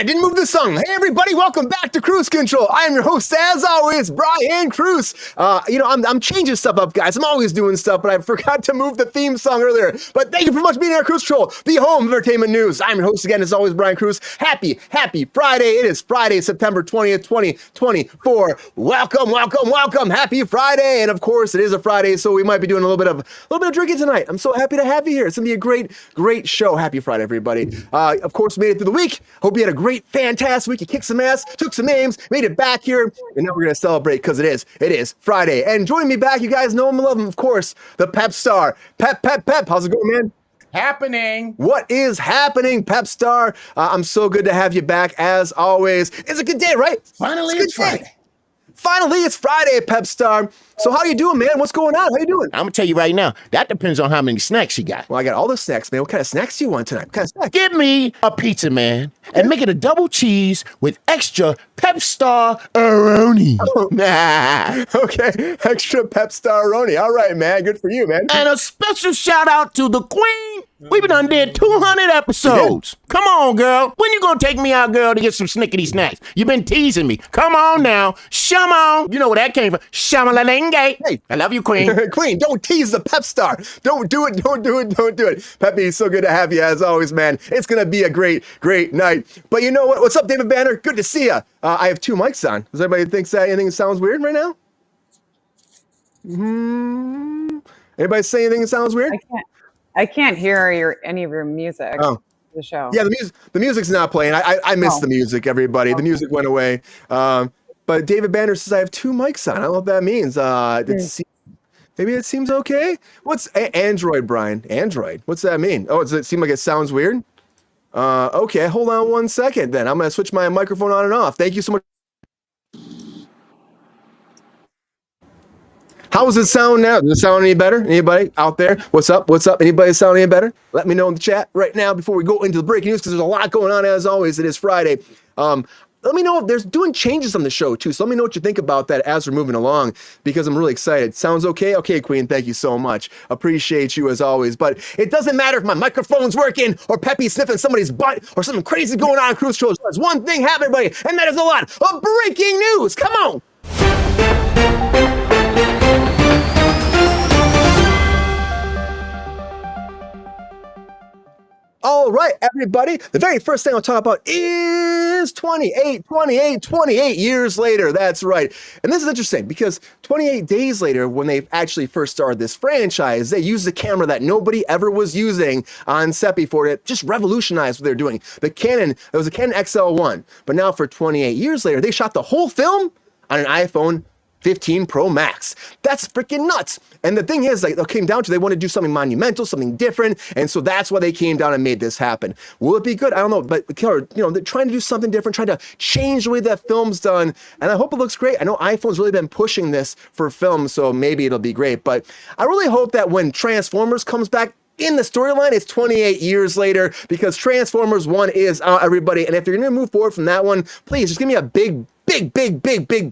Man, didn't move the song. Hey, everybody, welcome back to Kruse Control. I am your host, as always, Brian Kruse. I'm changing stuff up, guys. I'm always doing stuff, but I forgot to move the theme song earlier. But thank you for much being here, Kruse Control, the home of entertainment news. I'm your host again, as always, Brian Kruse. Happy Friday. It is Friday, September 20th, 2024. Welcome. Happy Friday. And of course, it is a Friday, so we might be doing a little bit of drinking tonight. I'm so happy to have you here. It's going to be a great show. Happy Friday, everybody. Of course, made it through the week. Hope you had a great, fantastic week. You kicked some ass, took some names, made it back here, and now we're going to celebrate because it is Friday. And joining me back, you guys know him and love him, of course, the Pep Star. Pep. How's it going, man? Happening. What is happening, Pep Star? I'm so good to have you back, as always. It's a good day, right? Finally, it's Friday. Finally, it's Friday, Pep Star. So how you doing, man? What's going on? How you doing? I'm going to tell you right now, that depends on how many snacks you got. Well, I got all the snacks, man. What kind of snacks do you want tonight? What kind of snacks? Give me a pizza, man, and make it a double cheese with extra Pep Star Aroni. Oh, nah. Okay, extra Pep Star Aroni. All right, man. Good for you, man. And a special shout out to the Queen. We've been did 200 episodes. Come on, girl. When you gonna take me out, girl, to get some snickety snacks? You've been teasing me. Come on now. Shum on. You know where that came from. Shamalalenge. Hey, I love you, Queen. Queen, don't tease the Pep Star. Don't do it. Peppy, it's so good to have you, as always, man. It's gonna be a great night. But you know what? What's up, David Banner? Good to see you. I have two mics on. Does anybody think anything sounds weird right now? Anybody say anything that sounds weird? I can't hear any of your music. Oh. The show. Yeah, the music's not playing. I missed the music, everybody. The music went away. But David Banner says I have two mics on. I don't know what that means. Maybe it seems okay. What's Android, Brian? Android. What's that mean? Oh, does it seem like it sounds weird? Okay, hold on 1 second then. I'm going to switch my microphone on and off. Thank you so much. How does it sound now? Does it sound any better? Anybody out there? What's up? Anybody sound any better? Let me know in the chat right now before we go into the breaking news, because there's a lot going on, as always. It is Friday. Let me know if there's doing changes on the show too. So let me know what you think about that as we're moving along, because I'm really excited. Sounds okay? Okay, Queen, thank you so much. Appreciate you as always. But it doesn't matter if my microphone's working or Peppy sniffing somebody's butt or something crazy going on Kruse Control. There's one thing happening, everybody, and that is a lot of breaking news. Come on. All right, everybody. The very first thing I'll talk about is 28 years later. That's right. And this is interesting because 28 days later, when they actually first started this franchise, they used a camera that nobody ever was using on set before to just revolutionize what they're doing. It was a Canon XL1, but now for 28 years later, they shot the whole film on an iPhone 15 Pro Max. That's freaking nuts. And the thing is, like, it came down to they want to do something monumental, something different, and so that's why they came down and made this happen. Will it be good? I don't know, but they're trying to do something different, trying to change the way that film's done, and I hope it looks great. I know iPhone's really been pushing this for film, so maybe it'll be great, but I really hope that when Transformers comes back in the storyline, it's 28 years later, because Transformers 1 is out, everybody, and if you're going to move forward from that one, please just give me a big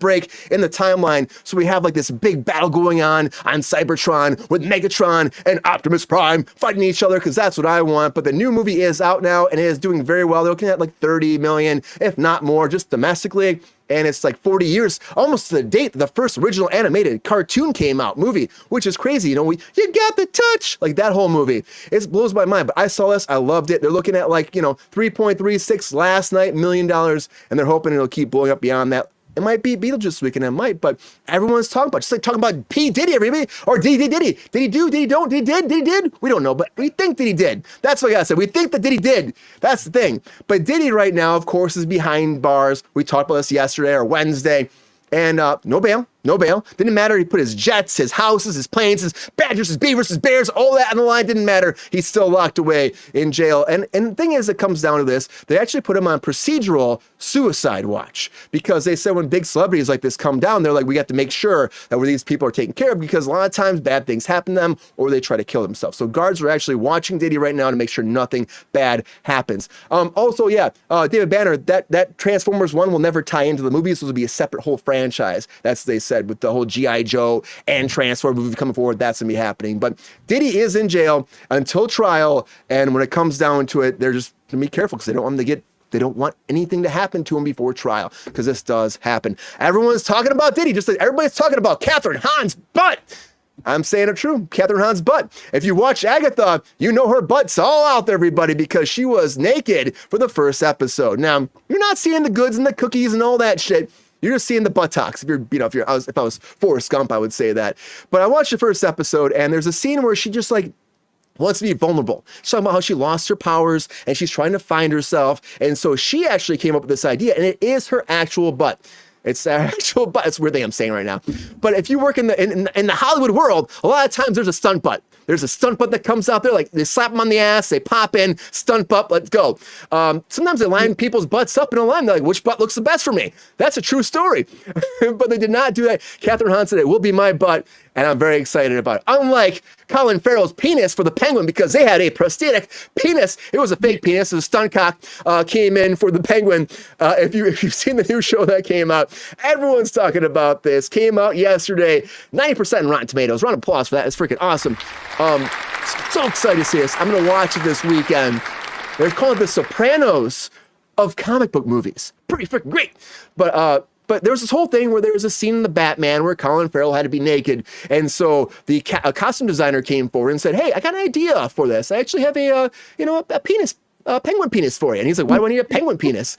break in the timeline, so we have like this big battle going on Cybertron with Megatron and Optimus Prime fighting each other, because that's what I want. But the new movie is out now and it is doing very well. They're looking at like 30 million, if not more, just domestically. And it's like 40 years, almost to the date that the first original animated cartoon came out, movie, which is crazy. You got the touch, like that whole movie. It blows my mind, but I saw this, I loved it. They're looking at like, $3.36 last night, $1 million, and they're hoping it'll keep blowing up beyond that. It might be Beetlejuice weekend, it might, but everyone's talking about, just like talking about P. Diddy, everybody, or Diddy. Did he do? Did he don't? Did he did? We don't know, but we think that he did. That's what I said. We think that Diddy did. That's the thing. But Diddy right now, of course, is behind bars. We talked about this yesterday or Wednesday, and no bail. Didn't matter. He put his jets, his houses, his planes, his badgers, his beavers, his bears, all that on the line. Didn't matter. He's still locked away in jail. And the thing is, it comes down to this. They actually put him on procedural suicide watch, because they said when big celebrities like this come down, they're like, we got to make sure that these people are taken care of, because a lot of times bad things happen to them or they try to kill themselves. So guards are actually watching Diddy right now to make sure nothing bad happens. Also, David Banner, that Transformers 1 will never tie into the movies. So it'll be a separate whole franchise. That's what they said. With the whole G.I. Joe and Transformers movie coming forward, that's gonna be happening. But Diddy is in jail until trial, and when it comes down to it, they're just gonna be careful because they don't want him to get They don't want anything to happen to him before trial, because this does happen. Everyone's talking about Diddy, just like everybody's talking about Catherine Hahn's butt. I'm saying it true. Catherine Hahn's butt. If you watch Agatha, you know her butt's all out there, everybody, because she was naked for the first episode. Now, you're not seeing the goods and the cookies and all that shit. You're just seeing the buttocks. If I was Forrest Gump, I would say that. But I watched the first episode, and there's a scene where she just like wants to be vulnerable. She's talking about how she lost her powers and she's trying to find herself. And so she actually came up with this idea, and it is her actual butt. It's their actual butt. It's a weird thing I'm saying right now. But if you work in the Hollywood world, a lot of times there's a stunt butt. There's a stunt butt that comes out there, like they slap them on the ass, they pop in, stunt butt, let's go. Sometimes they line people's butts up in a line. They're like, which butt looks the best for me? That's a true story. But they did not do that. Catherine Hahn said, it will be my butt, and I'm very excited about it. Unlike Colin Farrell's penis for the Penguin, because they had a prosthetic penis. It was a fake penis. A stunt cock came in for the Penguin. If you've seen the new show that came out, everyone's talking about this. Came out yesterday, 90% in Rotten Tomatoes. Round of applause for that. It's freaking awesome. So excited to see this. I'm going to watch it this weekend. They're calling it the Sopranos of comic book movies. Pretty freaking great. But there was this whole thing where there was a scene in the Batman where Colin Farrell had to be naked. And so the costume designer came forward and said, hey, I got an idea for this. I actually have a penis, penguin penis for you. And he's like, why do I need a penguin penis?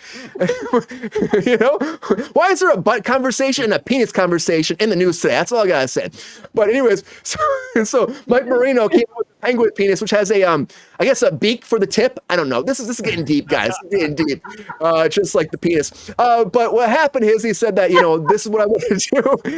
Why is there a butt conversation and a penis conversation in the news today? That's all I got to say. But anyways, so Mike Marino came up with the penguin penis, which has a beak for the tip. I don't know. This is getting deep, guys. Getting deep. Just like the penis. But what happened is he said that, this is what I want to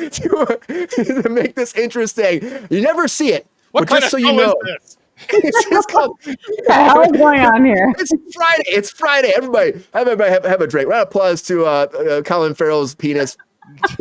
do to make this interesting. You never see it. What kind of show is this? It's called, What the hell is going on here? It's Friday. Everybody have a drink. Round of applause to Colin Farrell's penis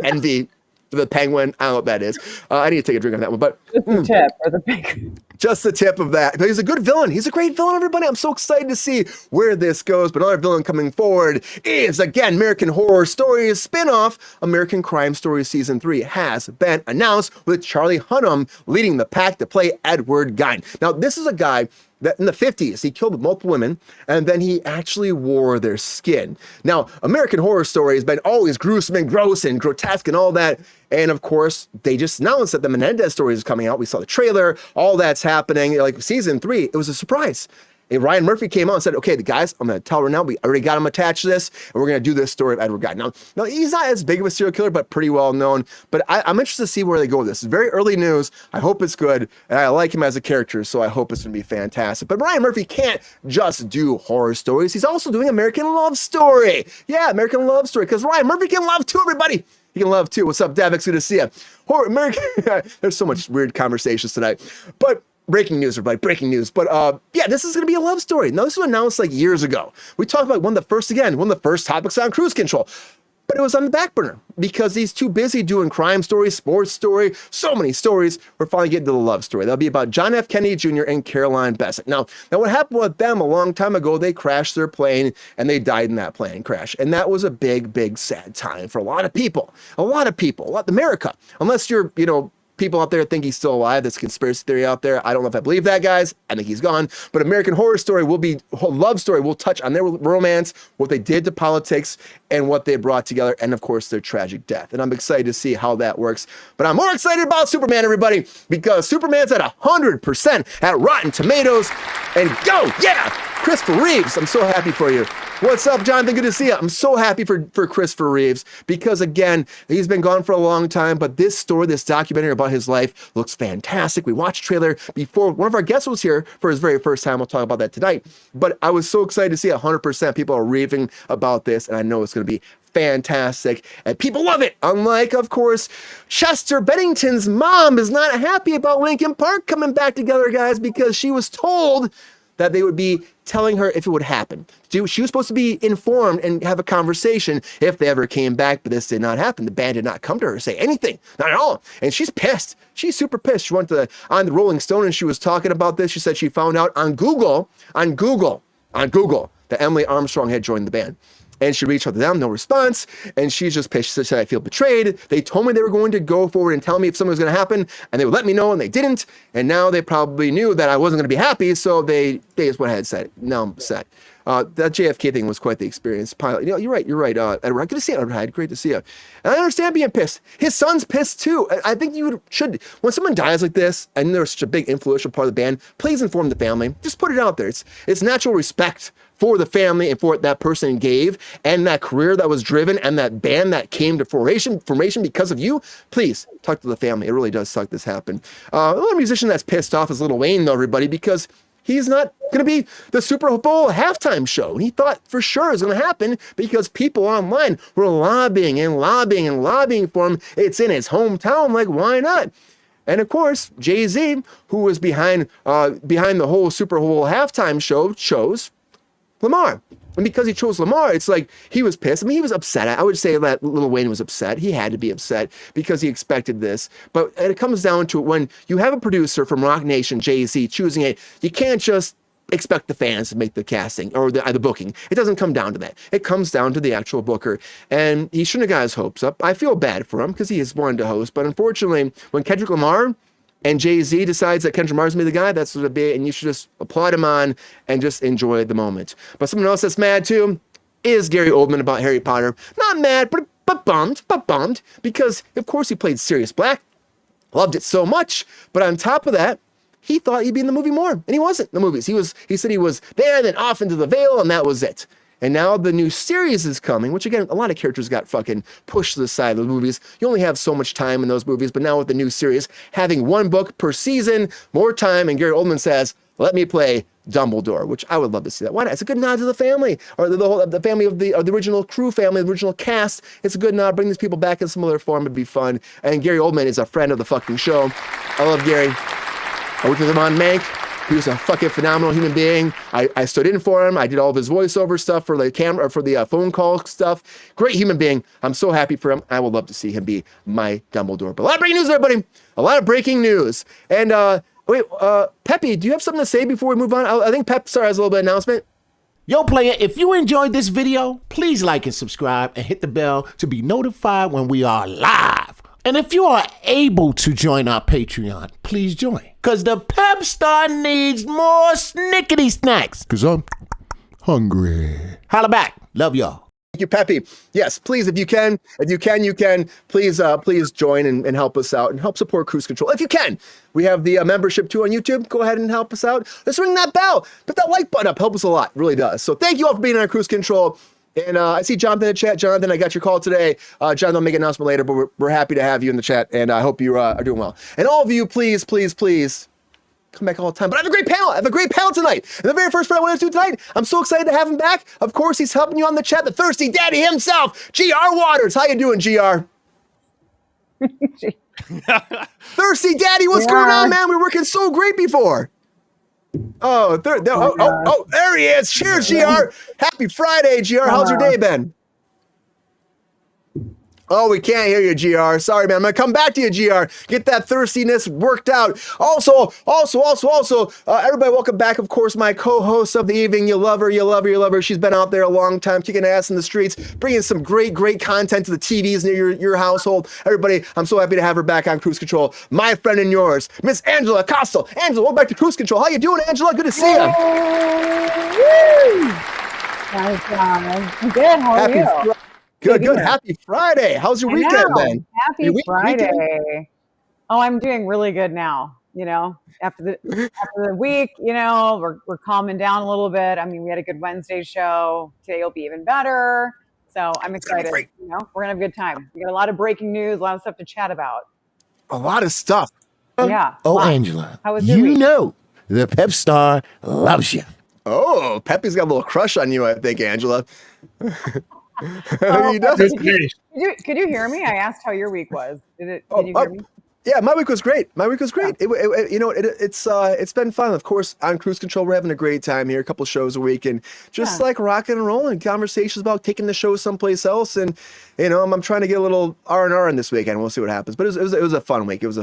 envy for the Penguin. I don't know what that is. I need to take a drink on that one, but Just the tip or the penguin. just the tip of that. But he's a good villain. He's a great villain, everybody. I'm so excited to see where this goes. But another villain coming forward is, again, American Horror Stories spin-off. American Crime Stories Season 3 has been announced, with Charlie Hunnam leading the pack to play Edward Gein. Now, this is a guy that in the 50s, he killed multiple women, and then he actually wore their skin. Now, American Horror Story has been always gruesome and gross and grotesque and all that. And of course, they just announced that the Menendez story is coming out. We saw the trailer, all that's happening. Like Season 3, it was a surprise. And Ryan Murphy came out and said, okay, the guys, I'm going to tell right now, we already got him attached to this, and we're going to do this story of Edward Gein. Now, he's not as big of a serial killer, but pretty well known. But I'm interested to see where they go with this. It's very early news. I hope it's good, and I like him as a character, so I hope it's going to be fantastic. But Ryan Murphy can't just do horror stories. He's also doing American Love Story. Yeah, American Love Story, because Ryan Murphy can love too, everybody. He can love too. What's up, Davix? Good to see you. Horror American. There's so much weird conversations tonight. But breaking news, everybody, breaking news. But yeah, this is going to be a love story. Now, this was announced like years ago. We talked about one of the first topics on Kruse Control. But it was on the back burner because he's too busy doing crime stories, sports story, so many stories. We're finally getting to the love story. That'll be about John F. Kennedy Jr. and Caroline Bessette. Now what happened with them a long time ago, they crashed their plane and they died in that plane crash. And that was a big, big sad time for a lot of people, America, unless you're, people out there think he's still alive. That's conspiracy theory out there. I don't know if I believe that, guys. I think he's gone. But American Horror Story love story will touch on their romance, what they did to politics, and what they brought together, and of course, their tragic death. And I'm excited to see how that works. But I'm more excited about Superman, everybody, because Superman's at 100% at Rotten Tomatoes. And go, yeah, Christopher Reeves. I'm so happy for you. What's up, Jonathan? Good to see you. I'm so happy for Christopher Reeves because, again, he's been gone for a long time, but this story, this documentary about his life looks fantastic. We watched a trailer before one of our guests was here for his very first time. We'll talk about that tonight. But I was so excited to see 100% people are raving about this, and I know it's going to be fantastic, and people love it. Unlike, of course, Chester Bennington's mom is not happy about Linkin Park coming back together, guys, because she was told that they would be telling her if it would happen. She was supposed to be informed and have a conversation if they ever came back, but this did not happen. The band did not come to her, say anything, not at all. And she's pissed. She's super pissed. She went on the Rolling Stone and she was talking about this. She said she found out on Google, that Emily Armstrong had joined the band. And she reached out to them, no response. And she's just pissed. She said, I feel betrayed. They told me they were going to go forward and tell me if something was going to happen, and they would let me know, and they didn't. And now they probably knew that I wasn't going to be happy, so they just went ahead and said, no, I'm upset. That JFK thing was quite the experience. Pilot, you're right, Edward. Good to see you, Edward. Great to see you. And I understand being pissed. His son's pissed too. I think should, when someone dies like this, and they're such a big influential part of the band, please inform the family. Just put it out there. It's natural respect for the family and for what that person gave, and that career that was driven, and that band that came to formation because of you. Please talk to the family. It really does suck this happened. Another musician that's pissed off is Lil Wayne, though, everybody, because he's not going to be the Super Bowl halftime show. He thought for sure it was going to happen because people online were lobbying for him. It's in his hometown. Like, why not? And of course, Jay-Z, who was behind the whole Super Bowl halftime show, chose Lamar. And because he chose Lamar, it's like he was pissed. I mean, he was upset. I would say that Lil Wayne was upset. He had to be upset because he expected this. But it comes down to when you have a producer from Rock Nation, Jay-Z, choosing it, you can't just expect the fans to make the casting or the booking. It doesn't come down to that. It comes down to the actual booker. And he shouldn't have got his hopes up. I feel bad for him because he has wanted to host. But unfortunately, when Kendrick Lamar and Jay-Z decides that Kendrick Lamar's gonna be the guy, that's what it'd be, and you should just applaud him on and just enjoy the moment. But someone else that's mad too is Gary Oldman about Harry Potter. Not mad, but bummed, because of course he played Sirius Black, loved it so much, but on top of that, he thought he'd be in the movie more, and he wasn't in the movies. He said he was there, then off into the veil, and that was it. And now the new series is coming, which again, a lot of characters got fucking pushed to the side of the movies. You only have so much time in those movies, but now with the new series, having one book per season, more time, and Gary Oldman says, let me play Dumbledore, which I would love to see that. Why not? It's a good nod to the family, or the family of the original crew family, the original cast. It's a good nod. Bring these people back in some other form. It'd be fun. And Gary Oldman is a friend of the fucking show. I love Gary. I worked with him on Mank. He was a fucking phenomenal human being. I stood in for him. I did all of his voiceover stuff for the camera, for the phone call stuff. Great human being. I'm so happy for him. I would love to see him be my Dumbledore. But a lot of breaking news, everybody. A lot of breaking news. And Peppy, do you have something to say before we move on? I think Pep Star has a little bit of announcement. Yo, player, if you enjoyed this video, please like and subscribe and hit the bell to be notified when we are live. And if you are able to join our Patreon, please join. Because the Pep Star needs more snickety snacks. Because I'm hungry. Holla back. Love y'all. Thank you, Peppy. Yes, please, if you can, please join and help us out and help support Kruse Control. If you can, we have the membership too on YouTube. Go ahead and help us out. Let's ring that bell. Put that like button up. Help us a lot. It really does. So thank you all for being on Kruse Control. And I see Jonathan in the chat. Jonathan, I got your call today. Jonathan, I'll make an announcement later, but we're happy to have you in the chat, and I hope you are doing well. And all of you, please come back all the time. But I have a great panel. Tonight. And the very first friend I want to do tonight, I'm so excited to have him back. Of course, he's helping you on the chat. The thirsty daddy himself, GR Waters. How you doing, GR? Thirsty daddy, what's going on, man? We were working so great before. Oh, there he is. Cheers, GR. Happy Friday, GR. How's your day been? Oh, we can't hear you, GR. Sorry, man. I'm going to come back to you, GR. Get that thirstiness worked out. Also, everybody welcome back, of course, my co-host of the evening. You love her. She's been out there a long time, kicking ass in the streets, bringing some great content to the TVs near your household. Everybody, I'm so happy to have her back on Kruse Control. My friend and yours, Miss Angela Kostel. Angela, welcome back to Kruse Control. How you doing, Angela? Good to see you. I'm good. How are you? Good. Happy Friday. How's your weekend been? Happy Friday. Weekend? Oh, I'm doing really good now. You know, after the week, you know, we're calming down a little bit. I mean, we had a good Wednesday show. Today will be even better. So I'm excited. You know, we're gonna have a good time. We got a lot of breaking news, a lot of stuff to chat about. A lot of stuff. Yeah. Angela, how was your week? Know the Pep Star loves you. Oh, Peppy's got a little crush on you, I think, Angela. Oh, could you hear me? I asked how your week was. Did you hear me? Yeah, my week was great. It's been fun. Of course, on Kruse Control, we're having a great time here. A couple shows a week, and just like rocking and rolling. Conversations about taking the show someplace else, and you know, I'm trying to get a little R&R in this weekend. We'll see what happens. But it was a fun week. It goes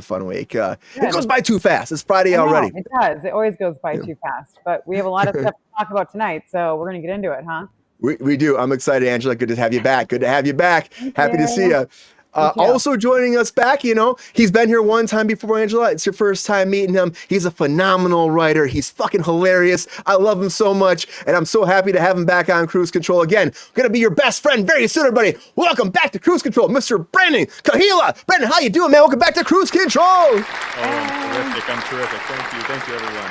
by too fast. It's Friday already. It does. It always goes by too fast. But we have a lot of stuff to talk about tonight, so we're gonna get into it, huh? We do. I'm excited, Angela. Good to have you back. Happy to see you. Also joining us back, he's been here one time before, Angela. It's your first time meeting him. He's a phenomenal writer. He's fucking hilarious. I love him so much, and I'm so happy to have him back on Kruse Control again. Gonna be your best friend very soon, everybody. Welcome back to Kruse Control, Mr. Brandon Kahila. Brandon, how you doing, man? Welcome back to Kruse Control. Oh, I'm terrific. Thank you, everyone.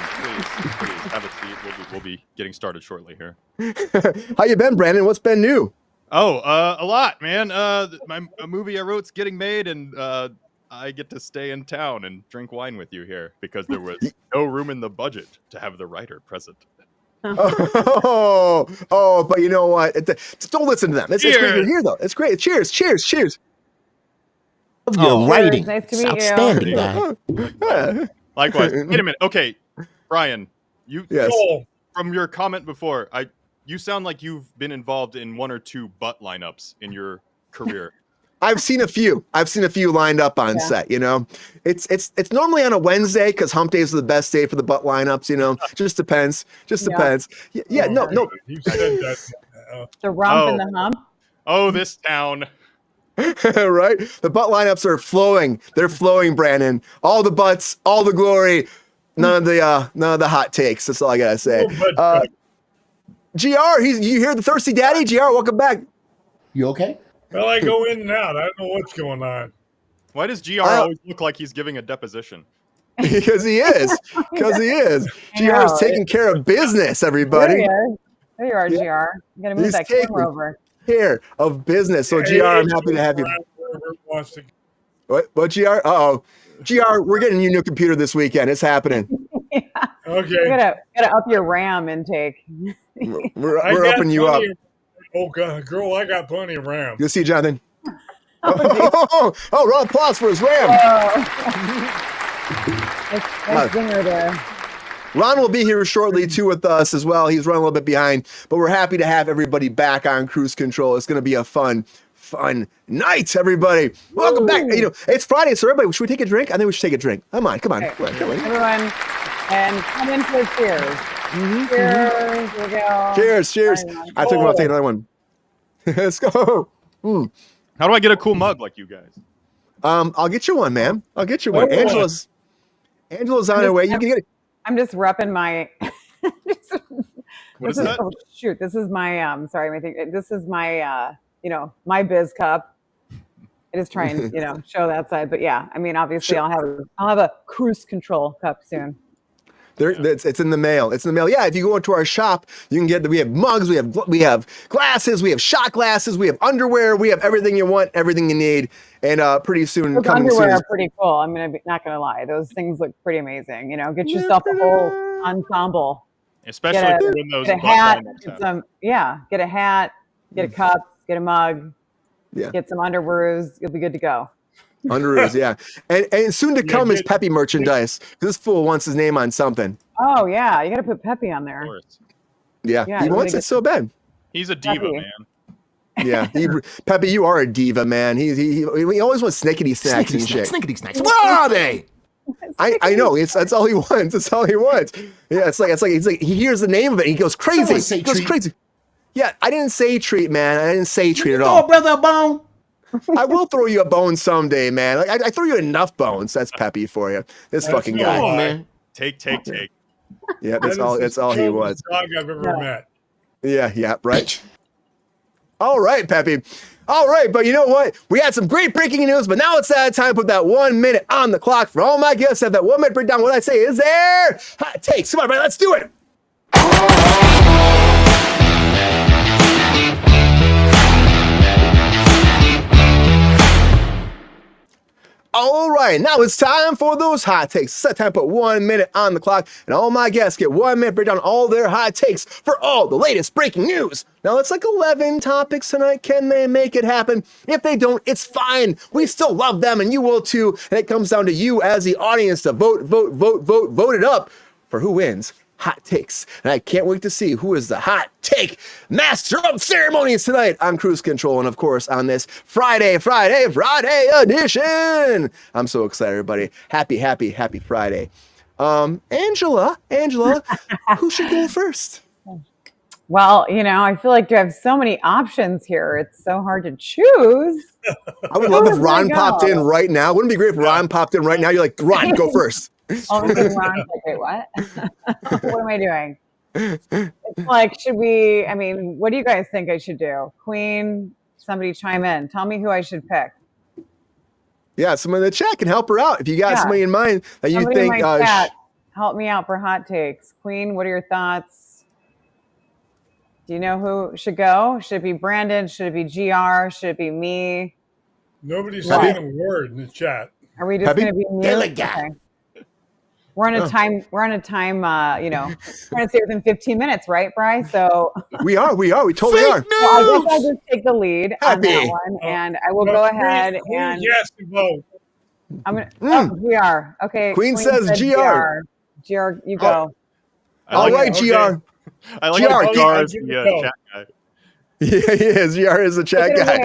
Please have a seat. We'll be getting started shortly here. How you been, Brandon? What's been new? Oh, a lot, man. A movie I wrote's getting made, and I get to stay in town and drink wine with you here because there was no room in the budget to have the writer present. But you know what? Don't listen to them. It's great you're here, though. It's great. Cheers. Your writing. Nice to It's meet outstanding, you. guy. Likewise. Wait a minute. Okay, Brian, Yes. from your comment before, you sound like you've been involved in one or two butt lineups in your career. I've seen a few lined up on set, It's normally on a Wednesday because hump days are the best day for the butt lineups, Just depends. Depends. Yeah, no. You said that. The rump and the hump. Oh, this town. Right? The butt lineups are flowing. They're flowing, Brandon. All the butts, all the glory, none of the hot takes. That's all I gotta say. GR, you hear the thirsty daddy? GR, welcome back. You okay? Well, I go in and out. I don't know what's going on. Why does GR always look like he's giving a deposition? Because he is. GR is taking care of business, everybody. There you are, GR. You gotta move that camera over. Care of business. So, GR, I'm happy to have you. What, GR? Uh-oh. GR, we're getting you a new computer this weekend. It's happening. Okay. You gotta up your RAM intake. We're upping you up. Oh, God, girl, I got plenty of RAM. You'll see, Jonathan. Round of applause for his RAM. Nice dinger there. Ron will be here shortly, too, with us as well. He's running a little bit behind, but we're happy to have everybody back on Kruse Control. It's going to be a fun night, everybody. Welcome back. It's Friday, so everybody, should we take a drink? I think we should take a drink. Come on. Okay. Everyone, and come in for cheers. Mm-hmm. Cheers. Here we go. Cheers. I took one. I'll take another one. Let's go. How do I get a cool mug like you guys? I'll get you one, man. I'll get you one. Angela's on her way. You can get it. I'm just repping my. What is that? Oh, shoot, this is my. Sorry, I think this is my. My biz cup. I just try and show that side, but yeah, I mean, obviously, sure. I'll have a Kruse Control cup soon. It's in the mail. Yeah, if you go into our shop, you can we have mugs, we have glasses, we have shot glasses, we have underwear, we have everything you want, everything you need, and pretty soon those coming underwear soon. Are pretty cool. I'm not gonna lie, those things look pretty amazing. Get yourself a whole ensemble. Especially when those get a hat, get a hat, get a cup, get a mug, get some underwears. You'll be good to go. Underoos, yeah. And soon to come is Peppy merchandise. This fool wants his name on something. Oh, yeah. You got to put Peppy on there. Yeah, he wants it so bad. He's a diva, Peppy. man. Yeah. Peppy, you are a diva, man. He always wants snickety snacks and shit. Snickety snacks. Where are they? I know. That's all he wants. That's all he wants. Yeah, it's like he hears the name of it. And he goes crazy. Crazy. Yeah, I didn't say treat, man. I didn't say treat at all. Oh, brother, a bone. I will throw you a bone someday, man. Like I throw you enough bones. That's Peppy for you. This fucking guy. Oh, man. Take. Yeah, that's all he was. Dog I've ever met. Yeah, right. All right, Peppy. All right, but you know what? We had some great breaking news, but now it's that time to put that 1 minute on the clock for all my guests. Have that 1 minute breakdown. What I say is there. Hot takes. Come on, man. Let's do it. All right, now it's time for those hot takes. Set time to put 1 minute on the clock, and all my guests get 1 minute break down all their hot takes for all the latest breaking news. Now, it's like 11 topics tonight. Can they make it happen? If they don't, it's fine. We still love them, and you will too. And it comes down to you as the audience to vote it up for who wins hot takes. And I can't wait to see who is the hot take master of ceremonies tonight on Kruse Control. And of course, on this Friday edition. I'm so excited, everybody. Happy Friday. Angela, who should go first? Well, I feel like you have so many options here. It's so hard to choose. I would love if Where Ron do I popped in go? right now. Wouldn't it be great if Ron popped in right now? You're like, Ron, go first. All of a sudden, Ron's like, wait, what? What am I doing? It's like, what do you guys think I should do? Queen, somebody chime in. Tell me who I should pick. Yeah, someone in the chat can help her out. If you got somebody in mind that you Somebody in think my chat, help me out for hot takes. Queen, what are your thoughts? Do you know who should go? Should it be Brandon? Should it be GR? Should it be me? Nobody's saying a word in the chat. Are we just going to be mute? Okay. We're on a time. We're on a time. Trying to stay within 15 minutes, right, Bri? So we are. We totally are. Well, I guess I'll just take the lead on that one, and I will go ahead and. Yes, vote. I'm gonna. GR. Okay. Queen says GR. GR, you go. All right, GR. I like GR. GR's the chat guy. Yeah, he is. GR is the chat guy.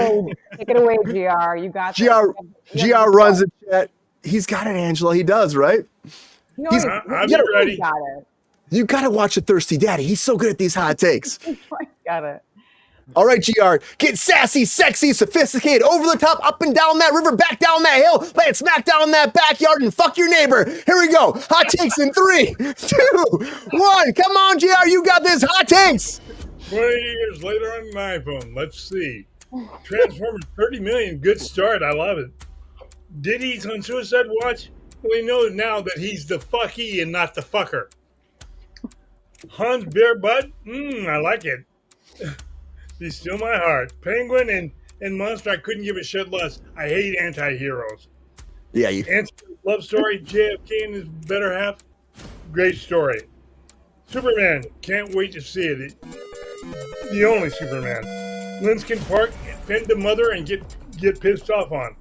Take it away, GR. You got this. GR runs the chat. He's got it, Angela. He does, right? He's ready. Got it. You got to watch the Thirsty Daddy. He's so good at these hot takes. Got it. All right, GR. Get sassy, sexy, sophisticated, over the top, up and down that river, back down that hill, lay it smack down in that backyard, and fuck your neighbor. Here we go. Hot takes in 3, 2, 1. Come on, GR. You got this. Hot takes. 20 years later on an iPhone. Let's see. Transformers 30 million. Good start. I love it. Diddy's on suicide watch. We know now that he's the fucky and not the fucker. Hans bare butt. I like it. He's still my heart. Penguin and Monster. I couldn't give a shit less. I hate anti-heroes. Yeah. Love story. JFK and his better half. Great story. Superman. Can't wait to see it. The only Superman. Linkin Park. Offend the mother and get pissed off on.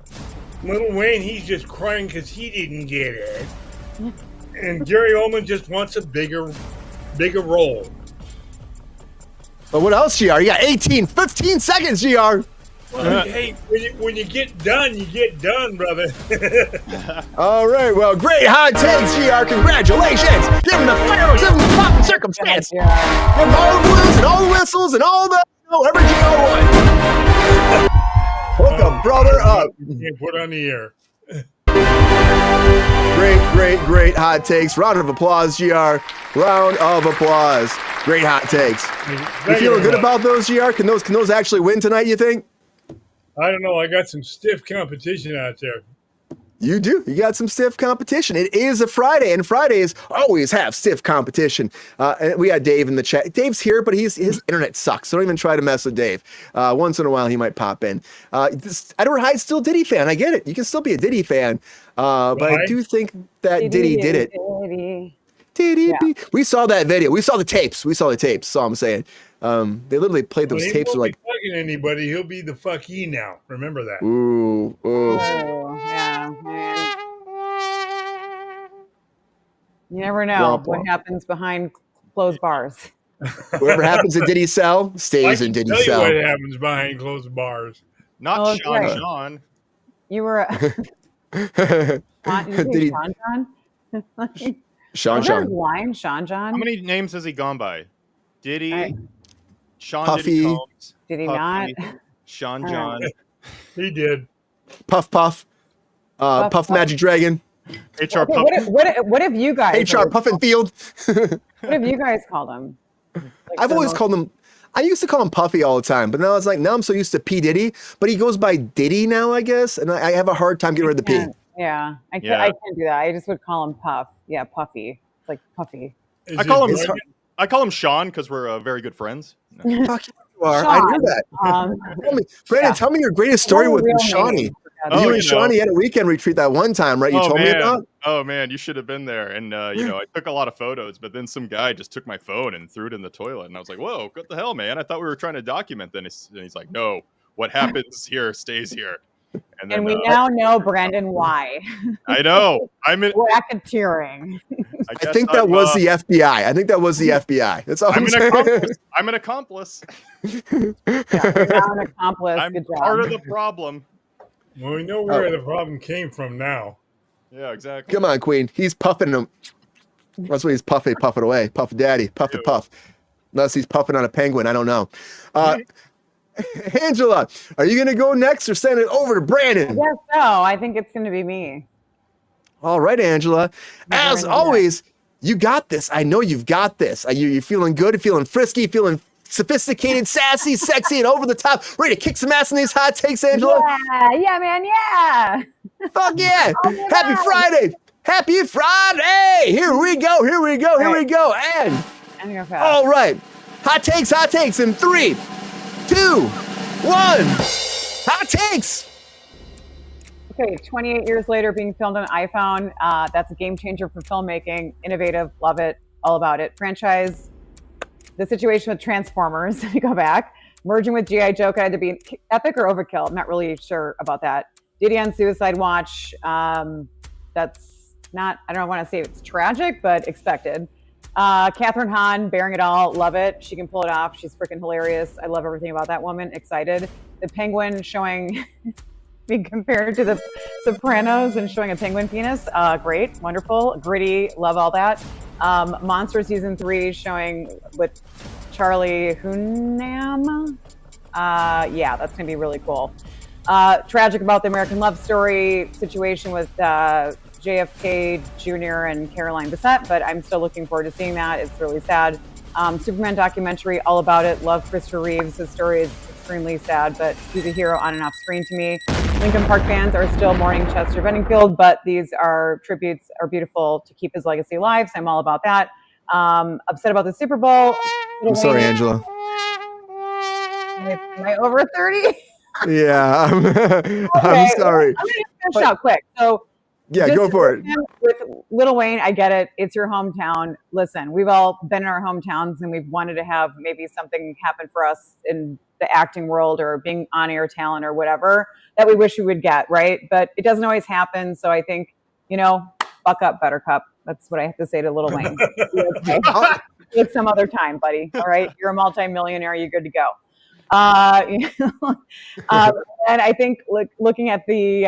Little Wayne, he's just crying because he didn't get it. And Gary Oldman just wants a bigger role. But what else, GR? You got 15 seconds, GR. Well, hey, when you get done, you get done, brother. All right, well, great hot takes, GR. Congratulations. Give him the fireworks, give him the pop circumstance. Give him all the blues and all the whistles and all the whatever GR won. Hook a brother up. You put on the air. Great hot takes. Round of applause, GR. Round of applause. Great hot takes. You feeling good about those, GR? Can those actually win tonight, you think? I don't know. I got some stiff competition out there. You do. You got some stiff competition. It is a Friday, and Fridays always have stiff competition. And we got Dave in the chat. Dave's here, but his internet sucks, so don't even try to mess with Dave. Once in a while, he might pop in. Edward Hyde's still a Diddy fan. I get it. You can still be a Diddy fan. But I do think that Diddy did it. Diddy. Yeah. We saw that video. We saw the tapes. That's all I'm saying. They literally played those tapes. He won't be fucking anybody. He'll be the fucky now. Remember that. Ooh. Yeah, man. You never know what happens behind closed bars. Whatever happens at Diddy's cell stays in Diddy's cell. What happens behind closed bars? Not Sean. You were Sean. Sean. How many names has he gone by? Diddy, Sean Puffy. Diddy Combs, Did he Puffy, not? Sean John. He did. Puff. Puff Magic Dragon. HR Puff. What have you guys? HR Puff and Field. What have you guys called him? I've always called him. I used to call him Puffy all the time, but now I'm so used to P Diddy. But he goes by Diddy now, I guess, and I have a hard time getting rid of the P. Yeah, I can't do that. I just would call him Puff. Yeah, Puffy. It's like Puffy. I call him Sean because we're very good friends. Fuck you are. I knew that. Brandon, tell me your greatest story with Shawnee. You and Shawnee had a weekend retreat that one time, right? You told me about? Oh, man, you should have been there. And, I took a lot of photos, but then some guy just took my phone and threw it in the toilet. And I was like, whoa, what the hell, man? I thought we were trying to document this. And he's like, no, what happens here stays here. And we now know, Brandon, why. I know. Racketeering. I think that was the FBI. That's all I'm saying. I'm an accomplice. You're now an accomplice. I'm Good job. part of the problem. Well, we know where the problem came from now. Yeah, exactly. Come on, Queen. He's puffing him. That's what he's puffing away. Puff Daddy. Puff. Unless he's puffing on a penguin. I don't know. Angela, are you going to go next or send it over to Brandon? Yes, so I think it's going to be me. All right, Angela. As always, you got this. I know you've got this. You're feeling good, feeling frisky, feeling sophisticated, sassy, sexy, and over the top. Ready to kick some ass in these hot takes, Angela? Yeah, man, yeah. Fuck yeah. Happy Friday. Happy Friday. Here we go. Here we go. Here we go. And all right. Hot takes in 3, 2, 1. Hot takes. Okay, 28 years later, being filmed on iPhone. That's a game changer for filmmaking. Innovative, love it, all about it. Franchise, the situation with Transformers, let me go back. Merging with G.I. Joe could either be epic or overkill. I'm not really sure about that. Diddy on Suicide Watch. That's not, I don't want to say it's tragic, but expected. Catherine Hahn, bearing it all, love it. She can pull it off. She's freaking hilarious. I love everything about that woman. Excited. The Penguin showing... being compared to the Sopranos and showing a penguin penis. Great, wonderful, gritty, love all that. Monster season 3 showing with Charlie Hunnam. Yeah, that's gonna be really cool. Tragic about the American Love Story situation with JFK Jr. and Caroline Bessette, but I'm still looking forward to seeing that. It's really sad. Superman documentary, all about it. Love Christopher Reeves. His story is extremely sad, but he's a hero on and off screen to me. Linkin Park fans are still mourning Chester Benningfield, but these are tributes, are beautiful to keep his legacy alive. So I'm all about that. Upset about the Super Bowl. I'm sorry, Angela. Am I over 30? Yeah, I'm sorry. I'm going to finish out quick. So yeah, go for it. With Lil Wayne, I get it. It's your hometown. Listen, we've all been in our hometowns and we've wanted to have maybe something happen for us in the acting world or being on-air talent or whatever that we wish we would get, right? But it doesn't always happen. So I think, buck up, Buttercup. That's what I have to say to Lil Wayne. Okay. It's some other time, buddy. All right. You're a multimillionaire. You're good to go. And I think looking at the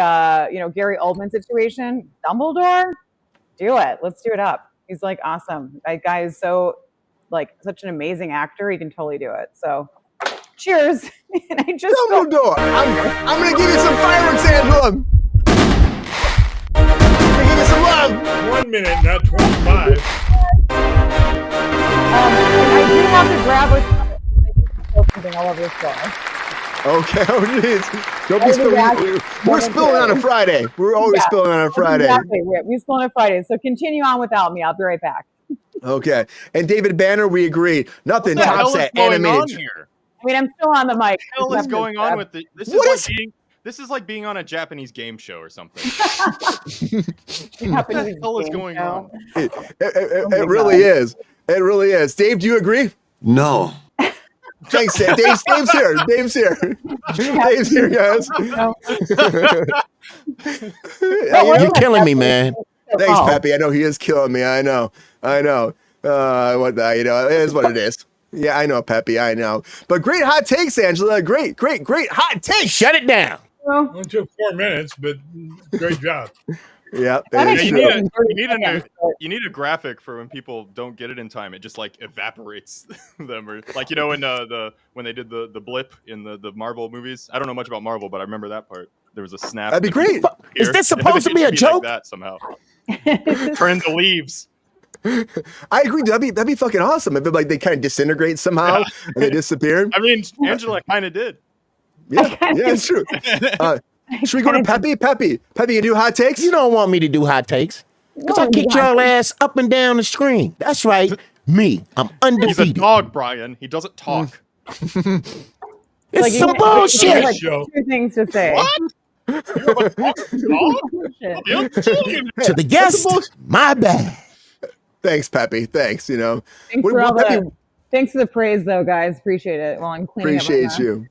Gary Oldman situation, Dumbledore, do it. Let's do it up. He's like awesome. That guy is so such an amazing actor. He can totally do it. So cheers. And I just Dumbledore. I'm gonna give you some fireworks, Angela. I'm gonna give you some love. 1 minute, not 25. I do have to grab something all over the floor. Okay, oh jeez. Don't be spilling. We're spilling on a Friday. We're always spilling on a Friday. Exactly. We spill on a Friday. So continue on without me. I'll be right back. Okay. And David Banner, we agree. Nothing tops that animated. Here? I mean, I'm still on the mic. What the hell is going on with the? This is like being on a Japanese game show or something. What the hell is going on? It really is. It really is. Dave, do you agree? No. Thanks, Dave. Dave's here. Dave's here. Dave's here, guys. You're killing me, man. Thanks, Peppy. I know he is killing me. I know. It is what it is. Yeah, I know, Peppy. I know. But great hot takes, Angela. Great hot takes. Shut it down. It took 4 minutes, but great job. Yeah, you need a graphic for when people don't get it in time. It just evaporates them, or when they did the blip in the Marvel movies. I don't know much about Marvel, but I remember that part. There was a snap. That'd be great. Is this supposed to be a joke? Like that somehow. Turn the leaves. I agree. That'd be fucking awesome if they kind of disintegrate somehow and they disappear. I mean, Angela kind of did. Yeah, it's true. Should we go to Peppy? Peppy, you do hot takes? You don't want me to do hot takes because I kicked your ass up and down the screen. That's right. Me. I'm undefeated. He's a dog, Brian. He doesn't talk. It's some bullshit. Two things to say. What? To the guest, my bad. Thanks, Peppy. Thanks. Thanks for the praise, though, guys. Appreciate it. While I'm cleaning Appreciate you.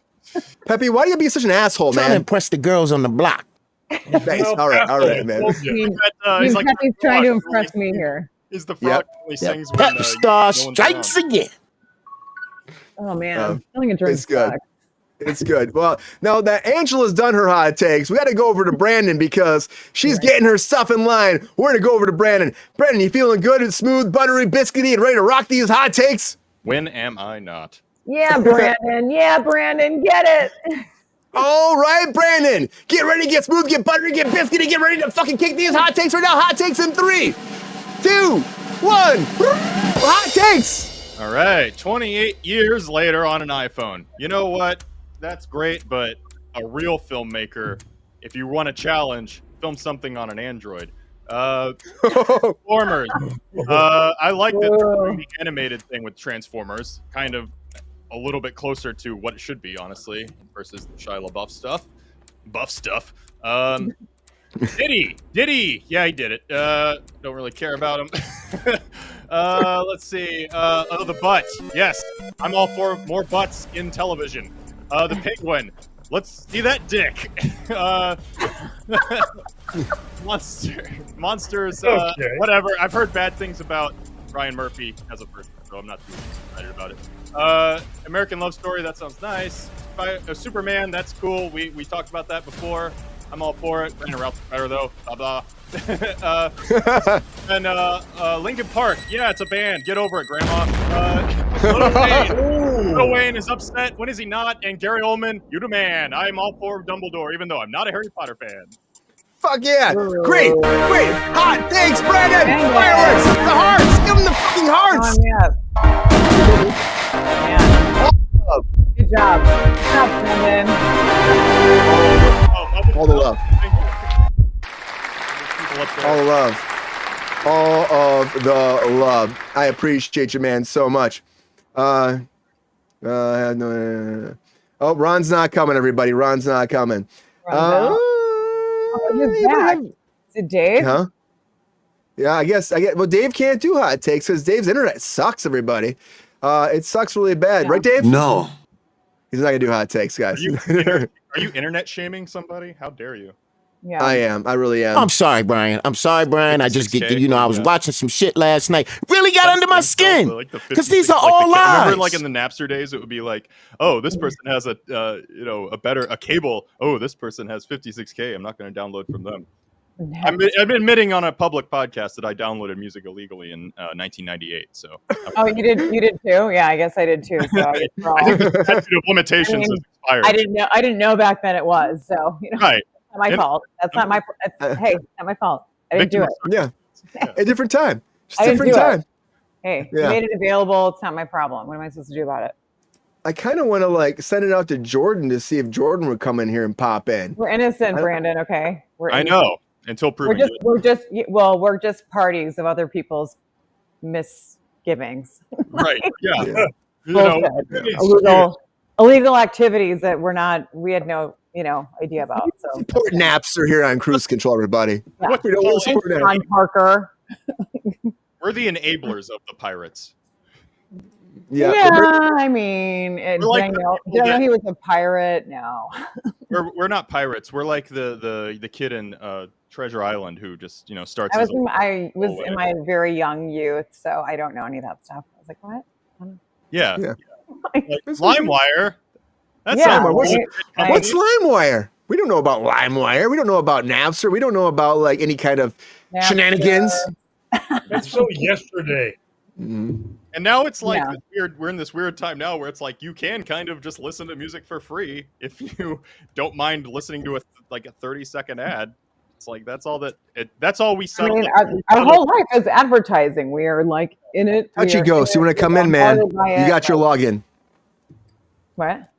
Peppy, why do you be such an asshole, Trying man? to impress the girls on the block. Thanks. All right, man. Peppy's trying to impress me here. He's the frog who only sings when Pep Star strikes again. Oh man, I'm feeling a drink. It's good. It's good. Well, now that Angela's done her hot takes, we got to go over to Brandon because she's getting her stuff in line. We're going to go over to Brandon. Brandon, you feeling good and smooth, buttery, biscuity, and ready to rock these hot takes? When am I not? Yeah, Brandon. Yeah, Brandon. Get it. All right, Brandon. Get ready, get smooth, get buttery, get biscuity, get ready to fucking kick these hot takes right now. Hot takes in 3, 2, 1. Hot takes. All right, 28 years later on an iPhone. You know what? That's great, but a real filmmaker, if you want a challenge, film something on an Android. Transformers. I like the animated thing with Transformers. Kind of a little bit closer to what it should be, honestly, versus the Shia LaBeouf stuff. Diddy. Yeah, he did it. Don't really care about him. Let's see. The butt. Yes, I'm all for more butts in television. The penguin. Let's see that dick. Monsters. Okay. Whatever. I've heard bad things about Ryan Murphy as a person, so I'm not too excited about it. American Love Story. That sounds nice. Superman. That's cool. We talked about that before. I'm all for it. Ryan Ralph's better though. Blah blah. And Linkin Park. Yeah, it's a band. Get over it, Grandma. Lil Wayne is upset. When is he not? And Gary Oldman, you the man. I'm all for Dumbledore, even though I'm not a Harry Potter fan. Fuck yeah. Great. Hot takes, Brandon. Fireworks. The hearts. Give them the fucking hearts. Good job. Good job, Brandon. All the love. Thank you. People up there. All the love. All of the love. I appreciate you, man, so much. Oh, Ron's not coming, everybody. Ron's not coming. He's back. Is it Dave? Huh? Yeah, I guess. Well, Dave can't do hot takes because Dave's internet sucks, everybody. It sucks really bad. Yeah. Right, Dave? No. He's not going to do hot takes, guys. Are you internet shaming somebody? How dare you? Yeah. I am. I really am. I'm sorry, Brian. I just get, I was watching some shit last night. Really got under my skin. Because these are all lies. Remember, like in the Napster days, it would be like, oh, this person has a cable. Oh, this person has 56K. I'm not going to download from them. I'm admitting on a public podcast that I downloaded music illegally in 1998. So. Oh, you did too? Yeah, I guess I did too. So I think the statute of limitations is expired. I didn't know back then it was. So right. Not my fault. That's not my. Hey, not my fault. I didn't do it. Yeah, a different time. Just I different didn't do time. It. Hey, you made it available. It's not my problem. What am I supposed to do about it? I kind of want to send it out to Jordan to see if Jordan would come in here and pop in. We're innocent, Brandon. Okay, I know until proven. We're just parties of other people's misgivings. Right. Yeah. Illegal activities that we had no idea about. So support Napster here on Kruse Control, everybody. Yeah. We don't want to support Ron Parker. We're the enablers of the pirates. Yeah, I mean, did I know he was a pirate? No. We're not pirates. We're like the kid in Treasure Island who just starts. I was in my very young youth, so I don't know any of that stuff. I was like, what? Yeah. Like LimeWire. That's what's LimeWire? We don't know about LimeWire. We don't know about Napster. We don't know about any kind of shenanigans. That's so yesterday. Mm-hmm. And now it's like we're in this weird time now where it's like you can kind of just listen to music for free if you don't mind listening to a 30-second ad. It's like that's all we sell. I mean, our whole life is advertising. We are in it. Touchy Ghost, you want to come in, man? You got your login. What?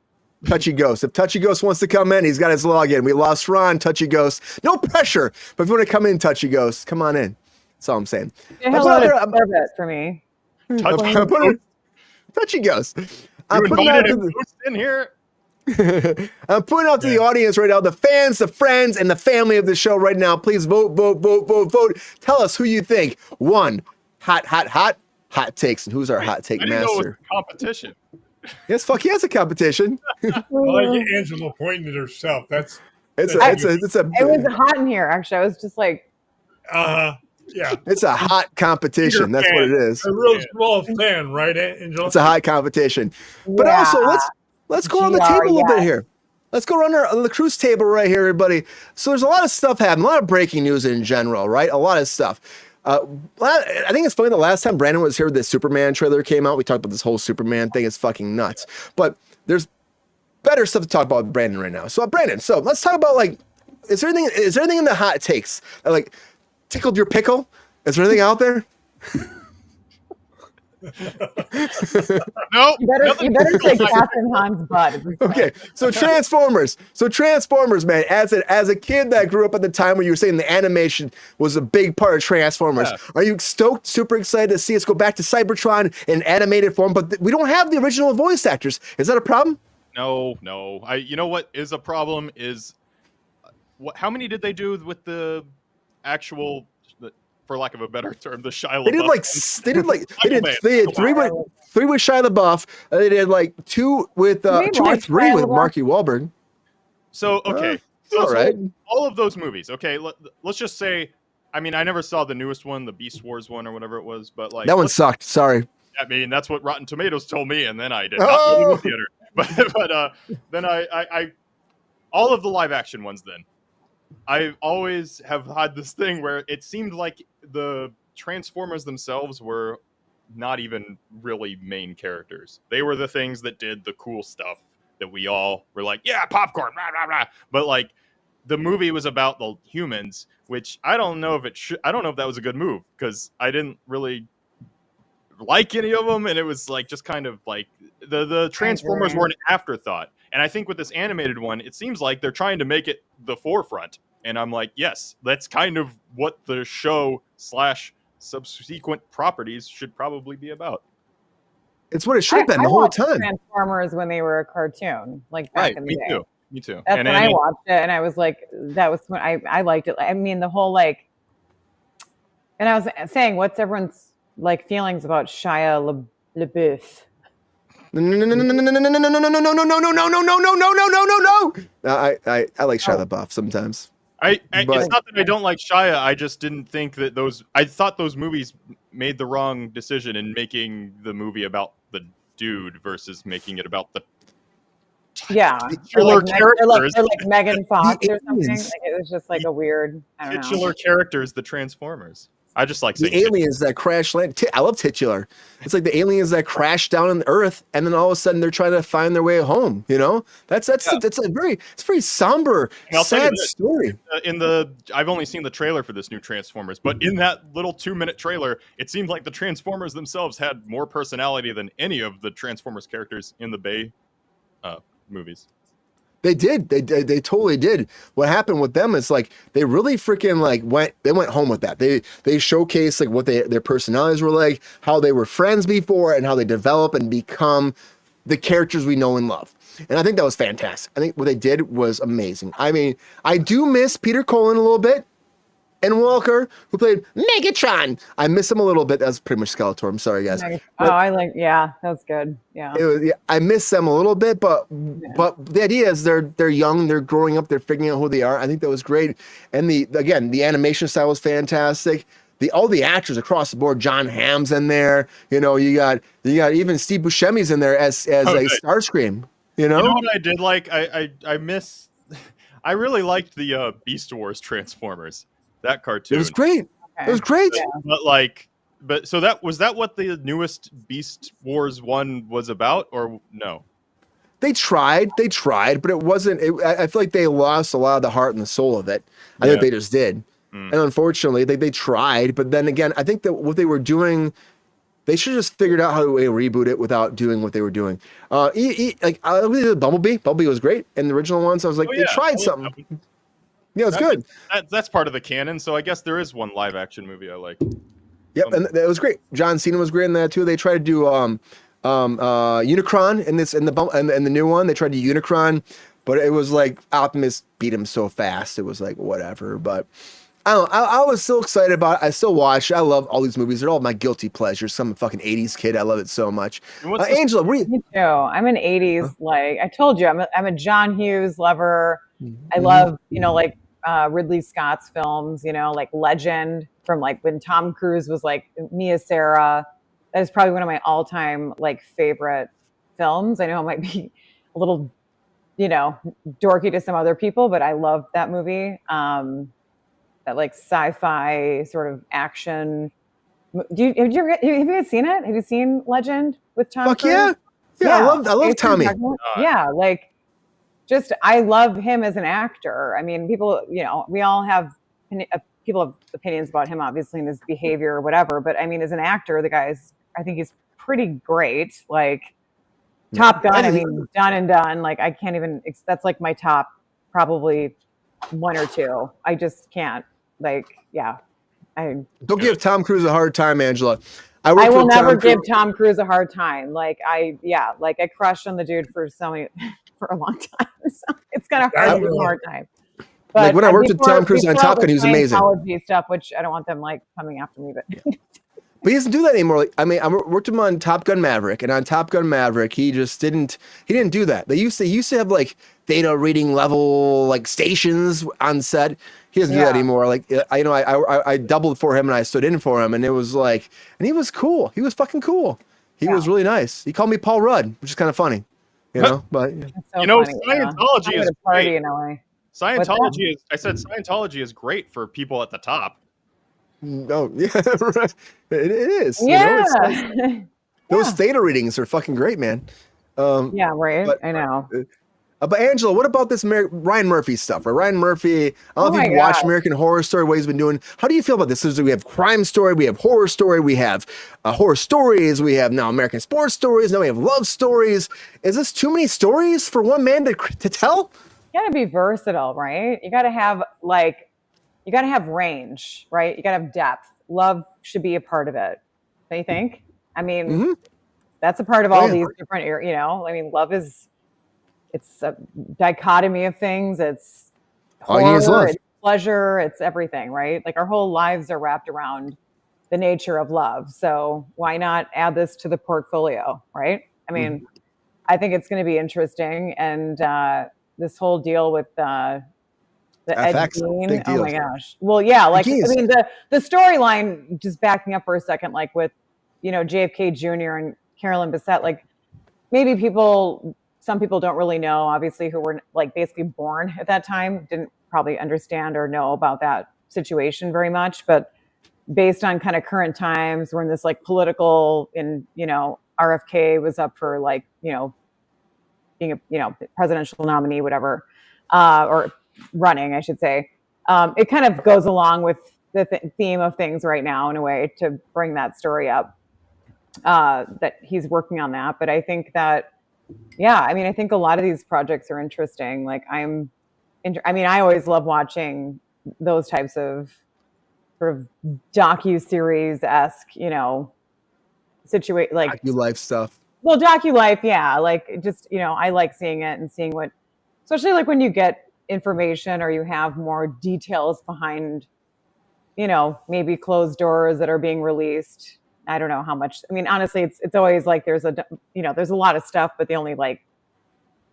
Touchy Ghost. If Touchy Ghost wants to come in, he's got his login. We lost Ron, Touchy Ghost. No pressure. But if you want to come in, Touchy Ghost, come on in. That's all I'm saying. It for me. Touchy Ghost. I'm putting out in here. I'm putting out to the audience right now, the fans, the friends, and the family of the show right now. Please vote. Tell us who you think won. Hot takes. And who's our hot take master? Know it was competition. Yes, fuck, he has a competition. I like Angela pointing at herself. It was hot in here. Actually, I was just like, yeah. It's a hot competition. That's what it is. A real small fan, right, Angela? It's a hot competition. But also, let's go on the table a little bit here. Let's go on the Kruse table right here, everybody. So there's a lot of stuff happening, a lot of breaking news in general, right? A lot of stuff. I think it's funny. The last time Brandon was here, the Superman trailer came out. We talked about this whole Superman thing. It's fucking nuts. But there's better stuff to talk about with Brandon right now. So Brandon, so let's talk about like, is there anything in the hot takes that like tickled your pickle? Is there anything out there? Nope. You better say Captain Han's butt. Okay, so Transformers. So Transformers, man. As a kid that grew up at the time where you were saying the animation was a big part of Transformers, Yeah. are you stoked, super excited to see us go back to Cybertron in animated form? But we don't have the original voice actors. Is that a problem? No. You know what is a problem is how many did they do with the actual, for lack of a better term, the Shia LaBeouf? They did three with Shia LaBeouf. They did like two with two or three with Marky Wahlberg. So okay, all right. all of those movies. Okay, let's just say, I mean, I never saw the newest one, the Beast Wars one or whatever it was, but like That one sucked. Sorry. I mean, that's what Rotten Tomatoes told me, and then I did Oh! not go to the theater. But then I all of the live action ones. Then I always have had this thing where it seemed like the Transformers themselves were not even really main characters. They were the things that did the cool stuff that we all were like, yeah, popcorn, rah, rah, rah. But like the movie was about the humans, which I don't know if I don't know if that was a good move because I didn't really like any of them, and it was like just kind of like the Transformers were an afterthought. And I think with this animated one, it seems like they're trying to make it the forefront. And I'm like, yes, that's kind of what the show / subsequent properties should probably be about. It's what it should have been the I whole watched time. Transformers when they were a cartoon, like back in the day. Me too. That's And when I watched it, and I was like, that was when I liked it. I mean, the whole like, and I was saying, what's everyone's like feelings about Shia LaBeouf? No. I like Shia LaBeouf sometimes. It's not that I don't like Shia. I just didn't think that I thought those movies made the wrong decision in making the movie about the dude versus making it about the titular characters. They're like Megan Fox or something. Like, it was just like a weird, I don't know. Titular characters, the Transformers. I just like the aliens that crash land. I love titular. It's like the aliens that crash down on the Earth, and then all of a sudden they're trying to find their way home. You know, that's a very somber, sad story. I've only seen the trailer for this new Transformers, but in that little 2-minute trailer, it seemed like the Transformers themselves had more personality than any of the Transformers characters in the Bay movies. They did. They totally did. What happened with them is like they really freaking like went home with that. They showcased like what their personalities were like, how they were friends before, and how they develop and become the characters we know and love. And I think that was fantastic. I think what they did was amazing. I mean, I do miss Peter Cullen a little bit. And Walker, who played Megatron. I miss him a little bit. That's pretty much Skeletor. I'm sorry, guys. That was good. Yeah. I miss them a little bit, but the idea is they're young, they're growing up, they're figuring out who they are. I think that was great. And the animation style was fantastic. All the actors across the board, John Hamm's in there. You know, you got even Steve Buscemi's in there as Starscream. You know what I did like? I really liked the Beast Wars Transformers. That cartoon. It was great. Okay. It was great. Yeah. So that was what the newest Beast Wars one was about, or no? They tried, but it wasn't. I feel like they lost a lot of the heart and the soul of it. I think they just did, and unfortunately, they tried. But then again, I think that what they were doing, they should have just figured out how to reboot it without doing what they were doing. Like Bumblebee. Bumblebee was great in the original ones. I was like, they tried something. Yeah, it's good. That's part of the canon, so I guess there is one live action movie I like. Yep, and it was great. John Cena was great in that too. They tried to do Unicron in the new one. They tried to do Unicron, but it was like Optimus beat him so fast. It was like whatever. But I don't know. I was still excited about it. I still watch. I love all these movies. They're all my guilty pleasures. Some fucking 80s kid. I love it so much. Angela, what are you? Me too. I'm an 80s. Like I told you, I'm a John Hughes lover. I love like Ridley Scott's films. Like Legend from like when Tom Cruise was like Mia Sarah. That is probably one of my all-time like favorite films. I know it might be a little, dorky to some other people, but I love that movie. that like sci-fi sort of action. Have you guys seen it? Have you seen Legend with Tom Fuck Cruise? yeah. I love Tommy. Yeah, like just I love him as an actor. I mean, people, we all have people have opinions about him, obviously, and his behavior or whatever. But I mean, as an actor, I think he's pretty great. Like Top Gun, I mean, done and done. Like I can't even. That's like my top, probably 1 or 2. I just can't. Like, yeah. Don't give Tom Cruise a hard time, Angela. I will never give Tom Cruise a hard time. Like I crushed on the dude for for a long time. So it's kind of hard to give him a hard time. But like when I worked with Tom Cruise on Top Gun, he was amazing. Stuff, which I don't want them like coming after me, but. But he doesn't do that anymore. Like, I mean, I worked him on Top Gun Maverick, and on Top Gun Maverick, he just didn't do that. He used to have like data reading level like stations on set. He doesn't do that anymore. Like I doubled for him and I stood in for him, and it was like, and he was cool. He was fucking cool. He was really nice. He called me Paul Rudd, which is kind of funny, But so Scientology is party great. in LA. Scientology is great for people at the top. Oh yeah, right. It is. Yeah. Those theta readings are fucking great, man. Yeah, right. But, I know. But Angela, what about this Ryan Murphy stuff? Right? Ryan Murphy, I don't know if you've watched American Horror Story, what he's been doing. How do you feel about this? We have crime story, we have horror story, we have horror stories, we have now American sports stories, now we have love stories. Is this too many stories for one man to tell? You gotta be versatile, right? You gotta have range, right? You gotta have depth. Love should be a part of it. Don't you think? I mean, that's a part of all these different areas. I mean, love it's a dichotomy of things. It's horror, it's pleasure, it's everything, right? Like our whole lives are wrapped around the nature of love. So why not add this to the portfolio, right? I mean, I think it's going to be interesting. And this whole deal with the Ed Gein, oh my gosh. Well, yeah, like I mean the storyline, just backing up for a second, like with JFK Jr. and Carolyn Bessette, like maybe some people don't really know, obviously, who were like basically born at that time, didn't probably understand or know about that situation very much. But based on kind of current times, we're in this like political, RFK was up for like, being a presidential nominee, whatever, or running, I should say. It kind of goes along with the theme of things right now in a way to bring that story up, that he's working on that. But I think that, I think a lot of these projects are interesting. Like I always love watching those types of sort of docu-series-esque, like docu-life stuff. Well, docu-life, yeah. Like just, I like seeing it and seeing what, especially like when you get information or you have more details behind, maybe closed doors that are being released. I don't know how much. I mean, honestly, it's always like there's a lot of stuff, but they only like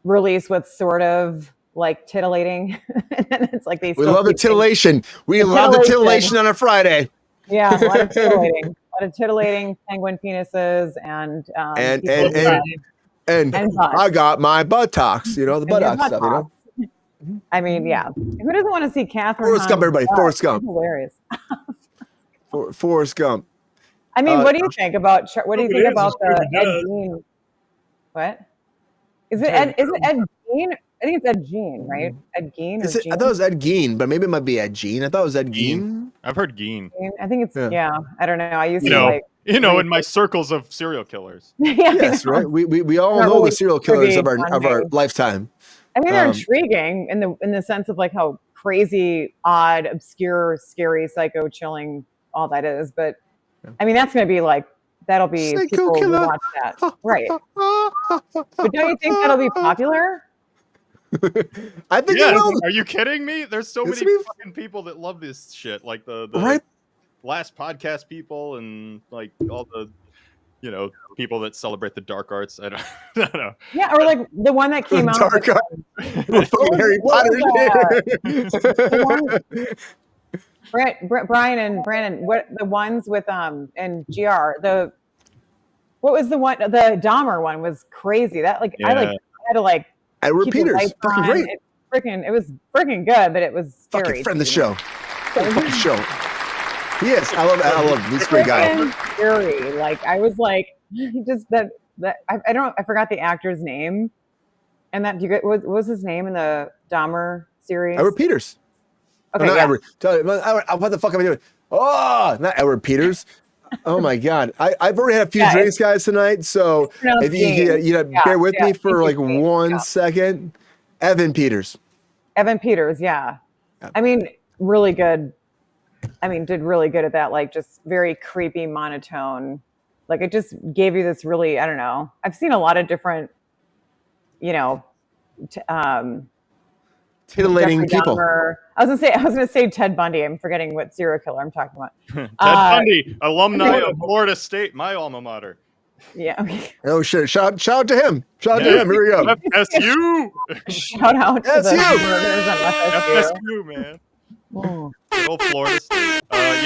release what's sort of like titillating. And then it's like we love the titillation. We love the titillation on a Friday. Yeah, a lot of titillating. A lot of titillating penguin penises and I got my buttocks. The buttocks stuff. I mean, yeah. Who doesn't want to see Catherine? Forrest Gump, everybody. Forrest Gump. Hilarious. Forrest Gump. I mean, what do you think about the Ed Gein? What? Is it Ed Gein? I think it's Ed Gein, right? Ed Gein. I thought it was Ed Gein, but maybe it might be Ed Gein. I thought it was Ed Gein. I've heard Gein. I think it's I don't know. I used to like in my circles of serial killers. Yes, right. We all know the serial killers of our lifetime. I mean, they're intriguing in the sense of like how crazy, odd, obscure, scary, psycho, chilling all that is. But I mean, that's going to be like, that'll be people who watch that. Right. But don't you think that'll be popular? I think it will. Are you kidding me? There's so many fucking people that love this shit. Like the last podcast people and like all the, people that celebrate the dark arts. I don't know. Yeah, or like the one that came out. Dark arts. Harry Potter. Brian and Brandon, what the ones with and GR, what was the one, the Dahmer one was crazy. That I had to like I repeaters, fucking great. It was freaking good, but it was scary. Fucking friend the show. fucking show. He is. I love him. He's a great guy. Freaking scary. Like I was like, he just that I forgot the actor's name. And that what was his name in the Dahmer series? Edward Peters. Okay, not yeah. Edward. What the fuck am I doing? Oh, not Edward Peters. Oh my God. I've already had a few drinks, guys, tonight. So if you bear with me for like 1 second. Evan Peters. Evan Peters, yeah. I mean, really good. I mean, did really good at that, like just very creepy monotone. Like it just gave you this really, I don't know. I've seen a lot of different, titillating people. Dahmer. I was gonna say Ted Bundy. I'm forgetting what serial killer I'm talking about. Ted Bundy, alumni of Florida State, my alma mater. Yeah. Okay. Oh shit! Shout out to him! Shout out to him! Here we go. FSU. Shout out to the murders on FSU. FSU, man. Oh. Good old Florida State. There's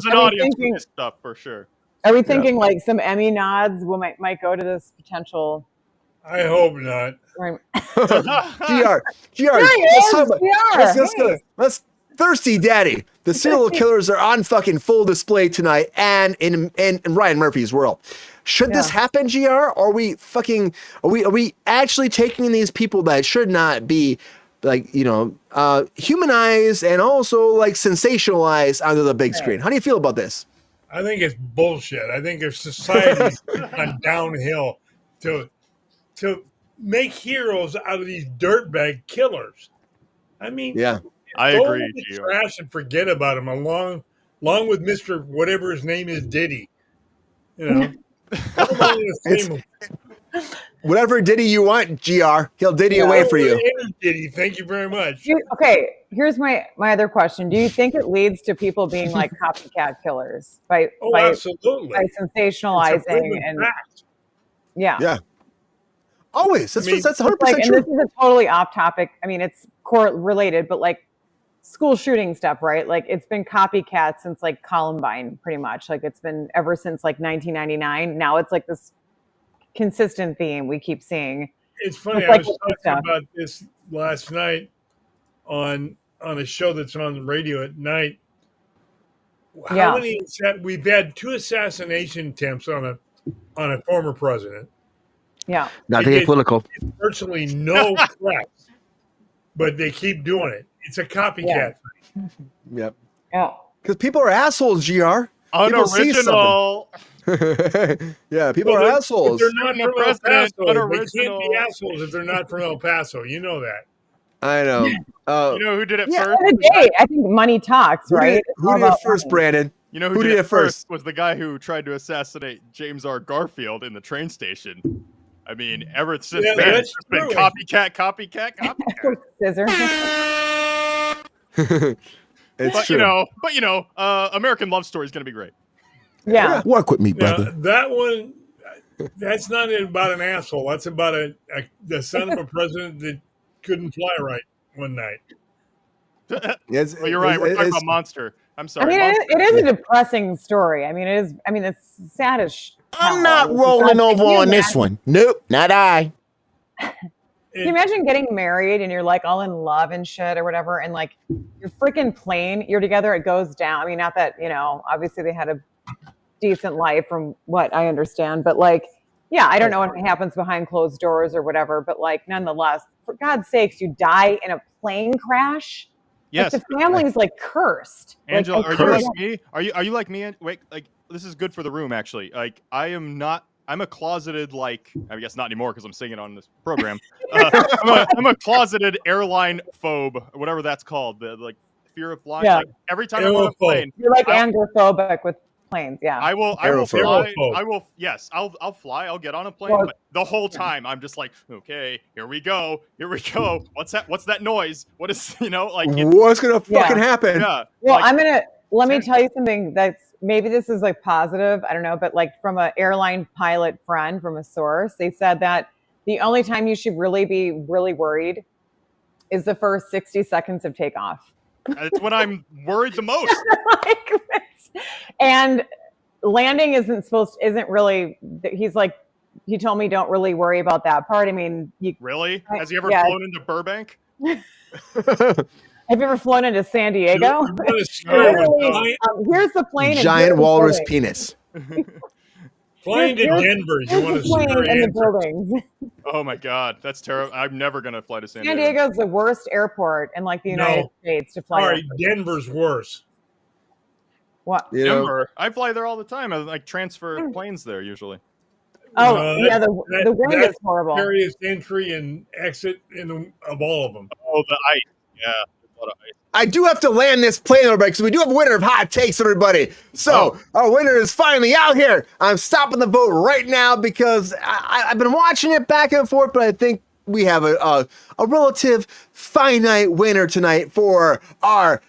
an audience for this stuff for sure. Are we thinking like some Emmy nods might go to this potential? I hope not. Let's Thirsty Daddy. The serial killers are on fucking full display tonight, and in Ryan Murphy's world. Should this happen, GR? Are we actually taking these people that should not be like, humanized and also like sensationalized onto the big screen? How do you feel about this? I think it's bullshit. I think if society's gone downhill to make heroes out of these dirtbag killers. I mean, I agree. Trash and forget about him along with Mr. whatever his name is, Diddy. Whatever Diddy you want, GR, he'll Diddy away for you. Diddy, thank you very much. Okay, here's my other question. Do you think it leads to people being like copycat killers by absolutely by sensationalizing and yeah. Always. That's 100% true. true. And this is a totally off topic. I mean, it's related, but like school shooting stuff, right? Like it's been copycat since like Columbine, pretty much. Like it's been ever since like 1999. Now it's like this consistent theme we keep seeing. It's funny. I was talking about this last night on a show that's on the radio at night. How many? We've had 2 assassination attempts on a former president. Yeah. Not to get political. Virtually no press, but they keep doing it. It's a copycat thing. Yep. Yeah. Because people are assholes, GR. Unoriginal. Yeah, people are assholes. If they're not from El Paso, they can't be assholes if they're not from El Paso. You know that. I know. You know who did it first? I think money talks, right? Who did it first, Brandon? You know who did it first was the guy who tried to assassinate James R. Garfield in the train station. I mean, ever since then, it's just been copycat. Scissor. It's true. American Love Story is going to be great. Yeah. Work with me, brother. That one, that's not about an asshole. That's about the son of a president that couldn't fly right one night. You're right. We're talking about Monster. I'm sorry. I mean, it is a depressing story. I mean, it is. I mean, it's sad as shit. I'm not rolling over on this one. Nope, not I. Can you imagine getting married and you're like all in love and shit or whatever, and like your freaking plane, you're together, it goes down. I mean, not that, obviously they had a decent life from what I understand, but like, yeah, I don't know what happens behind closed doors or whatever, but like, nonetheless, for God's sakes, you die in a plane crash. Yes, like, the family's like cursed. Angela, like, are you like me? Are you like me? Wait, like this is good for the room, actually. Like I'm a closeted, like, I guess not anymore because I'm singing on this program. I'm a closeted airline phobe, whatever that's called. The like fear of flying. Yeah. Like, every time I'm on a plane, you're like agoraphobic with planes. Yeah. I will fly. Yes, I'll fly. I'll get on a plane. But the whole time I'm just like, okay, here we go. What's that noise? What is what's gonna fucking happen? Yeah. Well, let me tell you something that's maybe this is like positive. I don't know, but like from an airline pilot friend from a source, they said that the only time you should really be really worried is the first 60 seconds of takeoff. It's when I'm worried the most. And landing isn't really. He's like, he told me don't really worry about that part. I mean, really? Has he ever flown into Burbank? Have you ever flown into San Diego? You want to scare with Literally, here's the plane. and Giant here's the walrus building. penis. flying to Here's- Denver. You Here's want the to plane scare and the Andrew. buildings. Oh my god, that's terrible. I'm never gonna fly to San San Diego. Diego's the worst airport in like the United States to fly. Sorry, over. Denver's worse. What? You know, Denver. I fly there all the time. I like transfer planes there usually. Oh, yeah, that- the wind that's is horrible. Scariest entry and exit of all of them. Oh, the ice. Yeah, there's a lot of ice. I do have to land this plane, everybody, because we do have a winner of hot takes, everybody. So our winner is finally out here. I'm stopping the vote right now because I've been watching it back and forth, but I think we have a relative finite winner tonight for our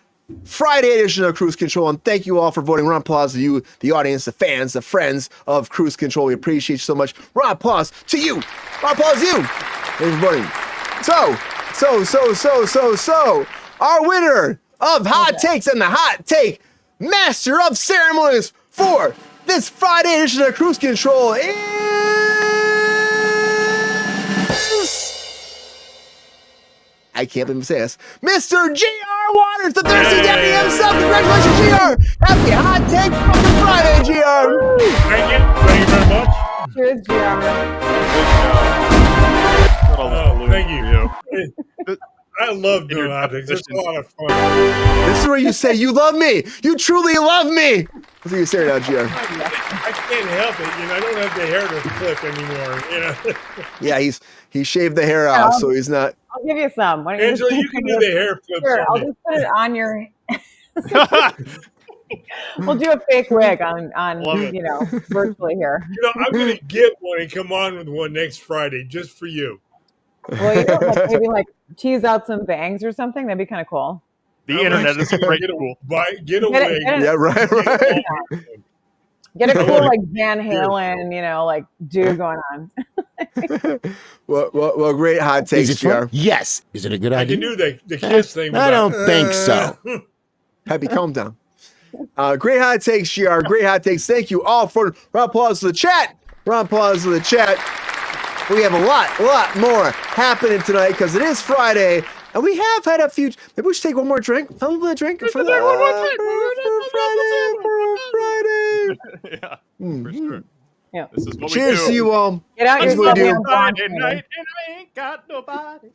Friday edition of Kruse Control, and thank you all for voting. Round of applause to you, the audience, the fans, the friends of Kruse Control. We appreciate you so much. Round of applause to you. Round of applause to you. Thanks for voting. So, our winner of Hot Takes and the Hot Take Master of Ceremonies for this Friday edition of Kruse Control is I can't even say this. Mr. G.R. Waters, the thirsty deputy himself. Congratulations, G.R. Happy Hot Take fucking Friday, G.R. Thank you. Thank you very much. Cheers, Gianna. Thank you. I love doing objects. It's a lot of fun. This is where you say, you love me. You truly love me. That's what you say now, G.R. I can't help it. I don't have the hair to flip anymore. Yeah, he shaved the hair off, so he's not. I'll give you some. Why don't Angela, just you can do the hair flip. Sure, I'll for me. just put it on your. We'll do a fake wig on Love it. virtually here. I'm going to get one and come on with one next Friday just for you. Well, maybe tease out some bangs or something. That'd be kind of cool. The internet is great tool. Get a wig. Yeah, right. Get a cool Van Halen, dude going on. Well, great hot takes, Is it fun? GR. Yes. Is it a good I idea? can do the kiss thing. I don't think so. Happy, calm down. Great hot takes, GR. Great hot takes. Thank you all for round of applause to the chat. Round of applause to the chat. We have a lot more happening tonight because it is Friday, and we have had a few. Maybe we should take one more drink. A little drink for Friday. Yeah, for sure. Yeah. This is what Cheers we do. to you all. Get out That's your what we do. Sylvian Friday Blanc. night and I ain't got nobody.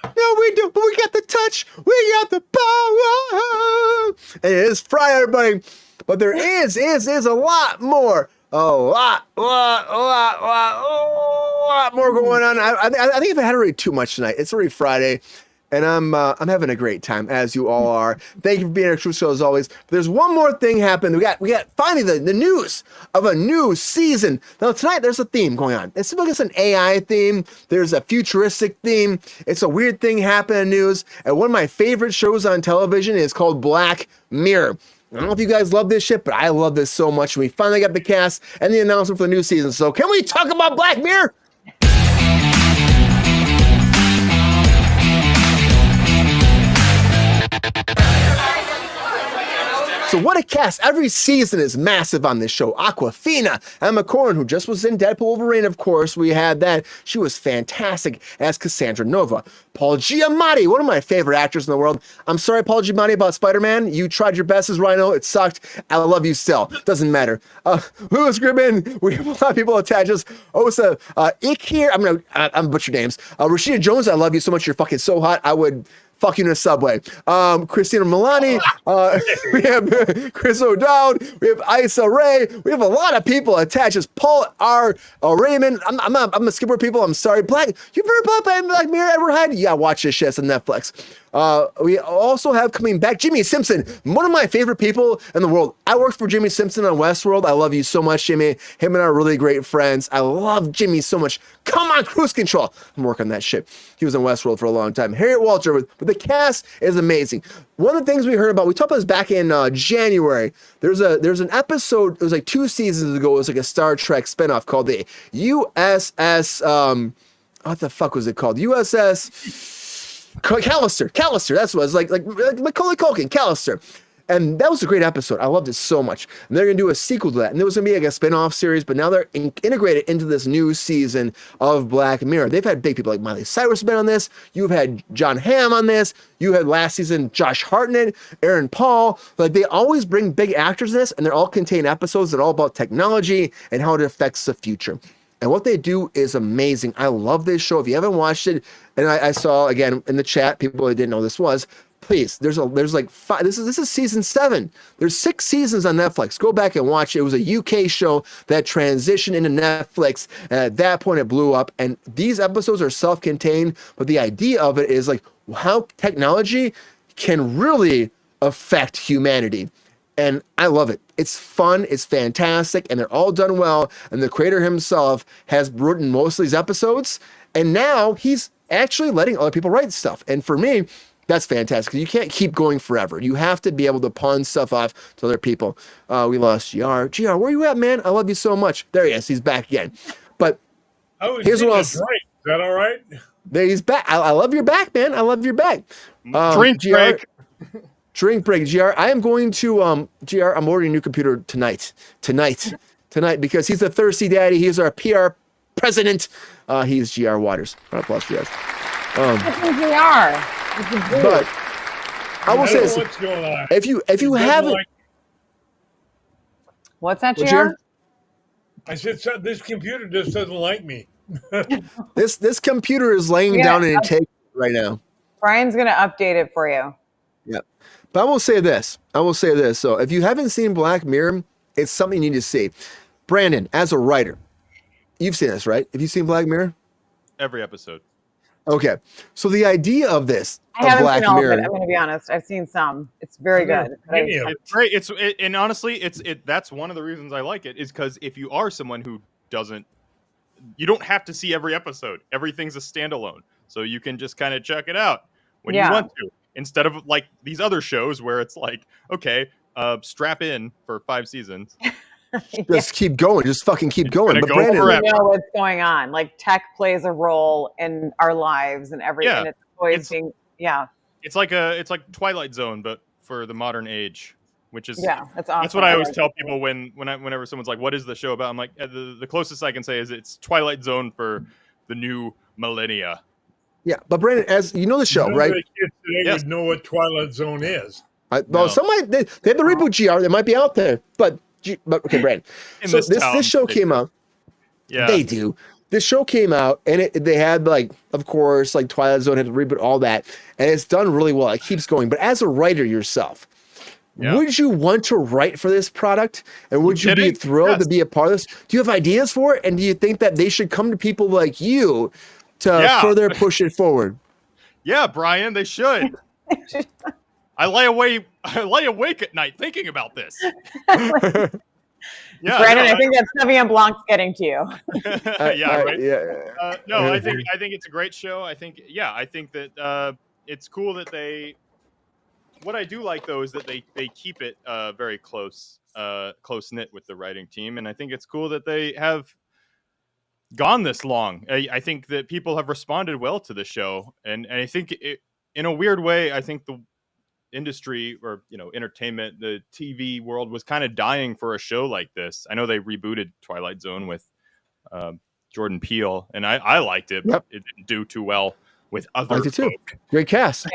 No, we do, but we got the touch. We got the power. And it is Friday, everybody. But there is a lot more. A lot more going on. I think if I had already too much tonight, it's already Friday, and I'm having a great time, as you all are. Thank you for being at Kruse Show as always. But there's one more thing happened. We got finally the news of a new season. Now tonight there's a theme going on. It's like it's an AI theme. There's a futuristic theme. It's a weird thing happening in news. And one of my favorite shows on television is called Black Mirror. I don't know if you guys love this shit, but I love this so much. We finally got the cast and the announcement for the new season. So can we talk about Black Mirror? So what a cast. Every season is massive on this show. Awkwafina, Emma Corrin, who just was in Deadpool Wolverine, of course. We had that. She was fantastic as Cassandra Nova. Paul Giamatti, one of my favorite actors in the world. I'm sorry, Paul Giamatti, about Spider-Man. You tried your best as Rhino. It sucked. I love you still. Doesn't matter. Louis Gribbin, we have a lot of people attached us. Osa Ikir, I'm butcher names. Rashida Jones, I love you so much. You're fucking so hot. I would fuck you in a subway. Christina Milani, we have Chris O'Dowd, we have Issa Rae, we have a lot of people attached. As Paul R. Raymond. I'm gonna skip over people. I'm sorry. You've heard about Black Mirror, Edward Hyde? Yeah, watch this shit. It's on Netflix. We also have coming back Jimmy Simpson, one of my favorite people in the world. I worked for Jimmy Simpson on Westworld. I love you so much, Jimmy. Him and I are really great friends. I love Jimmy so much. Come on, Kruse Control. I'm working on that shit. He was on Westworld for a long time. Harriet Walter, but the cast is amazing. One of the things we heard about, we talked about this back in January. There's an episode, it was like 2 seasons ago, it was like a Star Trek spinoff called the USS, what the fuck was it called? USS Callister. That's what it was, like Macaulay Culkin, Callister. And that was a great episode. I loved it so much. And they're going to do a sequel to that. And there was going to be like a spin-off series, but now they're integrated into this new season of Black Mirror. They've had big people like Miley Cyrus been on this. You've had John Hamm on this. You had last season Josh Hartnett, Aaron Paul. Like they always bring big actors in this, and they're all contain episodes that are all about technology and how it affects the future. And what they do is amazing. I love this show. If you haven't watched it, and I saw again in the chat, people that didn't know this was, please, there's like 5. This is season 7. There's 6 seasons on Netflix. Go back and watch it. It was a UK show that transitioned into Netflix. And at that point, it blew up. And these episodes are self-contained, but the idea of it is like how technology can really affect humanity. And I love it. It's fun. It's fantastic. And they're all done well. And the creator himself has written most of these episodes. And now he's actually letting other people write stuff. And for me, that's fantastic. You can't keep going forever. You have to be able to pawn stuff off to other people. We lost GR. GR, where you at, man? I love you so much. There he is. He's back again. But here's what else. Is that all right? There he's back. I love your back, man. I love your back. Drink break. Drink break, GR. I am going to GR. I'm ordering a new computer tonight, because he's a thirsty daddy. He's our PR president. He's GR Waters. Round of applause for GR. But I will say this: if you haven't, what's that, GR? I said this computer just doesn't like me. this computer is laying down and taking right now. Brian's gonna update it for you. Yeah, but I will say this. So if you haven't seen Black Mirror, it's something you need to see. Brandon, as a writer, you've seen this, right? Have you seen Black Mirror? Every episode. Okay, so the idea of this, I haven't Black seen all Mirror, of it. I'm going to be honest. I've seen some. It's very good. It's great. And honestly, that's one of the reasons I like it is because if you are someone who you don't have to see every episode. Everything's a standalone, so you can just kind of check it out when you want to, instead of like these other shows where it's like, okay, strap in for 5 seasons. Just keep going. Just fucking keep going. But Brandon, we know what's going on. Like tech plays a role in our lives and everything. Yeah. It's always being, It's like Twilight Zone, but for the modern age, which is that's awesome. That's what I always tell people whenever someone's like, "What is the show about?" I'm like, the closest I can say is it's Twilight Zone for the new millennia. Yeah, but Brandon, as you know the show, right? Kids today would know what Twilight Zone is. Some might. They have the reboot GR. They might be out there, but okay, Brandon. So this show came out. Yeah, they do. This show came out, and they had of course, Twilight Zone had to reboot all that, and it's done really well. It keeps going. But as a writer yourself, would you want to write for this product? And would you be thrilled to be a part of this? Do you have ideas for it? And do you think that they should come to people like you to further push it forward? Yeah, Brian, they should. I lay awake at night thinking about this. Yeah, Brandon, I think that Sauvignon Blanc's getting to you. Right. No, I think it's a great show. I think that it's cool that what I do like though is that they keep it very close knit with the writing team, and I think it's cool that they have gone this long. I think that people have responded well to the show, and I think in a weird way, I think the industry or entertainment, the TV world was kind of dying for a show like this. I know they rebooted Twilight Zone with Jordan Peele, and I liked it, but it didn't do too well with other folk. Great cast.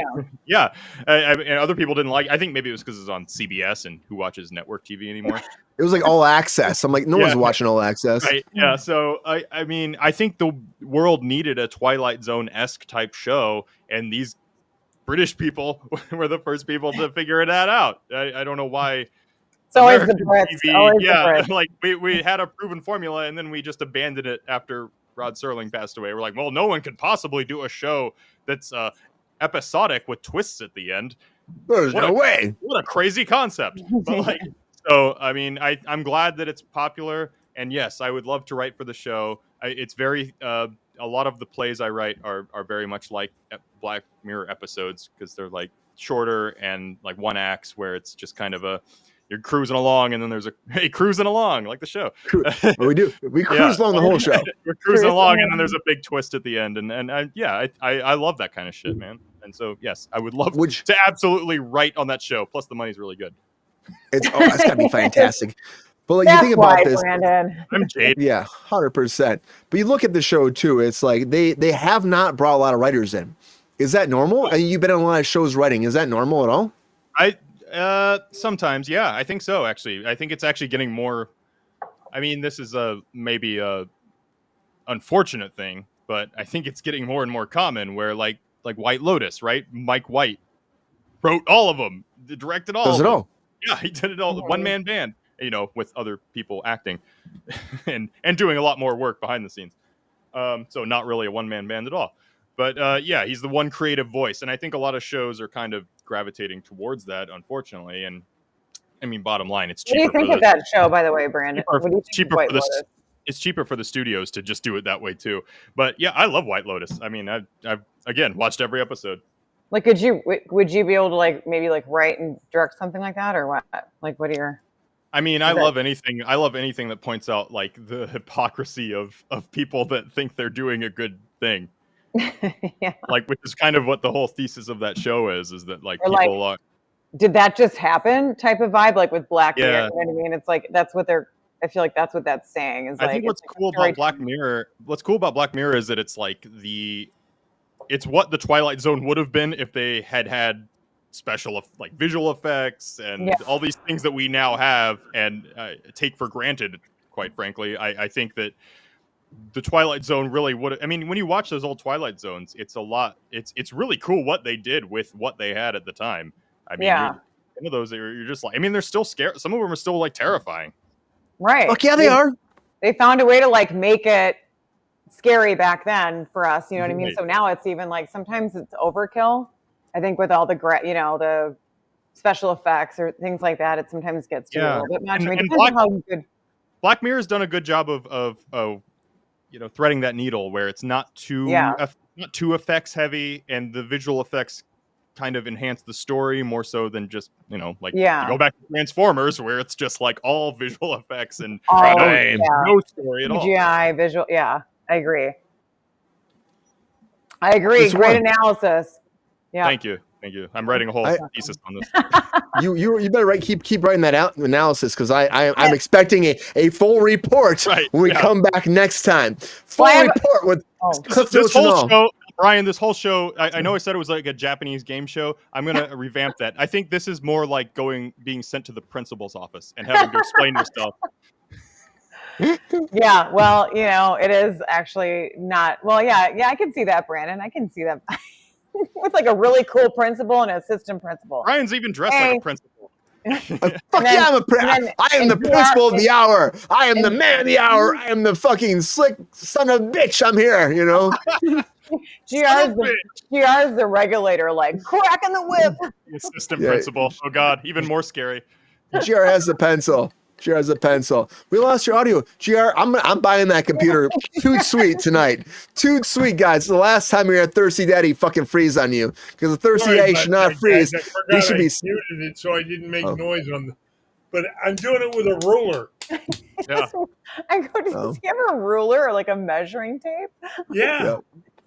Yeah. And other people didn't like. I think maybe it was because it's on CBS, and who watches network TV anymore? It was like All Access. I'm like, no one's watching All Access. Right. Yeah. So I mean, I think the world needed a Twilight Zone-esque type show, and these British people were the first people to figure that out. I don't know why. It's always the Brits. Like we had a proven formula, and then we just abandoned it after Rod Serling passed away. We're like, well, no one could possibly do a show that's episodic with twists at the end. There's no way. What a crazy concept. But so I mean, I'm glad that it's popular, and yes, I would love to write for the show. It's very a lot of the plays I write are very much like Black Mirror episodes, because they're shorter and one acts where it's just kind of you're cruising along, and then there's cruising along like the show. We cruise along the whole show. We're cruising along, and then there's a big twist at the end, and I love that kind of shit, man. And so, yes, I would love Which- to absolutely write on that show. Plus, the money's really good. It's gotta be fantastic. But like, you That's think why, about this. Brandon. I'm jaded. Yeah, 100%. But you look at the show too, it's like they have not brought a lot of writers in. Is that normal? I mean, you've been on a lot of shows writing. Is that normal at all? Sometimes, yeah, I think so, actually. I think it's actually getting more. I mean, this is maybe a unfortunate thing, but I think it's getting more and more common where like White Lotus, right? Mike White wrote all of them, directed all Does of it them. all? Yeah, he did it all. One man band, with other people acting and doing a lot more work behind the scenes. So not really a one man band at all. But yeah, he's the one creative voice, and I think a lot of shows are kind of gravitating towards that, unfortunately. And I mean, bottom line, it's What do cheaper. you think of that show, by the way, Brandon? What do you think of cheaper White for the Lotus? It's cheaper for the studios to just do it that way too. But yeah, I love White Lotus. I mean, I've again watched every episode. Like, would you be able to maybe write and direct something like that, or what? Like, what are your? I mean, I love anything that points out like the hypocrisy of people that think they're doing a good thing. Yeah. Like, which is kind of what the whole thesis of that show is that like Or, people are. Did that just happen? Type of vibe, like with Black Mirror. Yeah. You know what I mean? It's like that's what they're. I feel like that's what that's saying. Is I think what's cool about Black Mirror. What's cool about Black Mirror is that it's like it's what the Twilight Zone would have been if they had special visual effects and all these things that we now have and take for granted. Quite frankly, I think that the Twilight Zone really would. I mean, when you watch those old Twilight Zones, it's a lot. It's really cool what they did with what they had at the time. I mean, some of those you're just like. I mean, they're still scary. Some of them are still terrifying. Right. Fuck yeah, they are. They found a way to make it scary back then for us. You know what I mean? Right. So now it's even sometimes it's overkill. I think with all the the special effects or things like that, it sometimes gets a little bit much. I mean, it depends on how good. Black Mirror's done a good job of threading that needle where it's not too effects heavy, and the visual effects kind of enhance the story more so than just you go back to Transformers where it's just all visual effects and no story at all. CGI visual, I agree. Great analysis. Yeah. Thank you. I'm writing a whole thesis on this. You better keep writing that out analysis because I'm expecting a full report when we come back next time. Report with cliff notes and all. Brian, this whole show, I know I said it was like a Japanese game show. I'm going to revamp that. I think this is more like being sent to the principal's office and having to explain yourself. Yeah, well, it is actually not. Well, yeah, I can see that, Brandon. I can see that. With a really cool principal and assistant principal. Brian's even dressed like a principal. Fuck yeah, I am the principal of the hour. I am the man of the hour. I am the fucking slick son of a bitch. I'm here, GR's the regulator, cracking the whip. The assistant principal. Oh God, even more scary. GR has the pencil. GR has a pencil. We lost your audio. GR, I'm buying that computer. Toot sweet tonight. Toot sweet, guys. The last time we were at Thirsty Daddy fucking freeze on you. Because the Thirsty Daddy should not freeze. He should be muted it so I didn't make noise on the. But I'm doing it with a ruler. Yeah. Does he have a ruler or a measuring tape? Yeah.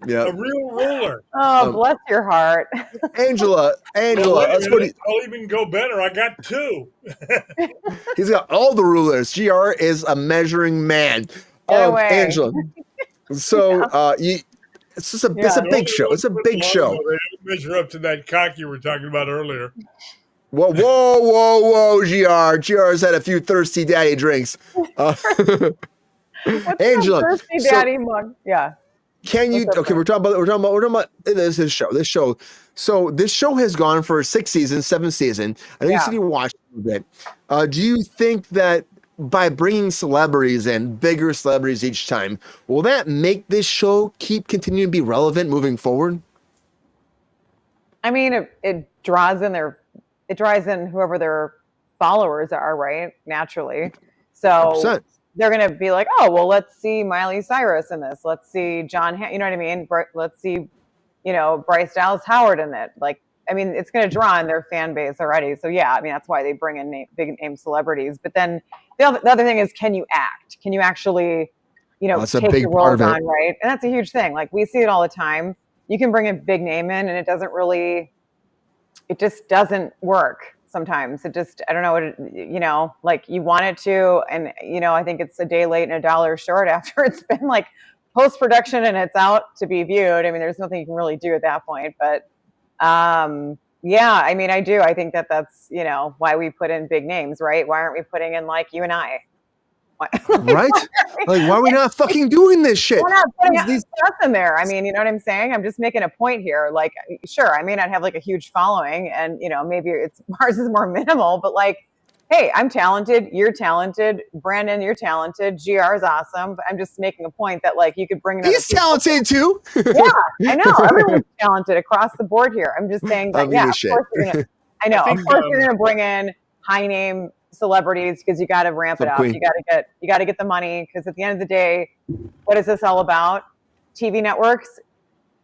Yeah. A real ruler. Oh, bless your heart. Angela, I'll even go better. I got two. He's got all the rulers. GR is a measuring man. Angela. So it's just it's a big show. It's a big show. They don't measure up to that cock you were talking about earlier. Whoa, GR. GR's had a few Thirsty Daddy drinks. Angela. Thirsty Daddy mug. Yeah. Can you? Okay, we're talking about this show. So this show has gone for 6 seasons, 7th season. I know you said you watched a little bit. Do you think that by bringing celebrities in, bigger celebrities each time, will that make this show continue to be relevant moving forward? I mean, it draws in whoever their followers are, right? Naturally, so. 100%. They're going to be like, oh, well, let's see Miley Cyrus in this. Let's see John, you know what I mean? Let's see, Bryce Dallas Howard in it. It's going to draw in their fan base already. So, yeah, I mean, that's why they bring in big name celebrities. But then the other thing is, can you act? Can you actually, take the roles on, right? And that's a huge thing. We see it all the time. you can bring a big name in and it just doesn't work sometimes. It just, I don't know what it, like you want it to. And, I think it's a day late and a dollar short after it's been like post-production and it's out to be viewed. I mean, there's nothing you can really do at that point, but yeah, I mean, I do. I think that's, why we put in big names, right? Why aren't we putting in like you and I? Right? Like, why are we not fucking doing this shit? We're not putting these stuff in there. I mean, you know what I'm saying? I'm just making a point here. Like, sure, I may not have like a huge following, and maybe ours is more minimal, but like, hey, I'm talented. You're talented. Brandon, you're talented. GR is awesome. But I'm just making a point that like you could bring. He's talented too. Yeah, I know. Everyone's talented across the board here. I'm just saying that. Yeah, of course I know. Of course, you're going to bring in high name celebrities because you got to ramp it up. You got to get the money because at the end of the day, what is this all about? TV networks,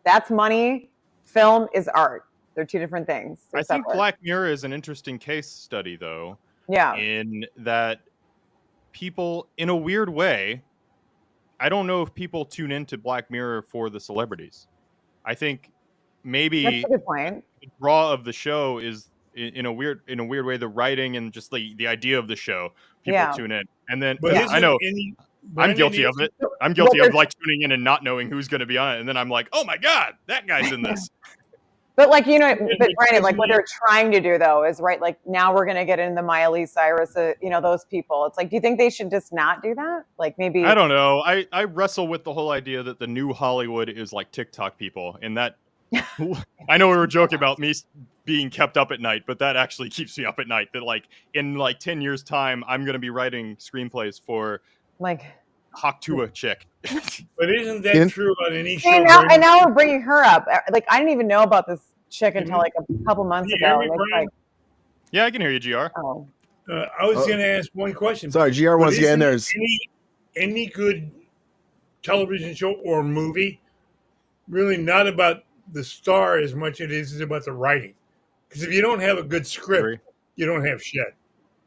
that's money. Film is art. They're two different things. They're think separate. Black Mirror is an interesting case study, though. Yeah. In that people, in a weird way, I don't know if people tune into Black Mirror for the celebrities. I think maybe that's a good point. The draw of the show is in a weird way the writing and just the idea of the show. People tune in, and then I know I'm guilty of it. I'm guilty of like tuning in and not knowing who's going to be on it, and then I'm like, oh my god, that guy's in this. But like but Brandon, like what they're trying to do though is right. Like now we're going to get into Miley Cyrus, those people. It's like, do you think they should just not do that? Like maybe I don't know. I wrestle with the whole idea that the new Hollywood is like TikTok people, and that I know we were joking about me being kept up at night, but that actually keeps me up at night. That like in like 10 years time, I'm going to be writing screenplays for like Haktua chick. But isn't that true on any show? And now we're bringing her up. Like I didn't even know about this chick until like a couple months ago. Yeah, I can hear you, GR. Oh. I was going to ask one question. Sorry, GR wants to get in there. Any good television show or movie really not about the star as much as it is about the writing? Because if you don't have a good script, you don't have shit.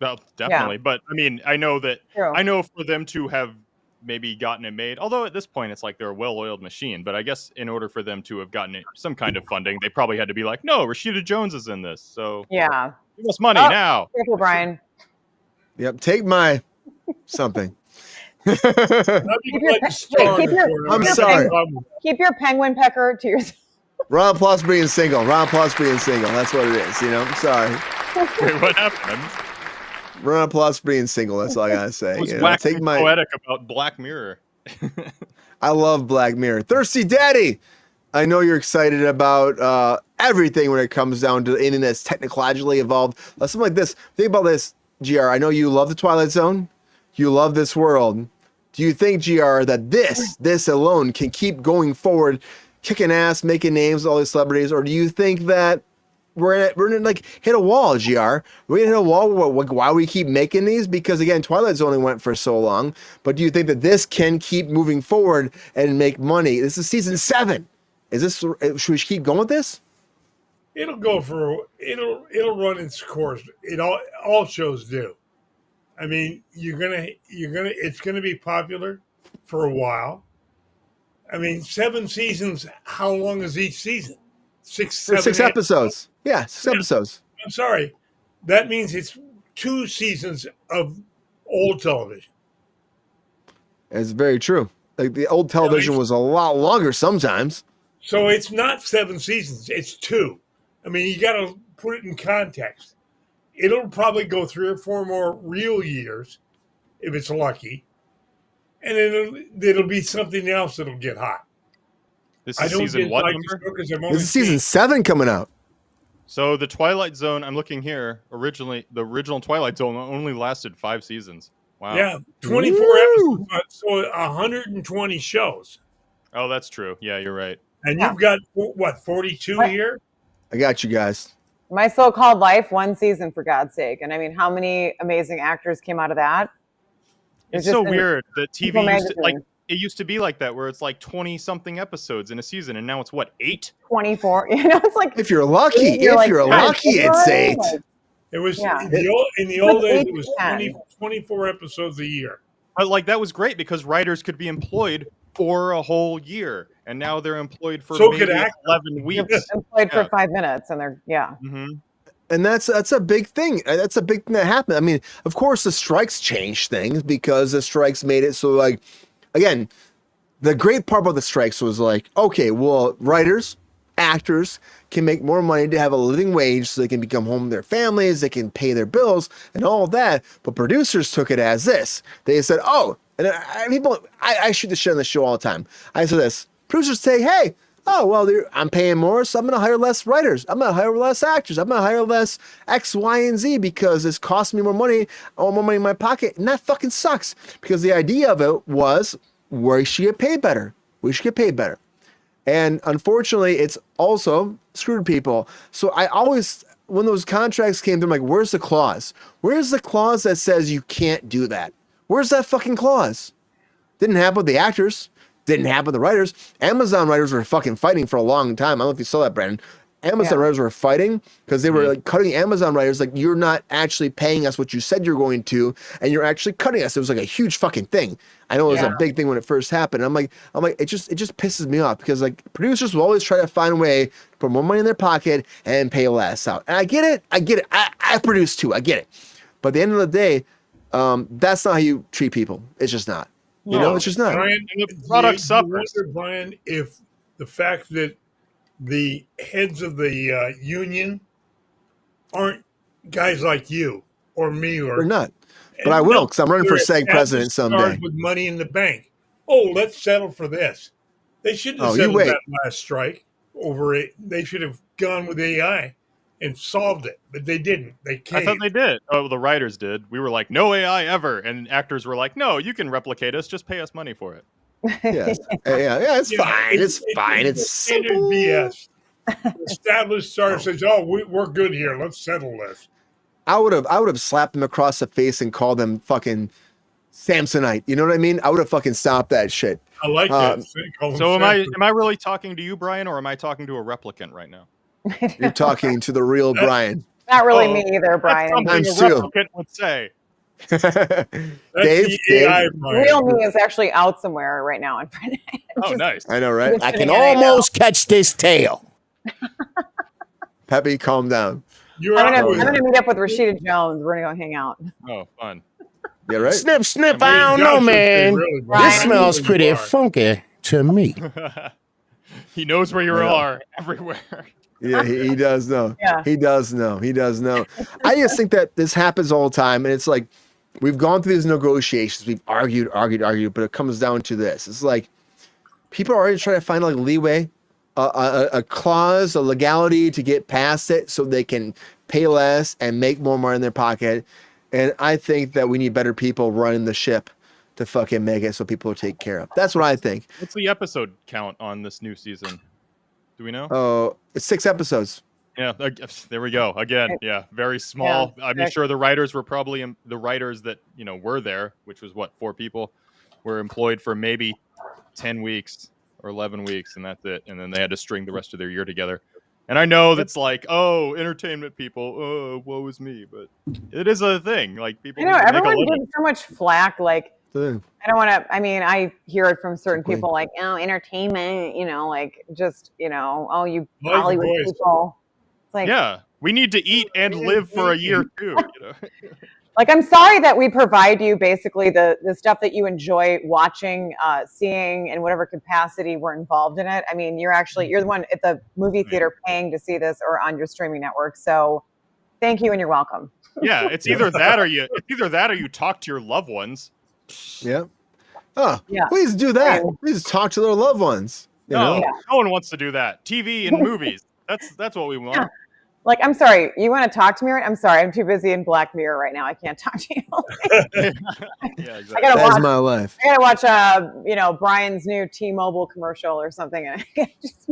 Well, definitely. Yeah. But I mean, I know for them to have maybe gotten it made, although at this point it's like they're a well-oiled machine, but I guess in order for them to have gotten it, some kind of funding, they probably had to be like, no, Rashida Jones is in this. So yeah, give us money now. Careful, Brian. Yep, take my something. I'm sorry. Keep your penguin pecker to yourself. Ron Plus being single. That's what it is. I'm sorry. Wait, what happened? Ron Plus being single. That's all I gotta say. Take my poetic about Black Mirror. I love Black Mirror. Thirsty Daddy. I know you're excited about everything when it comes down to anything that's technologically evolved. Something like this. Think about this, GR. I know you love the Twilight Zone. You love this world. Do you think, GR, that this alone can keep going forward, kicking ass, making names, all these celebrities, or do you think that we're gonna like hit a wall, GR? We're gonna hit a wall while we keep making these, because again, Twilight only went for so long. But do you think that this can keep moving forward and make money? This is season 7. Should we keep going with this? It'll run its course. All shows do. I mean, it's gonna be popular for a while. I mean, 7 seasons. How long is each season? 6 episodes. Yeah, 6 episodes. I'm sorry. That means it's 2 seasons of old television. It's very true. Like the old television was a lot longer sometimes. So it's not 7 seasons. It's 2. I mean, you got to put it in context. It'll probably go 3 or 4 more real years if it's lucky. And then it'll be something else that'll get hot. This is season what number? This is season 7 coming out. So the Twilight Zone, I'm looking here, the original Twilight Zone only lasted 5 seasons. Wow. Yeah, 24 episodes, so 120 shows. Oh, that's true. Yeah, you're right. And you've got, 42 here? I got you guys. My So-Called Life, 1 season, for God's sake. And I mean, how many amazing actors came out of that? It's so weird that TV used to be like that, where it's like 20-something episodes in a season, and now it's 8? 24. It's like if you're lucky, it's 8. It was in the old days. It was 24 episodes a year. But like that was great because writers could be employed for a whole year, and now they're employed for So could maybe act- 11 weeks. Employed for Yeah. 5 minutes, and they're hmm And that's a big thing. That's a big thing that happened. I mean, of course, the strikes changed things because the strikes made it so, like, again, the great part about the strikes was like, okay, well, writers, actors can make more money to have a living wage so they can become home with their families, they can pay their bills and all of that. But producers took it as this. They said, oh, and I shoot the shit on the show all the time. I said this. Producers say, hey, oh, well, I'm paying more, so I'm going to hire less writers. I'm going to hire less actors. I'm going to hire less X, Y, and Z because it's costing me more money. I want more money in my pocket. And that fucking sucks because the idea of it was we should get paid better. We should get paid better. And unfortunately, it's also screwed people. So I always, when those contracts came, they're like, where's the clause? Where's the clause that says you can't do that? Where's that fucking clause? Didn't happen with the actors. Didn't happen with the writers. Amazon writers were fucking fighting for a long time. I don't know if you saw that, Brandon. Amazon writers were fighting because they were like cutting Amazon writers. Like, you're not actually paying us what you said you're going to, and you're actually cutting us. It was like a huge fucking thing. I know it was a big thing when it first happened. I'm like, it just pisses me off because like producers will always try to find a way to put more money in their pocket and pay less out. And I get it. I produce too. I get it. But at the end of the day, that's not how you treat people. It's just not. You know, it's just not. Brian, And the product suffers. wonder, Brian, if the fact that the heads of the union aren't guys like you or me or They're not. But I will, because I'm running for SAG president someday. With money in the bank. Oh, let's settle for this. They shouldn't have Oh, you settled wait. that last strike over it. They should have gone with AI and solved it, but they didn't. They I caved. thought they did. Oh, the writers did. We were like, no AI ever. And actors were like, no, you can replicate us. Just pay us money for it. Yes. Yeah, it's Yeah, fine. It's fine. It's standard simple. BS. Established star says, "Oh, we're good here. Let's settle this." I would have slapped him across the face and called him fucking Samsonite. You know what I mean? I would have fucking stopped that shit. I like that. Call So them am I really talking to you, Brian, or am I talking to a replicant right now? You're talking to the real Brian. Not really Oh, me either, Brian. Something a Times two. replicant would say. That's Dave, the AI Dave. Brian. Real me is actually out somewhere right now. Oh, nice. I know, right? Just I can kidding, I know. almost catch this tail. Peppy, calm down. You're I'm out gonna, with I'm gonna meet up with Rashida Jones. We're gonna go hang out. Oh, fun. Yeah, right? Sniff, sniff. I mean, I don't know, Josh would say, man. really, This Brian, smells you pretty are. funky to me. He knows where you Yeah. are everywhere. Yeah, he does know. Yeah. He does know. I just think that this happens all the time. And it's like, we've gone through these negotiations. We've argued, but it comes down to this. It's like, people are already trying to find like leeway, a clause, a legality to get past it so they can pay less and make more money in their pocket. And I think that we need better people running the ship to fucking make it so people are taken care of. That's what I think. What's the episode count on this new season? Do we know? Oh, it's 6 episodes. Yeah, there we go. Again, yeah, very small. Yeah, I'm sure the writers were probably the writers that, were there, which was what, 4 people, were employed for maybe 10 weeks or 11 weeks, and that's it. And then they had to string the rest of their year together. And I know that's like, oh, entertainment people, oh, woe is me, but it is a thing. Like, people You know, need to make a everyone living. gives so much flack. Like, So, I don't want to. I mean, I hear it from certain Exactly. people, like, oh, entertainment. Like just, oh, you Like the Hollywood voice. people. It's like, Yeah, we need to eat and live for a year too. Like, I'm sorry that we provide you basically the stuff that you enjoy watching, seeing in whatever capacity we're involved in it. I mean, you're the one at the movie theater paying to see this or on your streaming network. So thank you and you're welcome. Yeah, it's either that or you talk to your loved ones. yeah. Oh, Yeah. please do that. Please talk to their loved ones. You No, know? no one wants to do that. TV and movies. That's what we want. Yeah. Like, I'm sorry, you want to talk to me? I'm sorry, I'm too busy in Black Mirror right now. I can't talk to you. Yeah, I exactly. gotta That's watch. my life. I gotta watch, Brian's new T-Mobile commercial or something. And I just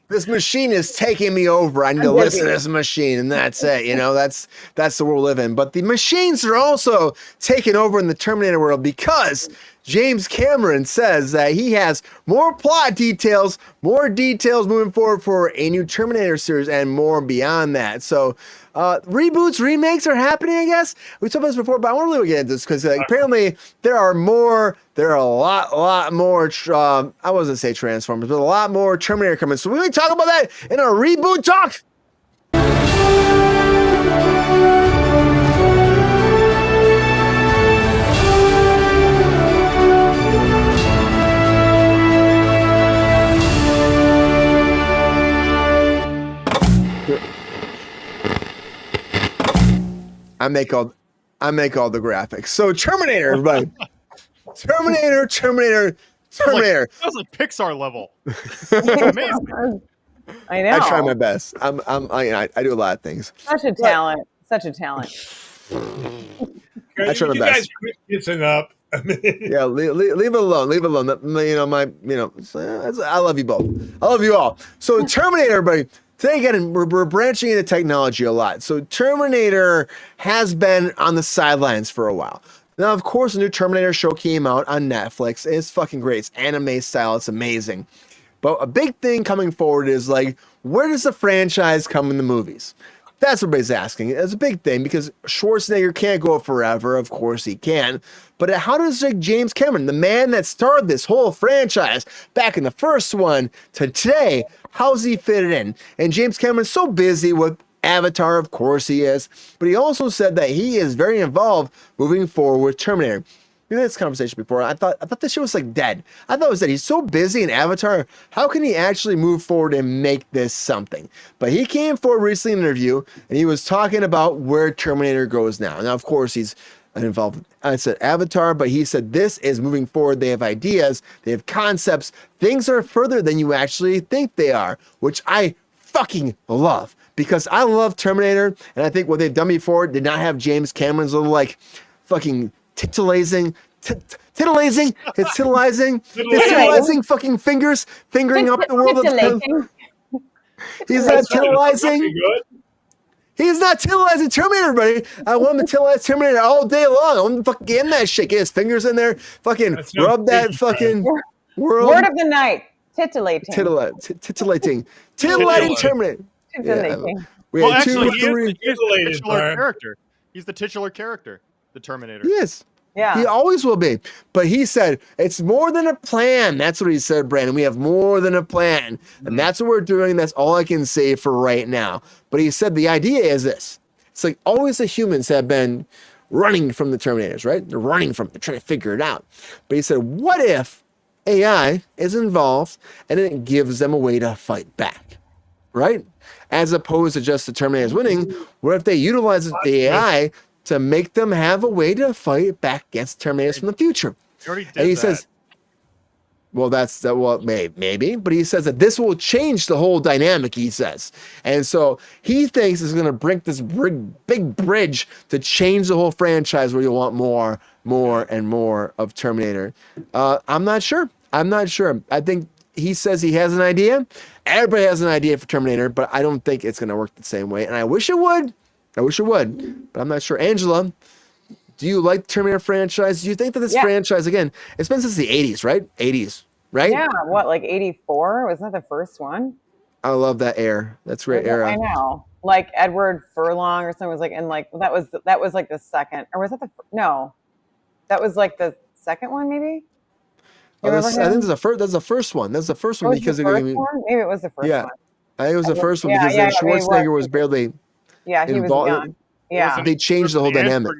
This machine is taking me over. I need to I'm listen to busy. this machine, and that's it. That's the world we live in. But the machines are also taking over in the Terminator world because James Cameron says that he has more plot details, more details moving forward for a new Terminator series and more beyond that. So reboots, remakes are happening, I guess. We talked about this before, but I want to really get into this because apparently there are a lot more, I wasn't say Transformers, but a lot more Terminator coming. So we're going to talk about that in our reboot talk. I make all the graphics. So Terminator, everybody. Terminator. That was like Pixar level. Amazing. I know. I try my best. I do a lot of things. Such a talent. Such a talent. I try my you best. guys quit kissing up. Yeah, leave it alone. Leave it alone. I love you both. I love you all. So Terminator, everybody. Today again, we're branching into technology a lot. So Terminator has been on the sidelines for a while. Now, of course, a new Terminator show came out on Netflix. It's fucking great. It's anime style. It's amazing. But a big thing coming forward is like, where does the franchise come in the movies? That's what everybody's asking. It's a big thing because Schwarzenegger can't go forever. Of course he can. But how does like James Cameron, the man that started this whole franchise back in the first one to today, how's he fit it in? And James Cameron's so busy with Avatar, of course he is. But he also said that he is very involved moving forward with Terminator. We had this conversation before. I thought this shit was like dead. I thought it was that he's so busy in Avatar. How can he actually move forward and make this something? But he came forward recently in an interview and he was talking about where Terminator goes now. Now, of course, he's involved. I said Avatar, but he said this is moving forward. They have ideas. They have concepts. Things are further than you actually think they are, which I fucking love because I love Terminator. And I think what they've done before did not have James Cameron's little like fucking titillizing fucking fingering up the world. He's not titillizing. He's not titillizing Terminator, buddy. I want him to titilize Terminator all day long. I want him to fucking get in that shit, get his fingers in there, fucking rub that fucking world. Word of the night. Titillating. Titillating Terminator. Titillating. Yeah. We had actually, 2 or 3. He's the titular character. He's the titular character, the Terminator. Yes. Yeah. He always will be. But he said, it's more than a plan. That's what he said, Brandon. We have more than a plan. And that's what we're doing. That's all I can say for right now. But he said the idea is this. It's like always the humans have been running from the Terminators, right? They're running from it. They're trying to figure it out. But he said, what if AI is involved and it gives them a way to fight back, right? As opposed to just the Terminators winning. What if they utilize the AI to make them have a way to fight back against Terminators from the future? And he says, well, maybe, but he says that this will change the whole dynamic, he says. And so he thinks it's going to bring this big bridge to change the whole franchise where you want more and more of Terminator. I'm not sure. I think he says he has an idea. Everybody has an idea for Terminator, but I don't think it's going to work the same way. And I wish it would. But I'm not sure. Angela, do you like the Terminator franchise? Do you think that this franchise, again, it's been since the 80s, right? 80s, right? Yeah, what, like 84? Wasn't that the first one? I love that era. That's a great era. I know. Like Edward Furlong or something was like, and like, that was like the second, or was that no, that was like the second one maybe? I think that's the first one. That's the first one because maybe it was the first one. I think it was the first one because Schwarzenegger was barely. Yeah, he was young. Yeah, they changed the whole dynamic.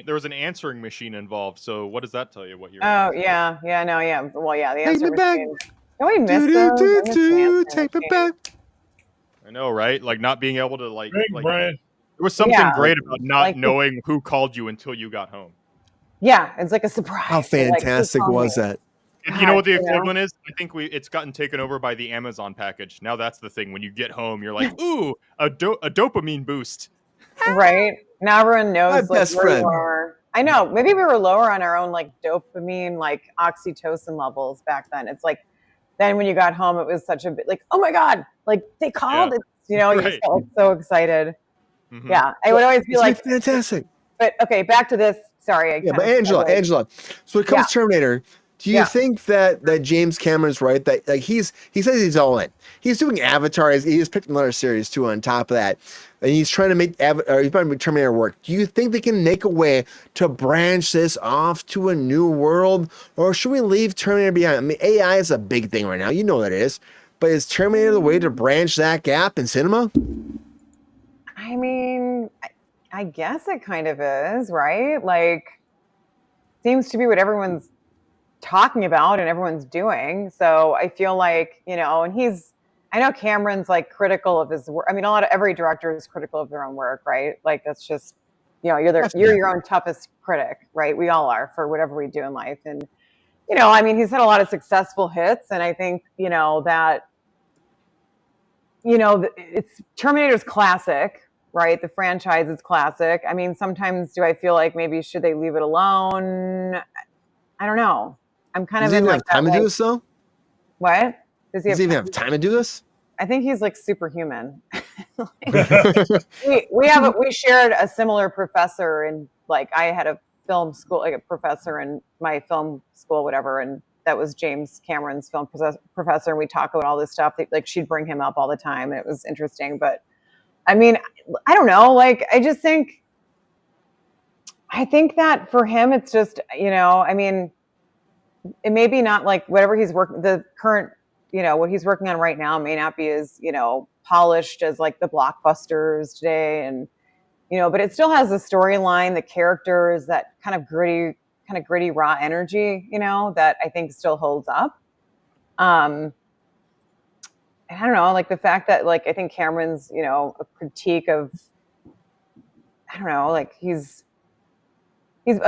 There was an answering machine involved. So what does that tell you? What you're? Oh yeah. Well, yeah, the Take answering me back. machine. Don't we miss those? Take me back. I know, right? Like not being able to like Brian. there was something great about not knowing who called you until you got home. Yeah, it's like a surprise. How fantastic was that? And you know what the equivalent is? I think it's gotten taken over by the Amazon package. Now that's the thing. When you get home, you're like, ooh, a dopamine boost. Right. Now everyone knows My best we're friend. lower. I know. Maybe we were lower on our own like dopamine, like oxytocin levels back then. It's like then when you got home, it was such a bit like, oh my God, like they called it. You know, you just felt so excited. Mm-hmm. Yeah. I would always be like fantastic. But okay, back to this sorry. Yeah, but Angela. So when it comes to Terminator, do you think that James Cameron's right? That like he says he's all in. He's doing Avatar. He's picked another series too on top of that, and he's trying to make Terminator work. Do you think they can make a way to branch this off to a new world, or should we leave Terminator behind? I mean, AI is a big thing right now. You know that it is. But is Terminator the way to branch that gap in cinema? I mean, I guess it kind of is, right? Like, seems to be what everyone's talking about and everyone's doing. So I feel like, and I know Cameron's like critical of his work. I mean, every director is critical of their own work, right? Like that's just, you're your own toughest critic, right? We all are for whatever we do in life. And, I mean, he's had a lot of successful hits, and I think, that, it's Terminator's classic, right? The franchise is classic. I mean, sometimes do I feel like maybe should they leave it alone? I don't know. I'm kind of in like time to do this though. What? Does he even have time to do this? I think he's like superhuman. we shared a similar professor, and like I had a film school, like a professor in my film school, whatever, and that was James Cameron's film professor, and we talk about all this stuff. Like she'd bring him up all the time, and it was interesting. But I mean, I don't know. Like I think that for him, it's just I mean, it may be not like whatever he's working. The current, what he's working on right now may not be as polished as like the blockbusters today, and but it still has the storyline, the characters, that kind of gritty raw energy, that I think still holds up. I don't know, like the fact that like I think Cameron's, a critique of, I don't know, like he's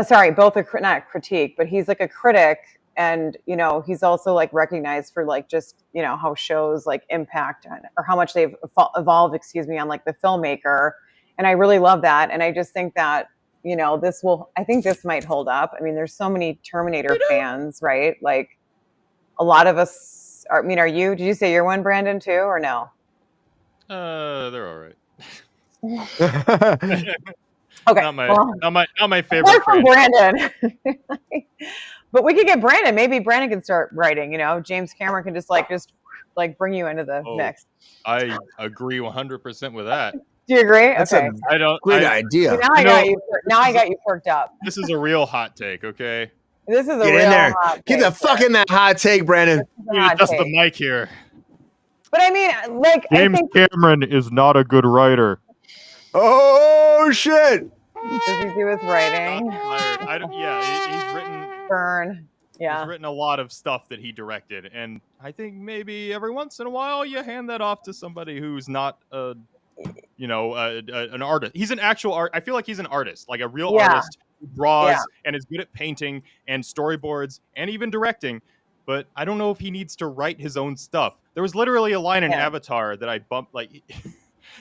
sorry, both not a critique, but he's like a critic, and he's also like recognized for like just how shows like impact on, or how much they've evolved, on like the filmmaker, and I really love that, and I just think that I think this might hold up. I mean, there's so many Terminator fans, right? Like a lot of us are, did you say you're one, Brandon, too, or no? They're all right. Okay. Not my favorite from Brandon. But we could get Brandon. Maybe Brandon can start writing, James Cameron can just bring you into the mix. I agree 100% with that. Do you agree? That's okay. Great idea. Now I got you perked up. This is a real hot take, okay? This is a Get real in there. hot take. Get the fuck in that hot take, Brandon. Just the mic here. But I mean, like, James Cameron is not a good writer. Oh shit! Does he do his writing? He's written. Burn. Yeah. He's written a lot of stuff that he directed, and I think maybe every once in a while you hand that off to somebody who's not an artist. He's an actual art. I feel like he's an artist, like a real artist who draws and is good at painting and storyboards and even directing. But I don't know if he needs to write his own stuff. There was literally a line in Avatar that I bumped. Like,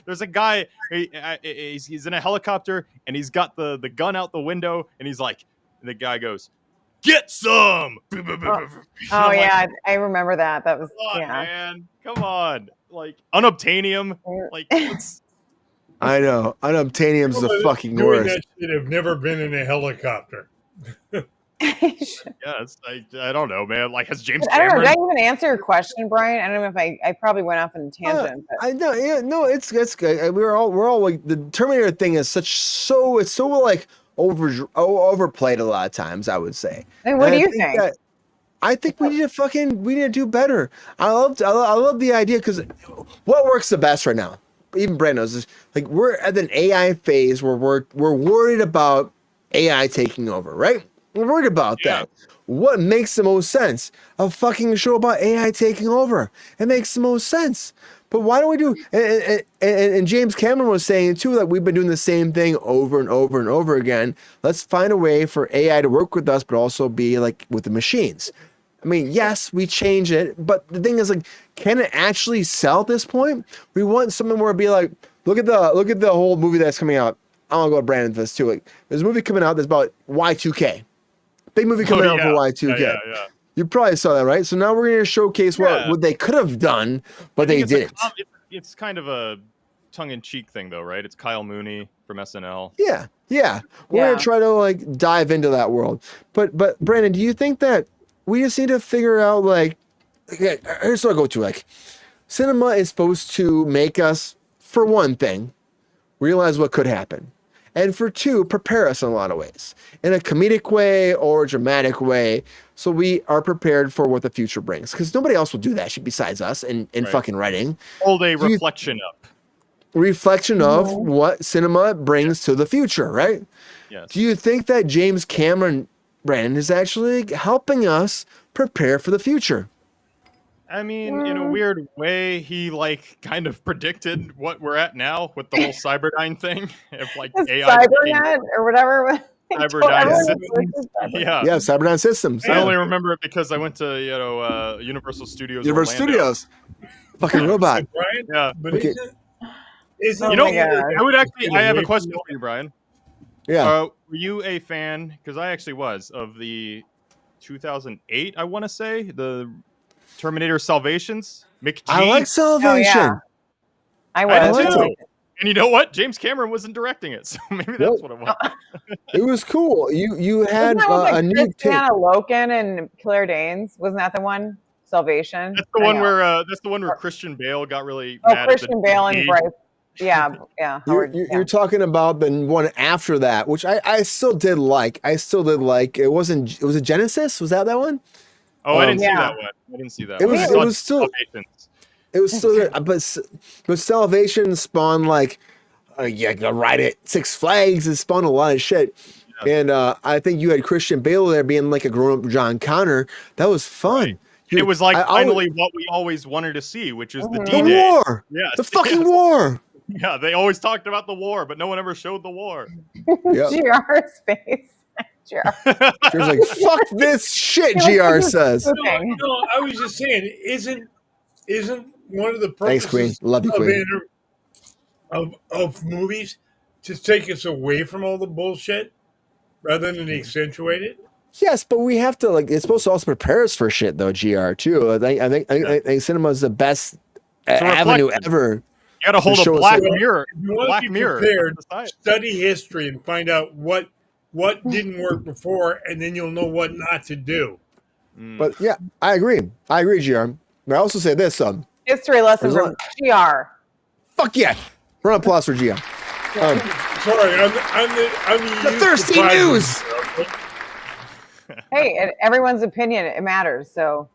there's a guy. He's in a helicopter and he's got the gun out the window, and he's like, and the guy goes, "Get some." Oh yeah, I remember that. That was man. Come on, like unobtainium. Like it's. I know unobtainium's the fucking worst. That shit have never been in a helicopter. Yes, I don't know, man. Like, has James I don't know. Cameron? Did I even answer your question, Brian? I don't know if I probably went off on a tangent. I know. Yeah, no, it's good. We're all like the Terminator thing is it's so like overplayed a lot of times. I would say. And what do you think? I think we need to do better. I love the idea, because what works the best right now, even Brand knows, is like we're at an AI phase where we're worried about AI taking over, right? We're worried about that. What makes the most sense? A fucking show about AI taking over. It makes the most sense. But why don't we do? And James Cameron was saying too that we've been doing the same thing over and over and over again. Let's find a way for AI to work with us, but also be like with the machines. I mean, yes, we change it, but the thing is, like, can it actually sell at this point? We want something where it'd be like, look at the whole movie that's coming out. I want to go to Brandon for this too. Like, there's a movie coming out that's about Y2K. Big movie coming out for Y2K. Yeah. You probably saw that, right? So now we're going to showcase what they could have done, but they didn't. It's kind of a tongue-in-cheek thing, though, right? It's Kyle Mooney from SNL. Yeah. We're gonna try to like dive into that world. But Brandon, do you think that we just need to figure out like, okay, here's what I go to. Like, cinema is supposed to make us, for one thing, realize what could happen, and for two, prepare us in a lot of ways, in a comedic way or a dramatic way, so we are prepared for what the future brings. Because nobody else will do that shit besides us in fucking writing. Hold a reflection up. Reflection of what cinema brings to the future, right? Yes. Do you think that James Cameron, Brandon, is actually helping us prepare for the future? I mean, in a weird way, he like kind of predicted what we're at now with the whole Cyberdyne thing of like AI. Cybernet or whatever. Cyberdyne systems. Yeah, Cyberdyne systems. I only remember it because I went to Universal Studios. Universal Orlando. Studios. Fucking robot. Brian, Yeah. but Okay. isn't You know, God. I would actually. I have a question for you, Brian. Yeah. Were you a fan? Because I actually was of the 2008. I want to say the Terminator Salvations. McG. I like Salvation. Oh, yeah. I I was. did too. like it. And you know what? James Cameron wasn't directing it, so maybe that's what it was. It was cool. You had Wasn't that with, a new take. Christiana Loken and Claire Danes? Wasn't that the one? Salvation. That's the one where Christian Bale got really mad at Christian Bale and DA. Bryce. Yeah. You're talking about the one after that, which I still did like. It was a Genesis? Was that one? Oh, I didn't see Yeah. that one. I didn't see that. It one. was- I it saw was still- Salvations. It was still good, but Salvation spawned like, a ride at Six Flags. It spawned a lot of shit. Yeah. And I think you had Christian Bale there being like a grown-up John Connor. That was fun. Right. It was like I finally what we always wanted to see, which is the the D-Day. war. Yes, The fucking yes. war. Yeah, they always talked about the war, but no one ever showed the war. Yeah. GR's face. GR. She was like, fuck this shit, GR says. No, I was just saying, isn't one of the Thanks, purposes Queen. Love you, Queen. of movies to take us away from all the bullshit rather than accentuate it? Yes, but we have to it's supposed to also prepare us for shit though, GR too. I think cinema is the best avenue reflection. ever. You got to hold show a us black that- mirror. If you want Black to be mirror. prepared, Society. study history and find out what didn't work before, and then you'll know what not to do. But yeah, I agree, GR. But I also say this, History lesson There's from GR. fuck yeah, round of applause for GR. Sorry, I'm the Thirsty surprise news. one. Hey, everyone's opinion, it matters. So,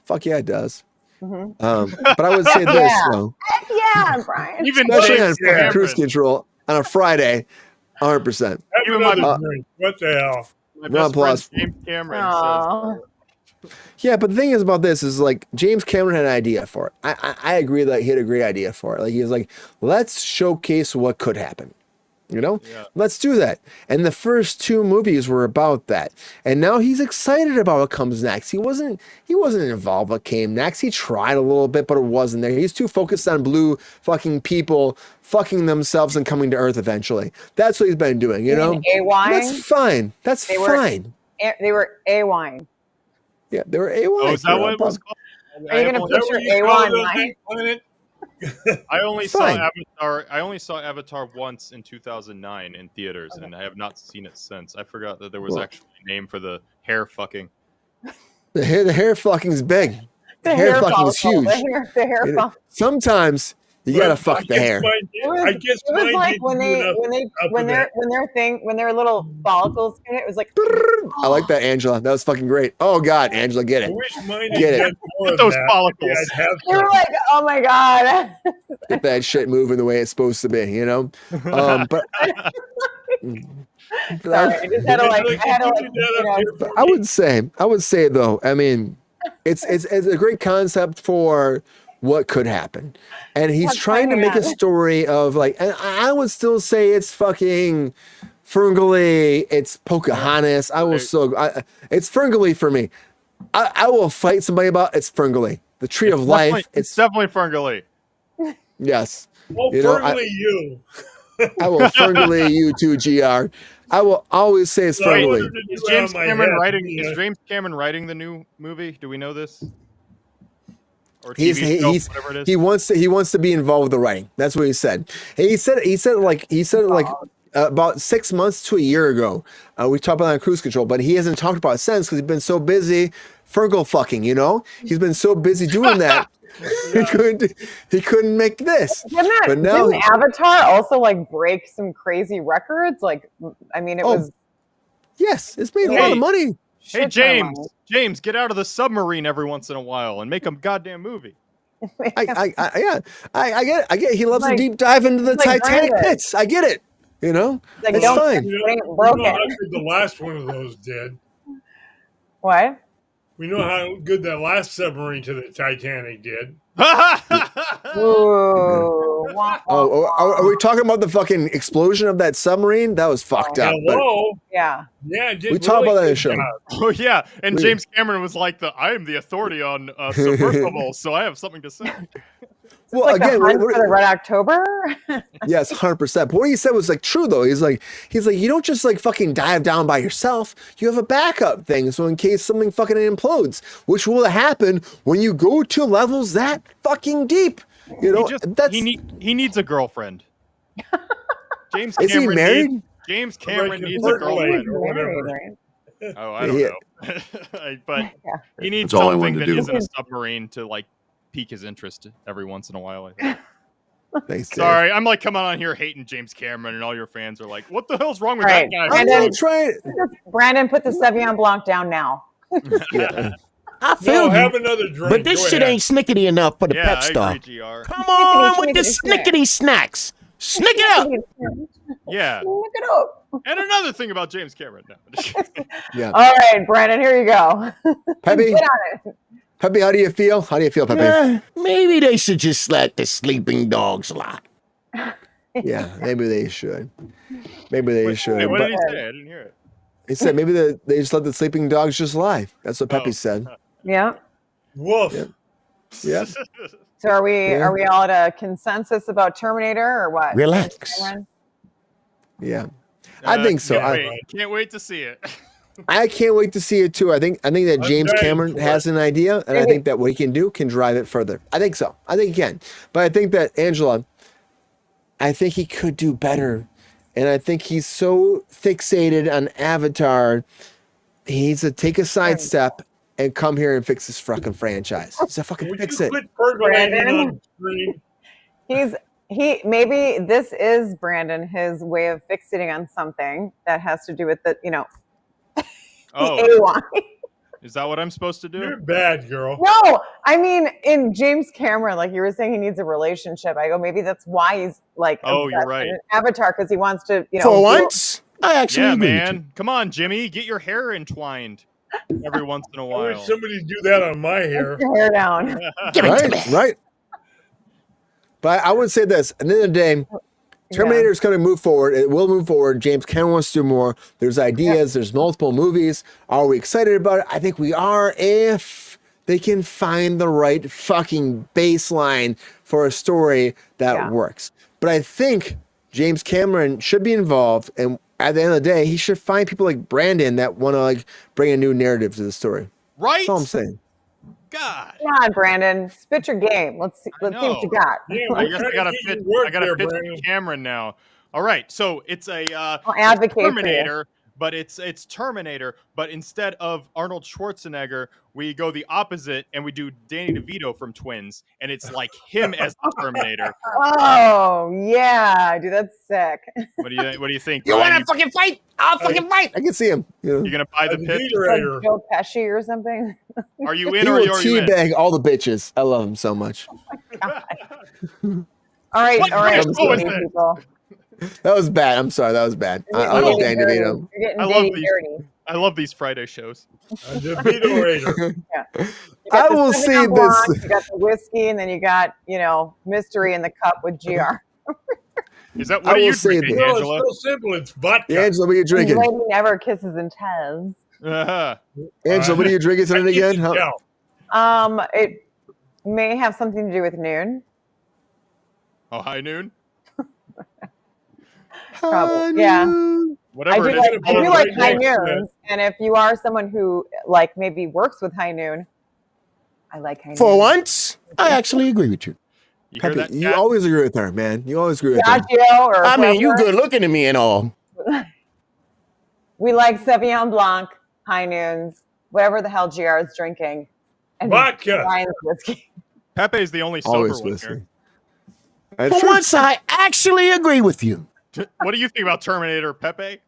Fuck yeah, it does. Mhm. But I would say this Yeah. though, heck yeah, Brian. Even especially on James fucking Cameron. Cruise Control on a Friday, 100%. Have Even my- another drink. What the hell? My Round best of applause. friend James Cameron Aw. Yeah, but the thing is about this is like James Cameron had an idea for it. I agree that he had a great idea for it. Like he was like, let's showcase what could happen. You know, Yeah. let's do that. And the first two movies were about that. And now he's excited about what comes next. He wasn't involved what came next. He tried a little bit, but it wasn't there. He's too focused on blue fucking people fucking themselves and coming to Earth eventually. That's what he's been doing, you know? A-wine? That's fine. That's They were- fine. They were A-wine. Yeah, they were A1. Oh, is that what it was called? Are you going to I put Is that your what you call A1 it on line? that planet? I only saw Fine. Avatar. I only saw Avatar once in 2009 in theaters, and I have not seen it since. I forgot that there was Well- actually a name for the hair fucking. The hair fucking's big. The hair fucking is follicle. huge. The hair You know, follicle. sometimes you gotta Well, fuck I the guess hair. mine- It was, I guess it was mine like didn't when do they enough when they up when to their that. when their little follicles in it was like I like that, Angela. That was fucking great. Oh God, Angela, get I it. wish mine Get it. had done more of Those that. follicles. I'd have they were some. like, oh my god. Get that shit moving the way it's supposed to be, you know? But Sorry, I just had to like I had to like you know, But I would say though, I mean, it's a great concept for what could happen, and he's What's trying to going make a on? story of like, and I would still say it's fucking Ferngully, it's Pocahontas. It's Ferngully for me. I will fight somebody about it's Ferngully, the Tree of Life. It's definitely Ferngully. Yes, Well, you know, firmly you. I will Ferngully you too, GR. I will always say it's So I Ferngully. wanted to Is do it James on my Cameron head, writing? you know. Is James Cameron writing the new movie? Do we know this? or TV show, whatever it is. He wants to be involved with the writing. That's what he said. And he said like about 6 months to a year ago. We talked about it on Kruse Control, but he hasn't talked about it since because he's been so busy Fergal fucking. You know, he's been so busy doing that. He couldn't make this. Didn't Avatar also like break some crazy records? Like, I mean, it was. Yes, it's made a lot of money. Hey, James, get out of the submarine every once in a while and make a goddamn movie. I get it. He loves to deep dive into the Titanic pits. I get it. You know, like, it's fine. You know how good the last one of those did. What? We know how good that last submarine to the Titanic did. Ooh, are we talking about the fucking explosion of that submarine? That was fucked up. Hello. Yeah. Yeah. We talked about that in the show. Oh yeah, and James Cameron was like, "I am the authority on submersibles, so I have something to say." Well, like again, for the Red October. Yes, 100%. But what he said was like true though. He's like, you don't just like fucking dive down by yourself. You have a backup thing, so in case something fucking implodes, which will happen when you go to levels that fucking deep. You know, he needs a girlfriend. James is Cameron he married? James Cameron needs a girlfriend or whatever. Oh, I don't know. But he needs That's all I something wanted that to do. isn't a submarine to like pique his interest every once in a while. I think. Thanks, Dave. Sorry, I'm like coming on here hating James Cameron, and all your fans are like, "What the hell's wrong with Right. that guy?" I'm not trying. Brandon, put the Sauvignon Blanc down now. Yeah. I feel Have you, another drink. but this Go shit ahead. ain't snickety enough for the Yeah, pep I star. agree, GR. Come on with the Snickety snickety snacks. Snick it up. Yeah. Look it up. And another thing about James Cameron. No, just kidding. Yeah. All right, Brandon, here you go. Peppy, Get on it. Peppy, how do you feel? How do you feel, Peppy? Maybe they should just let the sleeping dogs lie. Yeah, maybe they should. Maybe they should. Wait, what But did he say? I didn't hear it. he said maybe they just let the sleeping dogs just lie. That's what Peppy said. Yeah. Woof. Yeah. Yeah. So are we Yeah. all at a consensus about Terminator or what? Relax. Yeah. I think so. Can't wait to see it. I can't wait to see it too. I think that James dying Cameron for has an idea, and I think that what he can do can drive it further. I think so. I think he can. But I think that Angela, I think he could do better. And I think he's so fixated on Avatar, he needs to take a sidestep and come here and fix this fucking franchise. He's a fucking Would fix you it. quit percolating Brandon? on screen? Maybe this is Brandon, his way of fixating on something that has to do with the Oh, AY. is that what I'm supposed to do? You're bad, girl. No, I mean in James Cameron, like you were saying, he needs a relationship. I go, maybe that's why he's like, Oh, you're obsessed right. with Avatar, because he wants to, For once, I actually Yeah, agree. man. Come on, Jimmy. Get your hair entwined every once in a I while. wish somebody do that on my hair. Your hair down. Give it to me. Right. But I would say this, at the end of the day, Terminator is going to move forward. It will move forward. James Cameron wants to do more. There's ideas. There's multiple movies. Are we excited about it? I think we are if they can find the right fucking baseline for a story that works. But I think James Cameron should be involved. And at the end of the day, he should find people like Brandon that want to like bring a new narrative to the story. Right? That's all I'm saying. God. Come on, Brandon, spit your game. Let's see what you got. Yeah, I we're guess trying I gotta to get pitch. you work I gotta there, pitch Brandon. Cameron now. All right, so it's a I'll advocate for you. Terminator, but it's Terminator, but instead of Arnold Schwarzenegger, we go the opposite and we do Danny DeVito from Twins, and it's like him as the Terminator. Oh yeah, dude, that's sick. What do you think? You Brian? want to fucking fight? I'll fucking fight. I can see him. You know. You gonna buy the A pitch? Like Defeaterator. Joe Pesci or something. Are you He in or will are you in? teabag all the bitches. I love him so much. All right, What all right, kind of show is Disney this? people. That was bad. I'm sorry. That was bad. I love Danny DeVito. You're getting I love Danny these. dirty. I love these Friday shows. A Defeaterator. You I got the will Sauvignon see Blanc, this. You got the whiskey, and then you got mystery in the cup with GR. Is that I what are will you say drinking, this. No, Angela? it's so simple. It's vodka. Angela, what are you drinking? Lady never kisses and tells. Angela, what are you drinking I tonight can again? Huh? tell. It may have something to do with noon. Oh, high noon. Probably, yeah. Whatever I it do is. like, I do like high Right next to noons, and if you are someone who like maybe works with high noon, I like high noon. For once, I actually agree with you. You hear Pepe, that? you Cat? always agree with her, man. You always agree with her. Gagio or I mean, you whoever. good looking to me and all. We like Sauvignon Blanc, High Noons, whatever the hell GR is drinking, and Vodka. Ryan's whiskey. Pepe is the only sober Always one whiskey. here. That's For true. once, I actually agree with you. What do you think about Terminator, Pepe?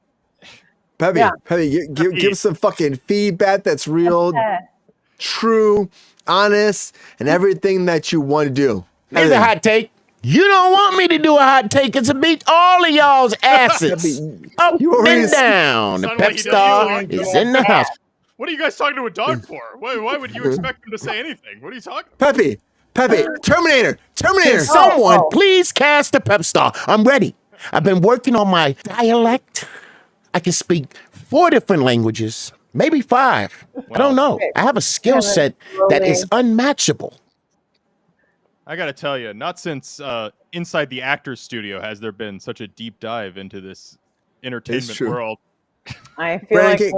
Pepe, Yeah. Pepe, give some fucking feedback that's real, true, honest, and everything that you want to do. Here's a Everything. hot take. You don't want me to do a hot take. It's to beat all of y'all's asses. Up You already and down. The Sound Pep like he Star doesn't is in the house. What are you guys talking to a dog for? Why would you expect him to say anything? What are you talking Pepe, Terminator. Can someone please cast the Pep Star? I'm ready. I've been working on my dialect. I can speak 4 different languages, maybe 5. I don't know. I have a skill set that is unmatchable. I gotta tell you, not since Inside the Actors Studio has there been such a deep dive into this entertainment true. world. I feel Brandon,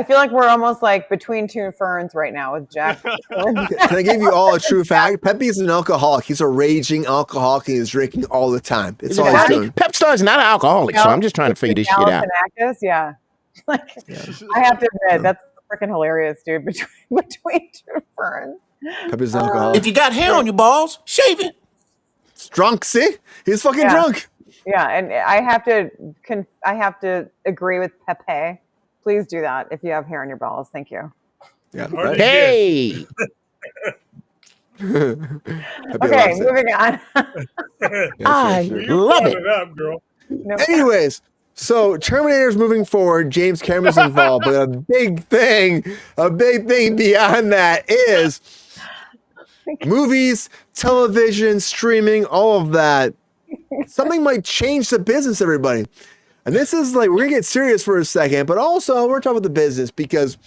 like we're almost like between two ferns right now with Jack. Can I give you all a true fact? Pepe is an alcoholic. He's a raging alcoholic and he's drinking all the time. It's all he's doing. Pep Star is not an alcoholic, so I'm just trying to figure this shit out. Actus, yeah. Like, I have to admit, that's freaking hilarious, dude. Between two ferns. Pepe's an alcoholic. If you got hair on your balls, shave it. He's drunk, see? He's fucking drunk. Yeah, and I have to agree with Pepe. Please do that if you have hair on your balls. Thank you. Yeah. Already Hey. Okay, moving on. I You love brought it. up, girl. No, Anyways, so Terminator's moving forward. James Cameron's involved, but a big thing beyond that is movies, television, streaming, all of that. Something might change the business, everybody. And this is like, we're gonna get serious for a second, but also we're talking about the business because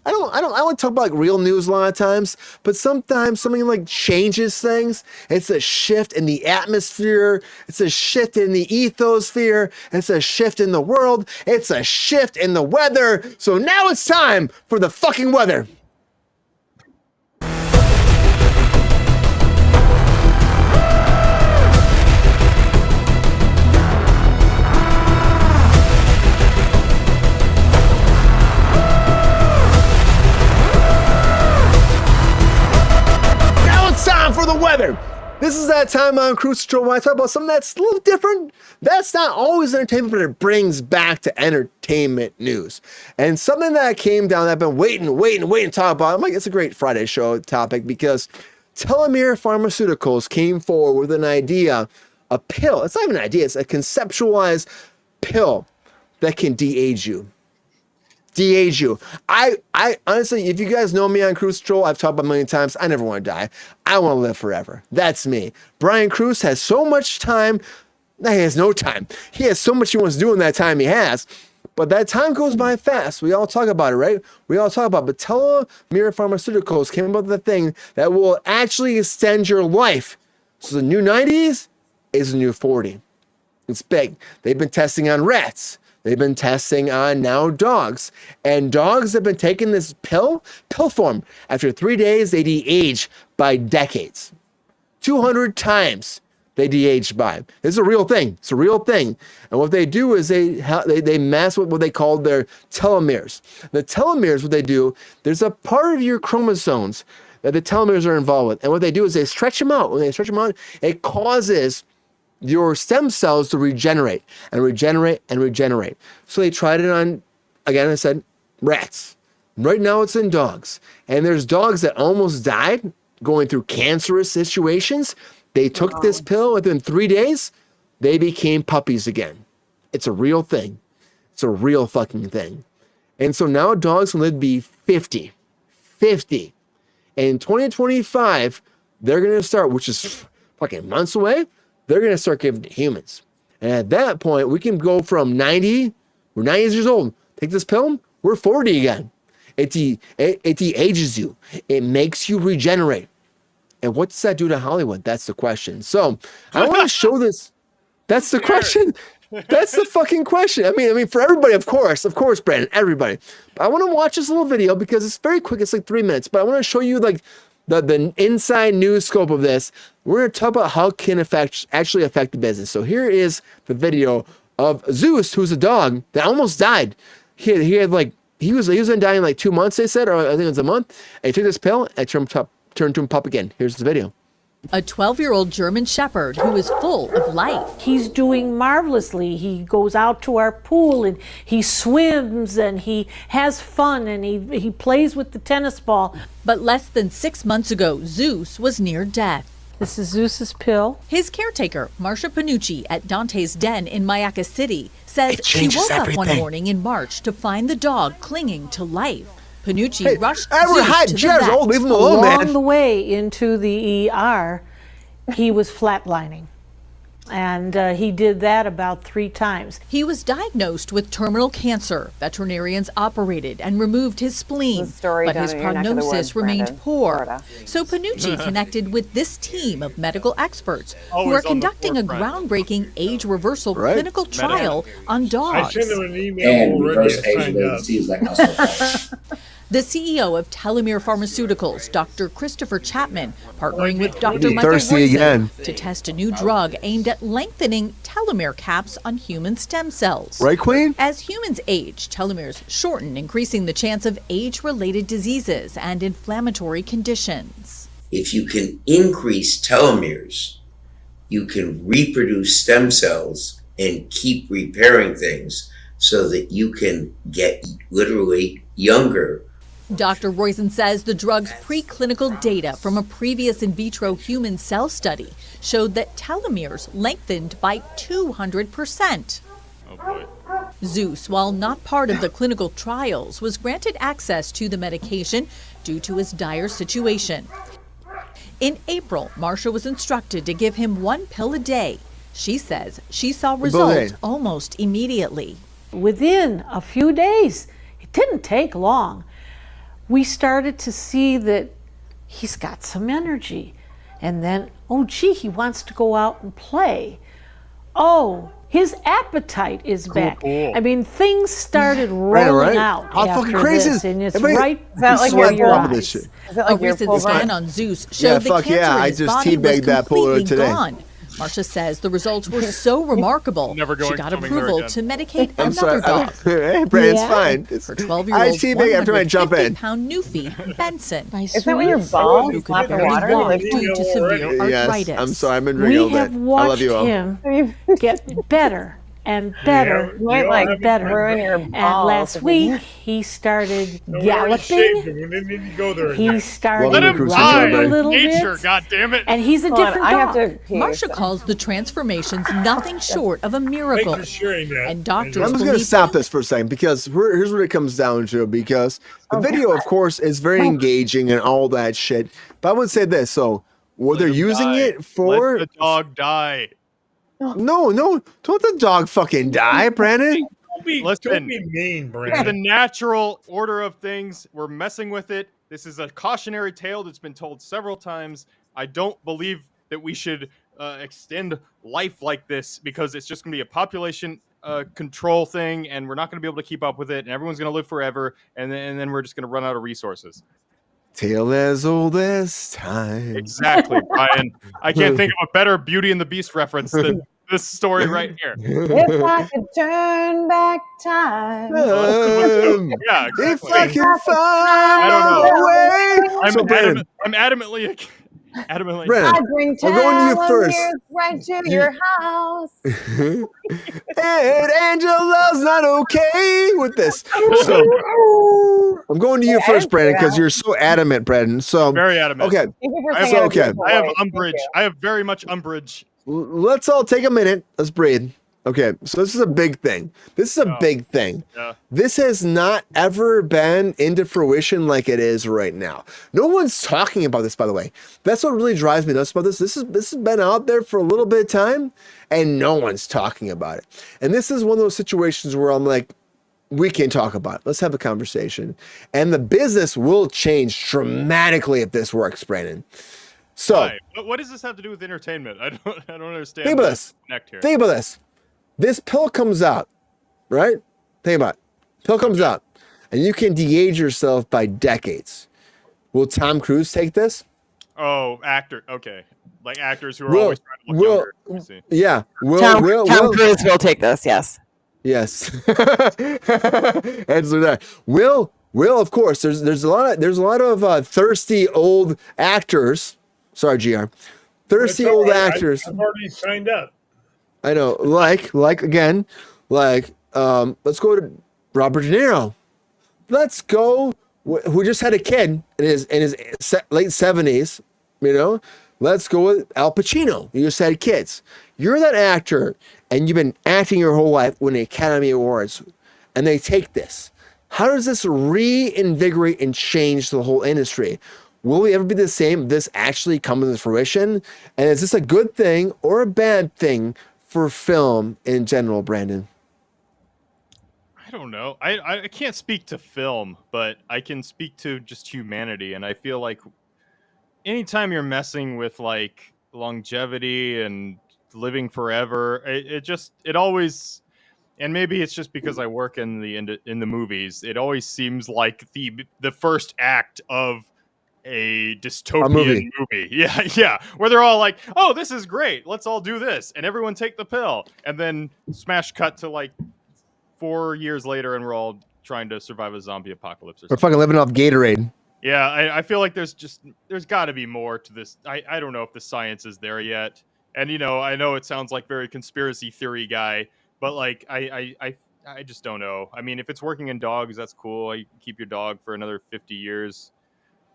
I don't talk about like real news a lot of times, but sometimes something like changes things. It's a shift in the atmosphere. It's a shift in the ethosphere. It's a shift in the world. It's a shift in the weather. So now it's time for the fucking weather. Time for the weather. This is that time on Kruse Control when I talk about something that's a little different. That's not always entertainment, but it brings back to entertainment news. And something that came down that I've been waiting to talk about. I'm like, it's a great Friday show topic because Telomere Pharmaceuticals came forward with an idea, a pill. It's not even an idea, it's a conceptualized pill that can de-age you. De-age you. I honestly, if you guys know me on Kruse Control, I've talked about a million times, I never want to die. I want to live forever. That's me. Brian Kruse has so much time. He has no time. He has so much he wants to do in that time he has. But that time goes by fast. We all talk about it, right? We all talk about it. But Telomere Pharmaceuticals came up with the thing that will actually extend your life. So the new 90s is the new 40. It's big. They've been testing on rats. They've been testing on now dogs. And dogs have been taking this pill form. After 3 days, they de-age by decades. 200 times they de-age by. It's a real thing. It's a real thing. And what they do is they mess with what they call their telomeres. The telomeres, what they do, there's a part of your chromosomes that the telomeres are involved with. And what they do is they stretch them out. When they stretch them out, it causes your stem cells to regenerate and regenerate and regenerate. So they tried it on, again, I said, rats. Right now it's in dogs. And there's dogs that almost died going through cancerous situations. They took this pill within 3 days, they became puppies again. It's a real thing. It's a real fucking thing. And so now dogs can live to be 50. 50. And in 2025, they're going to start, which is fucking months away, they're going to start giving to humans. And at that point, we can go from 90, we're 90 years old, take this pill, we're 40 again. It de-ages you. It makes you regenerate. And what does that do to Hollywood? That's the question. So I want to show this. That's the question. That's the fucking question. I mean, for everybody, of course, Brandon, everybody. But I want to watch this little video because it's very quick. It's like 3 minutes. But I want to show you like the inside news scope of this, we're going to talk about how it can actually affect the business. So here is the video of Zeus, who's a dog that almost died. He was in dying in like 2 months, they said, or I think it was a month. And he took this pill and turned to a pup again. Here's the video. A 12-year-old German Shepherd who is full of life. He's doing marvelously. He goes out to our pool and he swims and he has fun and he plays with the tennis ball. But less than 6 months ago, Zeus was near death. This is Zeus's pill. His caretaker, Marcia Panucci at Dante's Den in Mayaca City, says she woke up one morning in March to find the dog clinging to life. Panucci rushed Zeus to the vet. Leave him alone, man. Along the way into the ER, he was flatlining. And he did that about 3 times. He was diagnosed with terminal cancer. Veterinarians operated and removed his spleen, but his prognosis remained poor. Florida. So Panucci connected with this team of medical experts who are conducting a groundbreaking age reversal clinical trial on I dogs. sent him an email And already. reverse I signed age-related up. disease like muscle. The CEO of Telomere Pharmaceuticals, Dr. Christopher Chapman, partnering with Dr. Be Michael thirsty Woodson again. to test a new drug aimed at lengthening telomere caps on human stem cells. Right, Queen? As humans age, telomeres shorten, increasing the chance of age-related diseases and inflammatory conditions. If you can increase telomeres, you can reproduce stem cells and keep repairing things so that you can get literally younger. Dr. Roizen says the drug's preclinical data from a previous in vitro human cell study showed that telomeres lengthened by 200%. Oh boy. Zeus, while not part of the clinical trials, was granted access to the medication due to his dire situation. In April, Marcia was instructed to give him 1 pill a day. She says she saw results almost immediately. Within a few days, it didn't take long, we started to see that he's got some energy. And then, oh gee, he wants to go out and play. Oh, his appetite is back. Cool. I mean, things started rolling out How after fucking crazy this, is and it's everybody- right Is that like before your your all this eyes. shit. Is that A like your recent full scan body? on Zeus Yeah, showed the fuck cancer yeah, in I his just body was teabagged that polar completely today. gone. Marcia says the results were so remarkable, Never she going got coming there approval again. to medicate I'm another sorry. dog. Hey, Brandon, it's Yeah. fine. It's, Her I 12-year-old, teabag after I jump in. 150-pound Newfie, Benson, Isn't that when your balls who slap could the water? barely walk Like, due to severe Yes, arthritis. I'm sorry. I've been drinking We all have day. I love watched you all. him get better and better You might and like better. ruin your And balls last if you- week he started We already shaved galloping. him. We didn't need to go there. He started Welcome to Kruse Control, running a buddy. little Nature, bit. God damn it. And he's a Hold on, different I dog. have to pee. Marcia calls the transformations nothing short of a miracle. Thanks for sharing that. And doctors I'm just going to believe stop this for a second because here's what it comes down to. Because the video, of course, is very engaging and all that shit. But I would say this: so what they're Let him using die. it for? Let the dog die. No, don't let the dog fucking die, Brandon. Don't be mean, It's the Brandon. natural order of things. We're messing with it. This is a cautionary tale that's been told several times. I don't believe that we should extend life like this because it's just going to be a population control thing, and we're not going to be able to keep up with it, and everyone's going to live forever, and then we're just going to run out of resources. Tale as old as time. Exactly, Brian. I can't think of a better Beauty and the Beast reference than this story right here. If I could turn back time. Yeah, If exactly. I can I find don't know. a way. I'm, So, Brandon, adamantly. Brandon, I'd bring I'm going to you first. telomeres right to your house. and Angela's not okay with this. So I'm going to you I first, didn't Brandon, say because that. you're so adamant, Brandon. So Very adamant. okay, Thank you for I have, saying okay. it. I have Thank umbrage. you. I have very much umbrage. let's all take a minute. Let's breathe. Okay, so this is a big thing. This is a big thing. Yeah. This has not ever been into fruition like it is right now. No one's talking about this, by the way. That's what really drives me nuts about this. This has been out there for a little bit of time, and no one's talking about it. And this is one of those situations where I'm like, we can talk about it. Let's have a conversation. And the business will change dramatically if this works, Brandon. So Why? What does this have to do with entertainment? I don't understand. think about the this. Connect here. Think about this. This pill comes out, right? Think about it. Pill comes out, and you can de-age yourself by decades. Will Tom Cruise take this? Oh, actor. Okay, like actors who are Will, always trying to look Will, younger. I see. yeah, Tom Will. Cruise will take this. Yes. Yes. Answer that. Will, of course. There's a lot of thirsty old actors. Sorry, Gr. Thirsty That's all old right. actors. I've already signed up. I know. Like again, let's go to Robert De Niro. Let's go. Who just had a kid in his late 70s. You know. Let's go with Al Pacino. You just had kids. You're that actor, and you've been acting your whole life winning Academy Awards, and they take this. How does this reinvigorate and change the whole industry? Will we ever be the same if this actually comes to fruition? And is this a good thing or a bad thing for film in general, Brandon? I don't know. I can't speak to film, but I can speak to just humanity, and I feel like anytime you're messing with like longevity and living forever, it always, and maybe it's just because I work in the movies, it always seems like the first act of a dystopian movie. Yeah, where they're all like, "Oh, this is great. Let's all do this." And everyone take the pill. And then smash cut to like 4 years later and we're all trying to survive a zombie apocalypse or We're something. fucking living off Gatorade. Yeah, I feel like there's got to be more to this. I don't know if the science is there yet. And I know it sounds like very conspiracy theory guy, but like I just don't know. I mean, if it's working in dogs, that's cool. You keep your dog for another 50 years.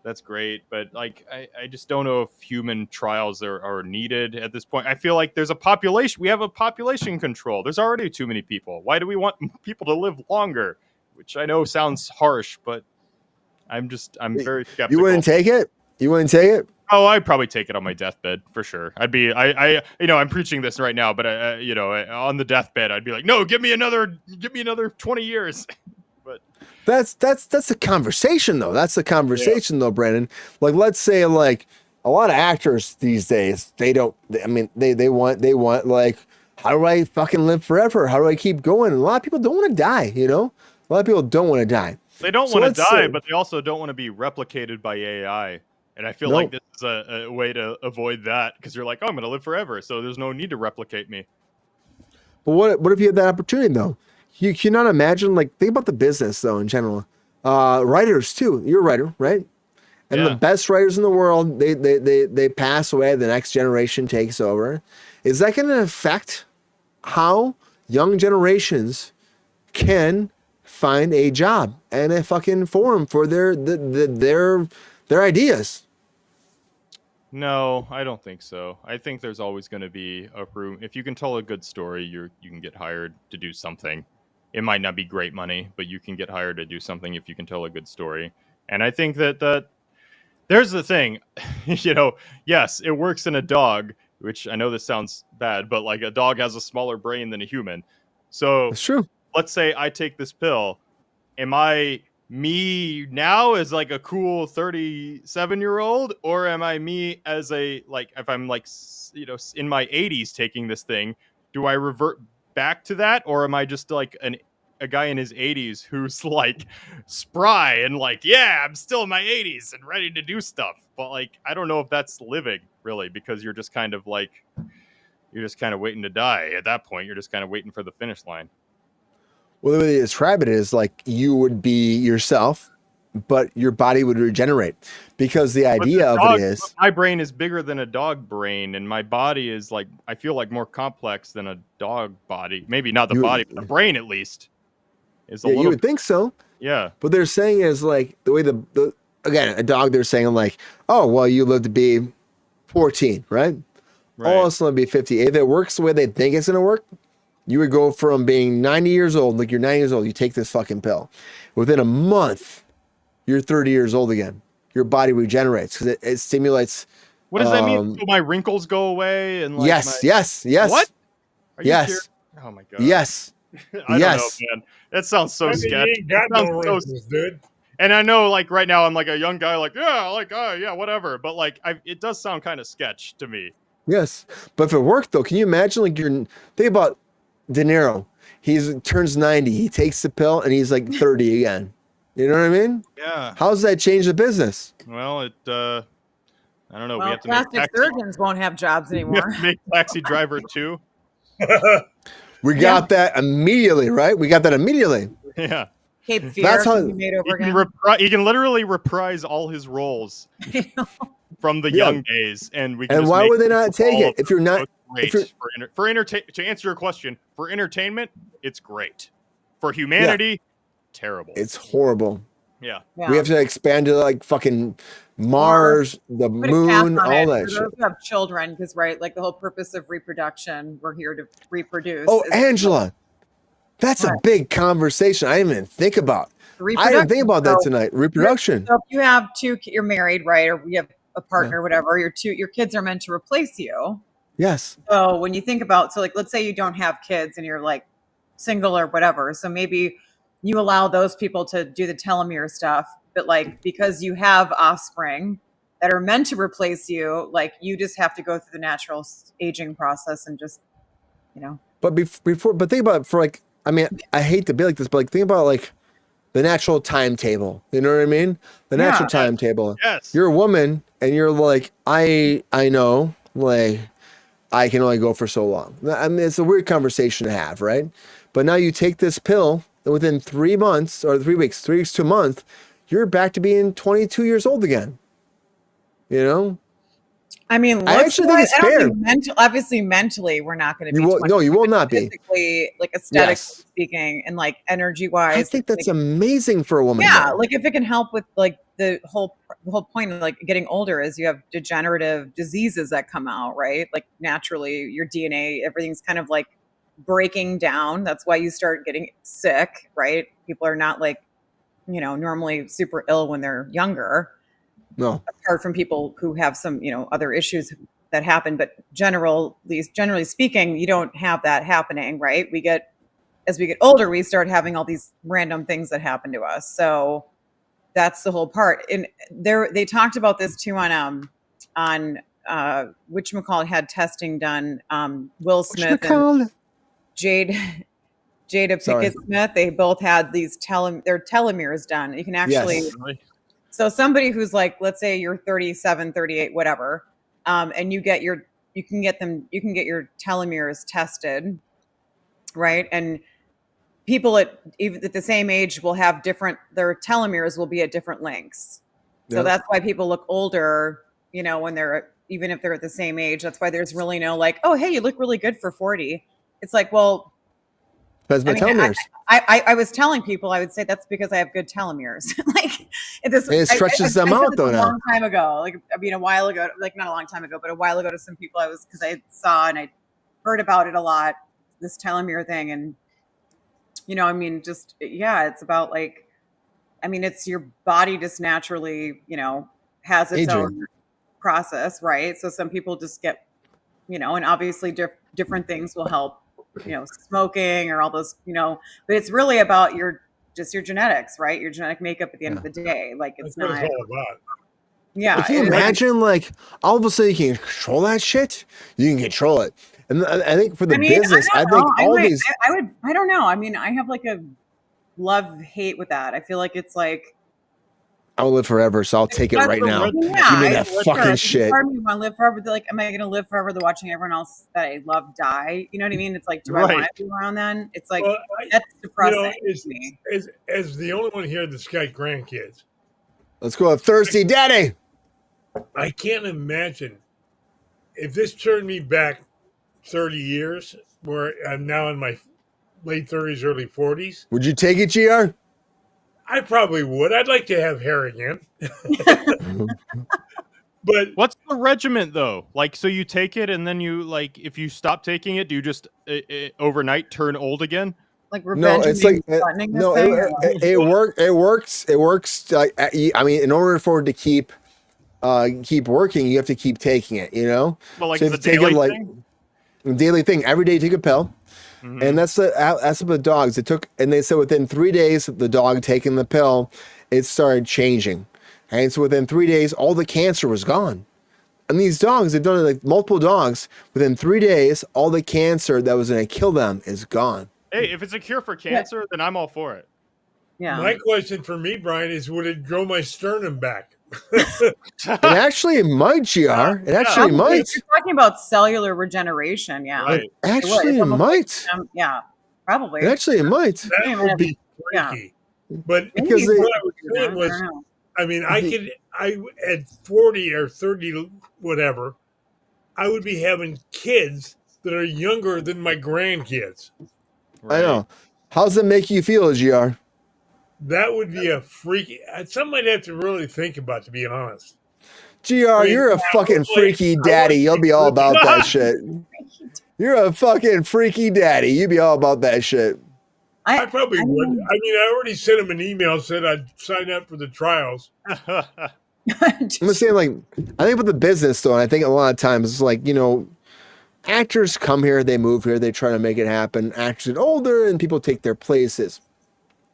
That's great, but like I just don't know if human trials are needed at this point. I feel like there's a population. We have a population control. There's already too many people. Why do we want people to live longer? Which I know sounds harsh, but I'm very skeptical. You wouldn't take it? You wouldn't take it? Oh, I'd probably take it on my deathbed for sure. I'm preaching this right now, but on the deathbed, I'd be like, no, give me another 20 years. But that's a conversation though. That's the conversation though, Brandon. Like, let's say like a lot of actors these days, they want like, how do I fucking live forever? How do I keep going? And a lot of people don't want to die, A lot of people don't want to die. They don't want to die, but they also don't want to be replicated by AI. And I feel like this is a way to avoid that because you're like, oh, I'm going to live forever, so there's no need to replicate me. But what if you had that opportunity though? You cannot imagine, like, think about the business though in general. Writers too. You're a writer, right? And the best writers in the world, they pass away. The next generation takes over. Is that going to affect how young generations can find a job and a fucking forum for their ideas? No, I don't think so. I think there's always going to be a room. If you can tell a good story, you can get hired to do something. It might not be great money, but you can get hired to do something if you can tell a good story. And I think that there's the thing, yes, it works in a dog, which I know this sounds bad, but like a dog has a smaller brain than a human. So it's true. Let's say I take this pill. Am I me now as like a cool 37-year-old, or am I me as a, like, if I'm like, in my 80s taking this thing, do I revert back to that, or am I just like a guy in his 80s who's like spry and like, yeah, I'm still in my 80s and ready to do stuff? But like, I don't know if that's living really, because you're just kind of waiting to die at that point. You're just kind of waiting for the finish line. Well, the way they describe it is like you would be yourself, but your body would regenerate, because the idea of it is my brain is bigger than a dog brain, and my body is like, I feel like more complex than a dog body. Maybe not the body, but the brain at least is a little. You would think so. Yeah. But they're saying is like the way again, a dog, they're saying like, oh, well, you live to be 14, right? All of a sudden be 50. If it works the way they think it's going to work, you would go from being 90 years old, like you're 90 years old, you take this fucking pill. Within a month, you're 30 years old again. Your body regenerates because it stimulates. What does that mean? So my wrinkles go away? And like yes. What? Are you yes. serious? Oh my God. Yes. I don't know, man. That sounds so sketchy. You ain't got no wrinkles, dude. And I know, like, right now I'm like a young guy, like, yeah, whatever. But like, it does sound kind of sketch to me. Yes. But if it worked though, can you imagine, like, think about De Niro. He turns 90. He takes the pill and he's like 30 again. You know what I mean? Yeah. How does that change the business? Well, I don't know. we Well, have to make plastic surgeons won't have jobs we have anymore. to make Taxi Driver 2. We got that immediately, right? We got that immediately. Yeah. Cape Fear That's how- can be made over He can, again. he can literally reprise all his roles from the young days, and we can. And just why make would they not take all it of if you're them not? look If great you're, for to answer your question, for entertainment, it's great. For humanity, terrible. it's horrible. Yeah. Yeah. We have to expand to like fucking Mars, the Put a cap moon, on all it that for shit. those who have children, because like the whole purpose of reproduction, we're here to reproduce. Oh, is- Angela, that's a What? big conversation. I didn't even think about. I didn't Reproduction. think about that So- tonight. Reproduction. So if you have you're married, right, or you have a partner, whatever. Your kids are meant to replace you. Yes. So when you think about, so like, let's say you don't have kids and you're like single or whatever. So maybe you allow those people to do the telomere stuff, but like, because you have offspring that are meant to replace you, like you just have to go through the natural aging process and just, But but think about it for like, I mean, I hate to be like this, but like think about like the natural timetable. You know what I mean? The natural timetable. Yes. You're a woman and you're like, I know, like I can only go for so long. I mean, it's a weird conversation to have, right? But now you take this pill and within 3 months or 3 weeks, 3 weeks to a month, you're back to being 22 years old again. You know? I mean, I actually think it's fair. Obviously, mentally, we're not going to be. You will not be. Physically, like aesthetically Yes. speaking, and like energy wise. I think that's amazing for a woman. Yeah, though. like if it can help with like the whole point of like getting older is you have degenerative diseases that come out, right? Like naturally, your DNA, everything's kind of like breaking down. That's why you start getting sick, right? People are not like, normally super ill when they're younger. No. Apart from people who have some, other issues that happen, but generally speaking, you don't have that happening, right? As we get older, we start having all these random things that happen to us. So that's the whole part. And they talked about this too on whatchamacallit had testing done. Will Smith and Jada Sorry. Pinkett Smith, they both had these their telomeres done. You can actually. Yes. So somebody who's like, let's say you're 37, 38, whatever, and you can get your telomeres tested, right? And people even at the same age will have their telomeres will be at different lengths. So Yep. that's why people look older, when even if they're at the same age. That's why there's really no like, oh, hey, you look really good for 40. It's like, well, That's my telomeres. I was telling people, I would say that's because I have good telomeres. It stretches them out though a now. long time ago, a while ago, like not a long time ago, but a while ago to some people because I saw and I heard about it a lot, this telomere thing. And, it's about like, it's your body just naturally, has its Aging. own process, right? So some people just get, and obviously different things will help, smoking or all those, but it's really about your genetics, right? Your genetic makeup at the end of the day. Like it's That's what not. it's all about. Yeah. Can you imagine like all of a sudden you can control that shit? You can control it. And I think for the business, I think these. I don't know. I mean, I have like a love-hate with that. I feel like it's like. I'll live forever, so I'll take it right now. Yeah, Give me that fucking shit. Part of me want to live forever. Like, am I going to live forever to watching everyone else that I love die? You know what I mean? It's like, do I want to be around then? It's like, that's depressing to me. As the only one here that's got grandkids, Let's go with Thirsty Daddy. I can't imagine if this turned me back 30 years, where I'm now in my late 30s, early 40s. Would you take it, GR? I probably would. I'd like to have hair again. But what's the regiment though? Like, so you take it and then you like, if you stop taking it, do you just overnight turn old again? Like revenge. No, it's like it works. It works. I mean, in order for it to keep working, you have to keep taking it. Well, like so the daily thing? Daily thing. Every day, take a pill. Mm-hmm. And that's what the dogs. And they said within 3 days, the dog taking the pill, it started changing. And so within 3 days, all the cancer was gone. And these dogs, they've done it like multiple dogs. Within 3 days, all the cancer that was going to kill them is gone. Hey, if it's a cure for cancer, then I'm all for it. Yeah. My question for me, Brian, is would it grow my sternum back? It actually might, GR. It actually might. You're talking about cellular regeneration, yeah. Right. Actually, It's it almost might. like, yeah, probably. It actually might. That would be Yeah. freaky. But Because Maybe what I was do that, saying was, I don't know. I mean, I at 40 or 30, whatever, I would be having kids that are younger than my grandkids. I know. How's it make you feel, GR? That would be a freaky. Something I'd have to really think about, to be honest. GR, mean, you're a I fucking was like- freaky I daddy. was- You'll be all about that shit. You're a fucking freaky daddy. You be all about that shit. I probably would. I mean, I already sent him an email, said I'd sign up for the trials. I'm just saying, like, I think about the business though, and I think a lot of times it's like, you know, actors come here, they move here, they try to make it happen. Actors get older and people take their places.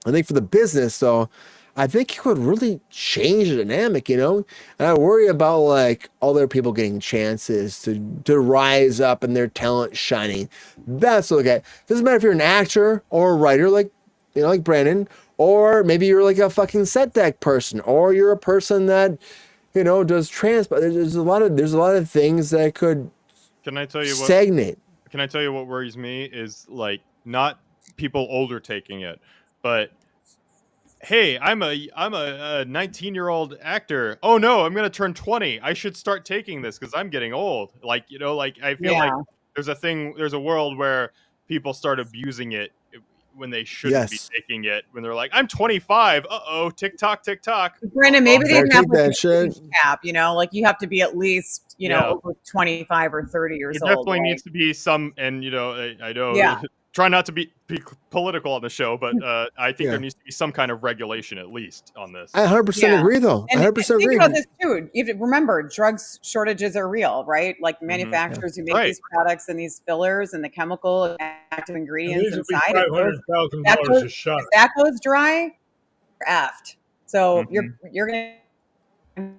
I think for the business though, I think it could really change the dynamic, you know? And I worry about like other people getting chances to rise up and their talent shining. That's okay. Doesn't matter if you're an actor or a writer, like, you know, like Brandon, or maybe you're like a fucking set deck person, or you're a person that, you know, does transport. There's a lot of things that could Can I tell you what? stagnate. Can I tell you what worries me is like not people older taking it, but hey, I'm a 19-year-old actor. Oh no, I'm gonna turn 20. I should start taking this because I'm getting old. Like, you know, like I feel like there's a world where people start abusing it when they shouldn't be taking it. When they're like, I'm 25. Tick tock. Brandon, maybe they have take like that a shit. age cap, you know, like you have to be at least, you know, over 25 or 30 years There old. definitely right? needs to be some, and you know, I know. Yeah. Try not to be political on the show, but I think there needs to be some kind of regulation at least on this. I 100% agree, though. I And 100% agree. think about this too. You have to remember, drugs shortages are real, right? Like manufacturers who make these products and these fillers and the chemical active ingredients These would be inside. $500,000 a shot. If that goes dry, you're effed. So you're gonna,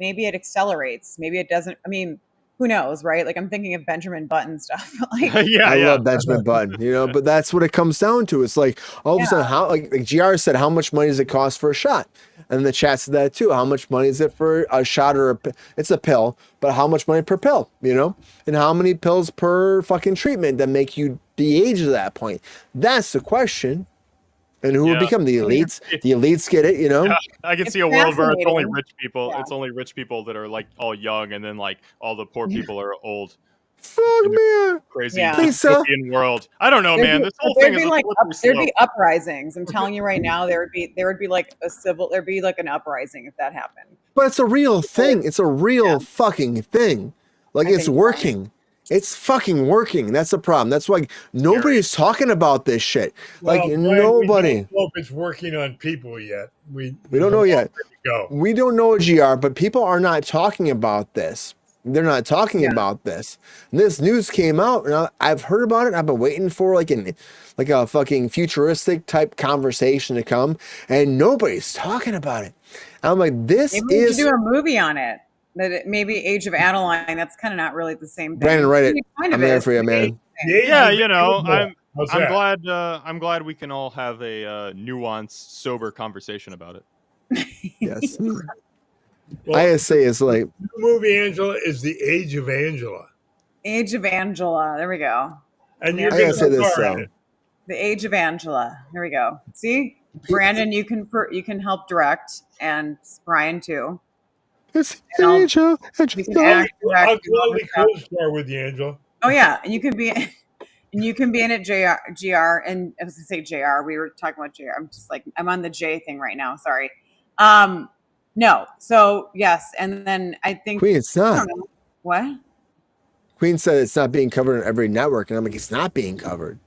maybe it accelerates, maybe it doesn't. I mean, who knows, right? Like I'm thinking of Benjamin Button stuff. Like, I love Benjamin Button, you know, but that's what it comes down to. It's like all of a sudden, how like GR said, how much money does it cost for a shot? And the chat said that too. How much money is it for a shot or it's a pill, but how much money per pill, you know? And how many pills per fucking treatment that make you de-age at that point? That's the question. And who will become the elites? The elites get it, you know? Yeah, I can see a world where it's only rich people. It's only rich people that are like all young, and then like all the poor people are old. Fuck man. Crazy dystopian world. I don't know, man. This whole thing is like there'd be uprisings. I'm telling you right now, there would be like there'd be like an uprising if that happened. But it's a real thing. It's a real fucking thing. Like it's working. It's fucking working. That's the problem. That's why nobody's talking about this shit. Like nobody. We don't know if it's working on people yet. We don't know yet. Go. We don't know, GR, but people are not talking about this. They're not talking about this. And this news came out, and I've heard about it. I've been waiting for like a fucking futuristic type conversation to come, and nobody's talking about it. And I'm like, maybe we should do a movie on it. Maybe Age of Adeline. That's kind of not really the same thing. Brandon, write it. I'm there for you, man. Yeah, you know, I'm glad we can all have a nuanced, sober conversation about it. Yes. ISA is like the movie Angela is The Age of Angela. Age of Angela. There we go. And you're I gotta say this though. The Age of Angela. Here we go. See, Brandon, you can help direct, and Brian too. It's Angela. I'll gladly co-star with you, Angela. Oh yeah, and you can be in it, GR, and I was gonna say JR. We were talking about JR. I'm just like I'm on the J thing right now. Sorry. No. So yes, and then I think Queen, it's not. What? Queen said it's not being covered on every network, and I'm like, it's not being covered.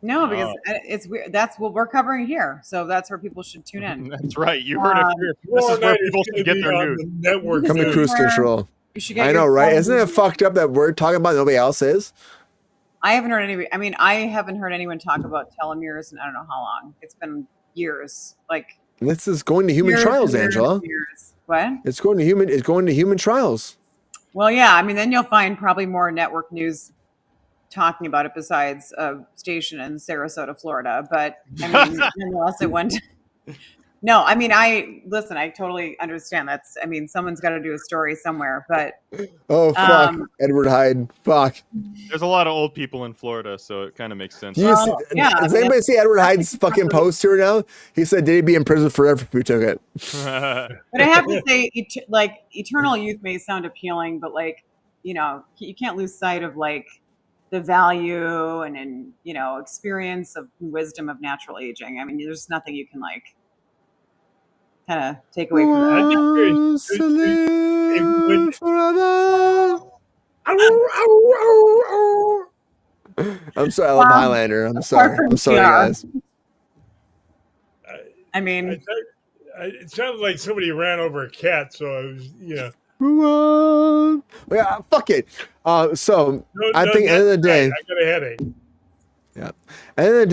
No, because it's weird. That's what we're covering here, so that's where people should tune in. That's right. You heard it here. This is where people should get their news. Network Come to Kruse Control. You should get I know, right? Isn't it fucked up that we're talking about nobody else is? I haven't heard any. I mean, I haven't heard anyone talk about telomeres in I don't know how long. It's been years. Like this is going to human trials, Angela. What? It's going to human trials. Well, yeah. I mean, then you'll find probably more network news talking about it besides a station in Sarasota, Florida. But I mean, nonetheless, it went. No, I mean, I totally understand. Someone's got to do a story somewhere, but Oh fuck, Edward Hyde. Fuck. There's a lot of old people in Florida, so it kind of makes sense. Does anybody see Edward Hyde's fucking post here now? He said, "Did he be in prison forever if we took it?" But I have to say, eternal youth may sound appealing, but you can't lose sight of the value and experience of wisdom of natural aging. I mean, there's nothing you can kind of take away from that. Forever. I'm sorry, I love Highlander. I'm sorry, guys. I mean, it sounded like somebody ran over a cat, so I was, Yeah, fuck it. So I think end of the day, I got a headache. Yeah. End of the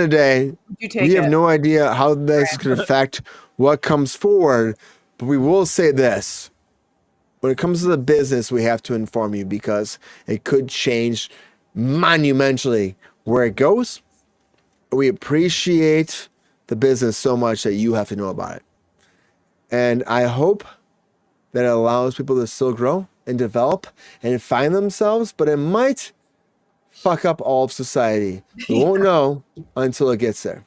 day, we have no idea how this could affect what comes forward, but we will say this. When it comes to the business, we have to inform you because it could change monumentally where it goes. We appreciate the business so much that you have to know about it. And I hope that it allows people to still grow and develop and find themselves, but it might fuck up all of society. We won't know until it gets there.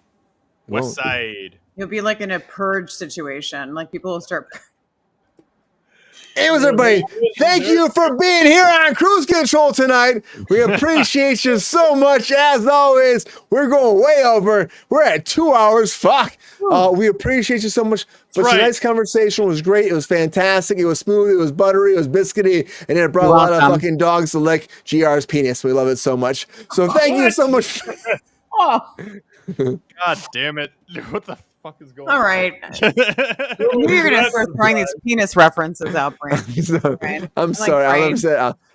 West Side. You'll be like in a purge situation. Like people will start. Anyways, everybody, thank you for being here on Kruse Control tonight. We appreciate you so much. As always, we're going way over. We're at 2 hours. Fuck. We appreciate you so much. But tonight's conversation was great. It was fantastic. It was smooth. It was buttery. It was biscuity. And it brought a lot of fucking dogs to lick GR's penis. We love it so much. So thank you so much. God damn it. What the fuck is going on? All right. You're going to start throwing these penis references out, Brandon. I'm sorry. I'll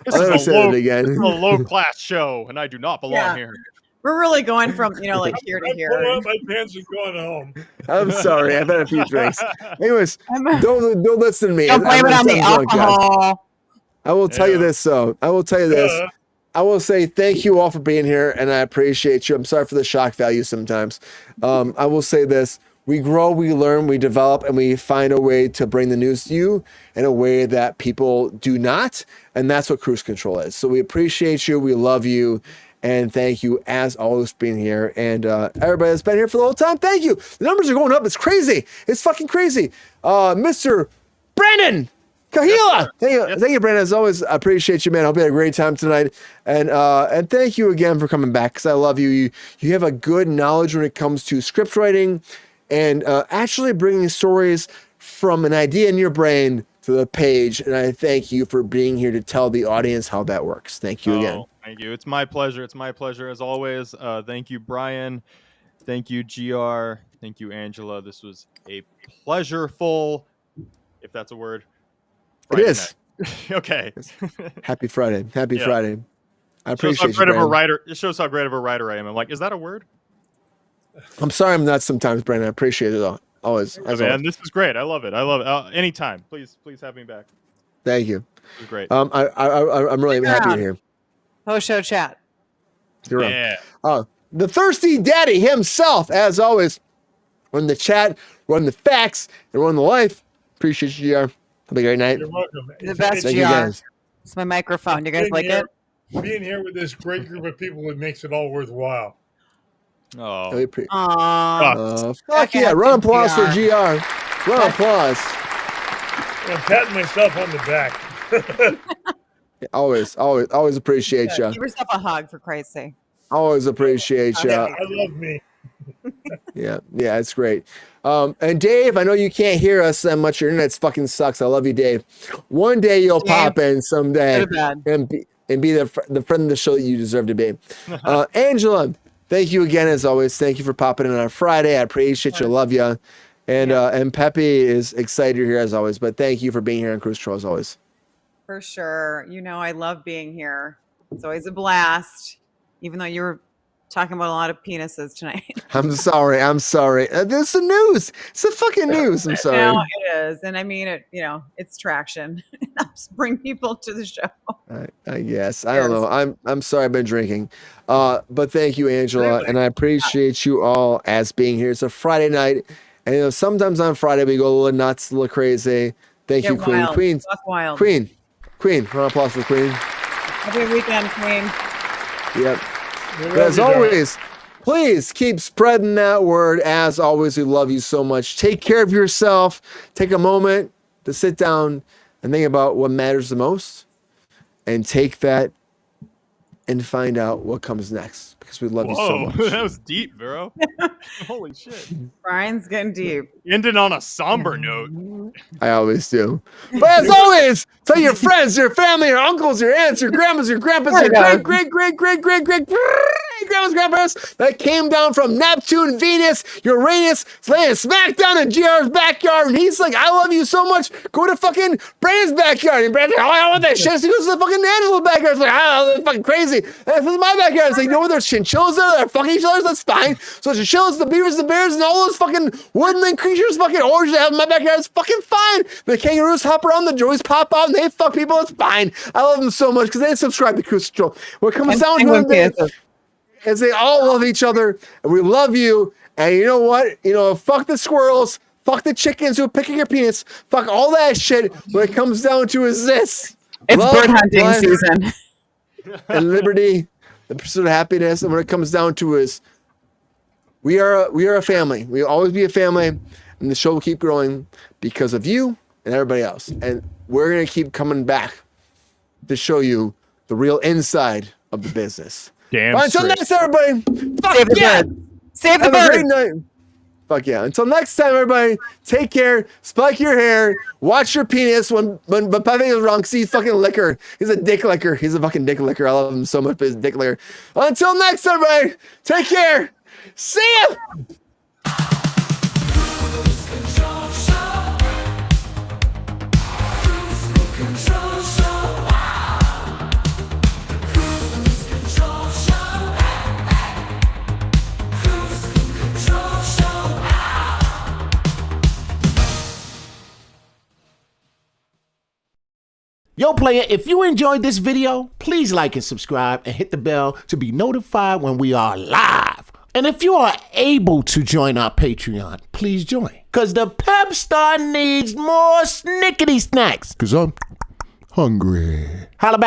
never say it again. This is a low-class show, and I do not belong here. We're really going from, here to here. Pull out my pants and going home. I'm sorry. I've had a few drinks. Anyways, don't listen to me. Don't blame it on the alcohol. I will tell you this, though. I will tell you this. I will say thank you all for being here, and I appreciate you. I'm sorry for the shock value sometimes. I will say this. We grow, we learn, we develop, and we find a way to bring the news to you in a way that people do not, and that's what Kruse Control is. So we appreciate you, we love you, and thank you as always for being here. And everybody that's been here for the whole time, thank you. The numbers are going up. It's crazy. It's fucking crazy. Mr. Brandon Kahila. Thank you, Brandon. As always, I appreciate you, man. I hope you had a great time tonight. And thank you again for coming back because I love you. You have a good knowledge when it comes to script writing and actually bringing stories from an idea in your brain to the page. And I thank you for being here to tell the audience how that works. Thank you again. Thank you. It's my pleasure. It's my pleasure as always. Thank you, Brian. Thank you, GR. Thank you, Angela. This was a pleasureful, if that's a word. Friday it is. Okay. Happy Friday. Happy Friday. I appreciate you, It shows how great of a writer I am. I'm like, is that a word? I'm sorry I'm not sometimes, Brandon. I appreciate it all. Always. Man, this is great. I love it. Anytime. Please have me back. Thank you. This is great. I'm really happy you're here. Post show chat. Yeah. The thirsty daddy himself, as always. Run the chat, run the facts, and run the life. Appreciate you, GR. Have a great night. You're welcome. The best, GR. It's my microphone. You guys like it? Being here with this great group of people, it makes it all worthwhile. Fuck Okay, yeah. Run applause for GR. Run applause. I'm patting myself on the back. Always appreciate you. Give yourself a hug, for Christ's sake. Always appreciate you. I love me. Yeah, it's great. And Dave, I know you can't hear us that much. Your internet fucking sucks. I love you, Dave. One day you'll pop in someday and be the friend of the show that you deserve to be. Angela, thank you again as always. Thank you for popping in on Friday. I appreciate you. Love you. And Peppy is excited you're here as always. But thank you for being here on Kruse Control as always. For sure. I love being here. It's always a blast, even though you were talking about a lot of penises tonight. I'm sorry. This is the news. It's the fucking news. I'm sorry. No, it is. And I mean, it's traction. It helps bring people to the show. I guess. I don't know. I'm sorry I've been drinking. But thank you, Angela. And I appreciate you all as being here. It's a Friday night. And sometimes on Friday we go a little nuts, a little crazy. Thank you, Get Queen. wild. Queen. Buck wild. Queen. Round of applause for Queen. Happy weekend, Queen. Yep. But as always, please keep spreading that word. As always, we love you so much. Take care of yourself. Take a moment to sit down and think about what matters the most, and take that and find out what comes next, because we love you so much. That was deep, bro. Holy shit. Brian's getting deep. Ended on a somber note. I always do. But as always, tell your friends, your family, your uncles, your aunts, your grandmas, your grandpas, your great grandmas, grandpas that came down from Neptune, Venus, Uranus, laying smack down in GR's backyard. And he's like, I love you so much. Go to fucking Brandon's backyard. And Brandon's like, oh, I don't want that shit. So he goes to the fucking Angela's backyard. It's like, oh, that's fucking crazy. And this is my backyard. It's like, you know what? There's chinchillas there that are fucking each other. That's fine. So the chinchillas, the beavers, the bears, and all those fucking woodland creatures, fucking orange that have in my backyard. It's fucking fine. The kangaroos hop around, the joys pop out, and they fuck people. It's fine. I love them so much because they subscribe to Kruse Control. What comes down to them is they all love each other, and we love you. And you know what? Fuck the squirrels, fuck the chickens who are picking your penis, fuck all that shit. What it comes down to is this: It's love, bird hunting life, season. and liberty, the pursuit of happiness. And what it comes down to is we are a family. We'll always be a family, and the show will keep growing because of you and everybody else. And we're gonna keep coming back to show you the real inside of the business. Damn. But until next time, everybody. Fuck Save the yeah. bird. Save the Have bird. a great night. Fuck yeah. Until next time, everybody. Take care. Spike your hair. Watch your penis when Pepe is wrong. See, he's fucking liquor. He's a dick licker. He's a fucking dick licker. I love him so much, but he's a dick licker. Until next time, everybody. Take care. See ya. Yo, player, if you enjoyed this video, please like and subscribe and hit the bell to be notified when we are live. And if you are able to join our Patreon, please join. Because the pep star needs more snickety snacks. Because I'm hungry. Holla back.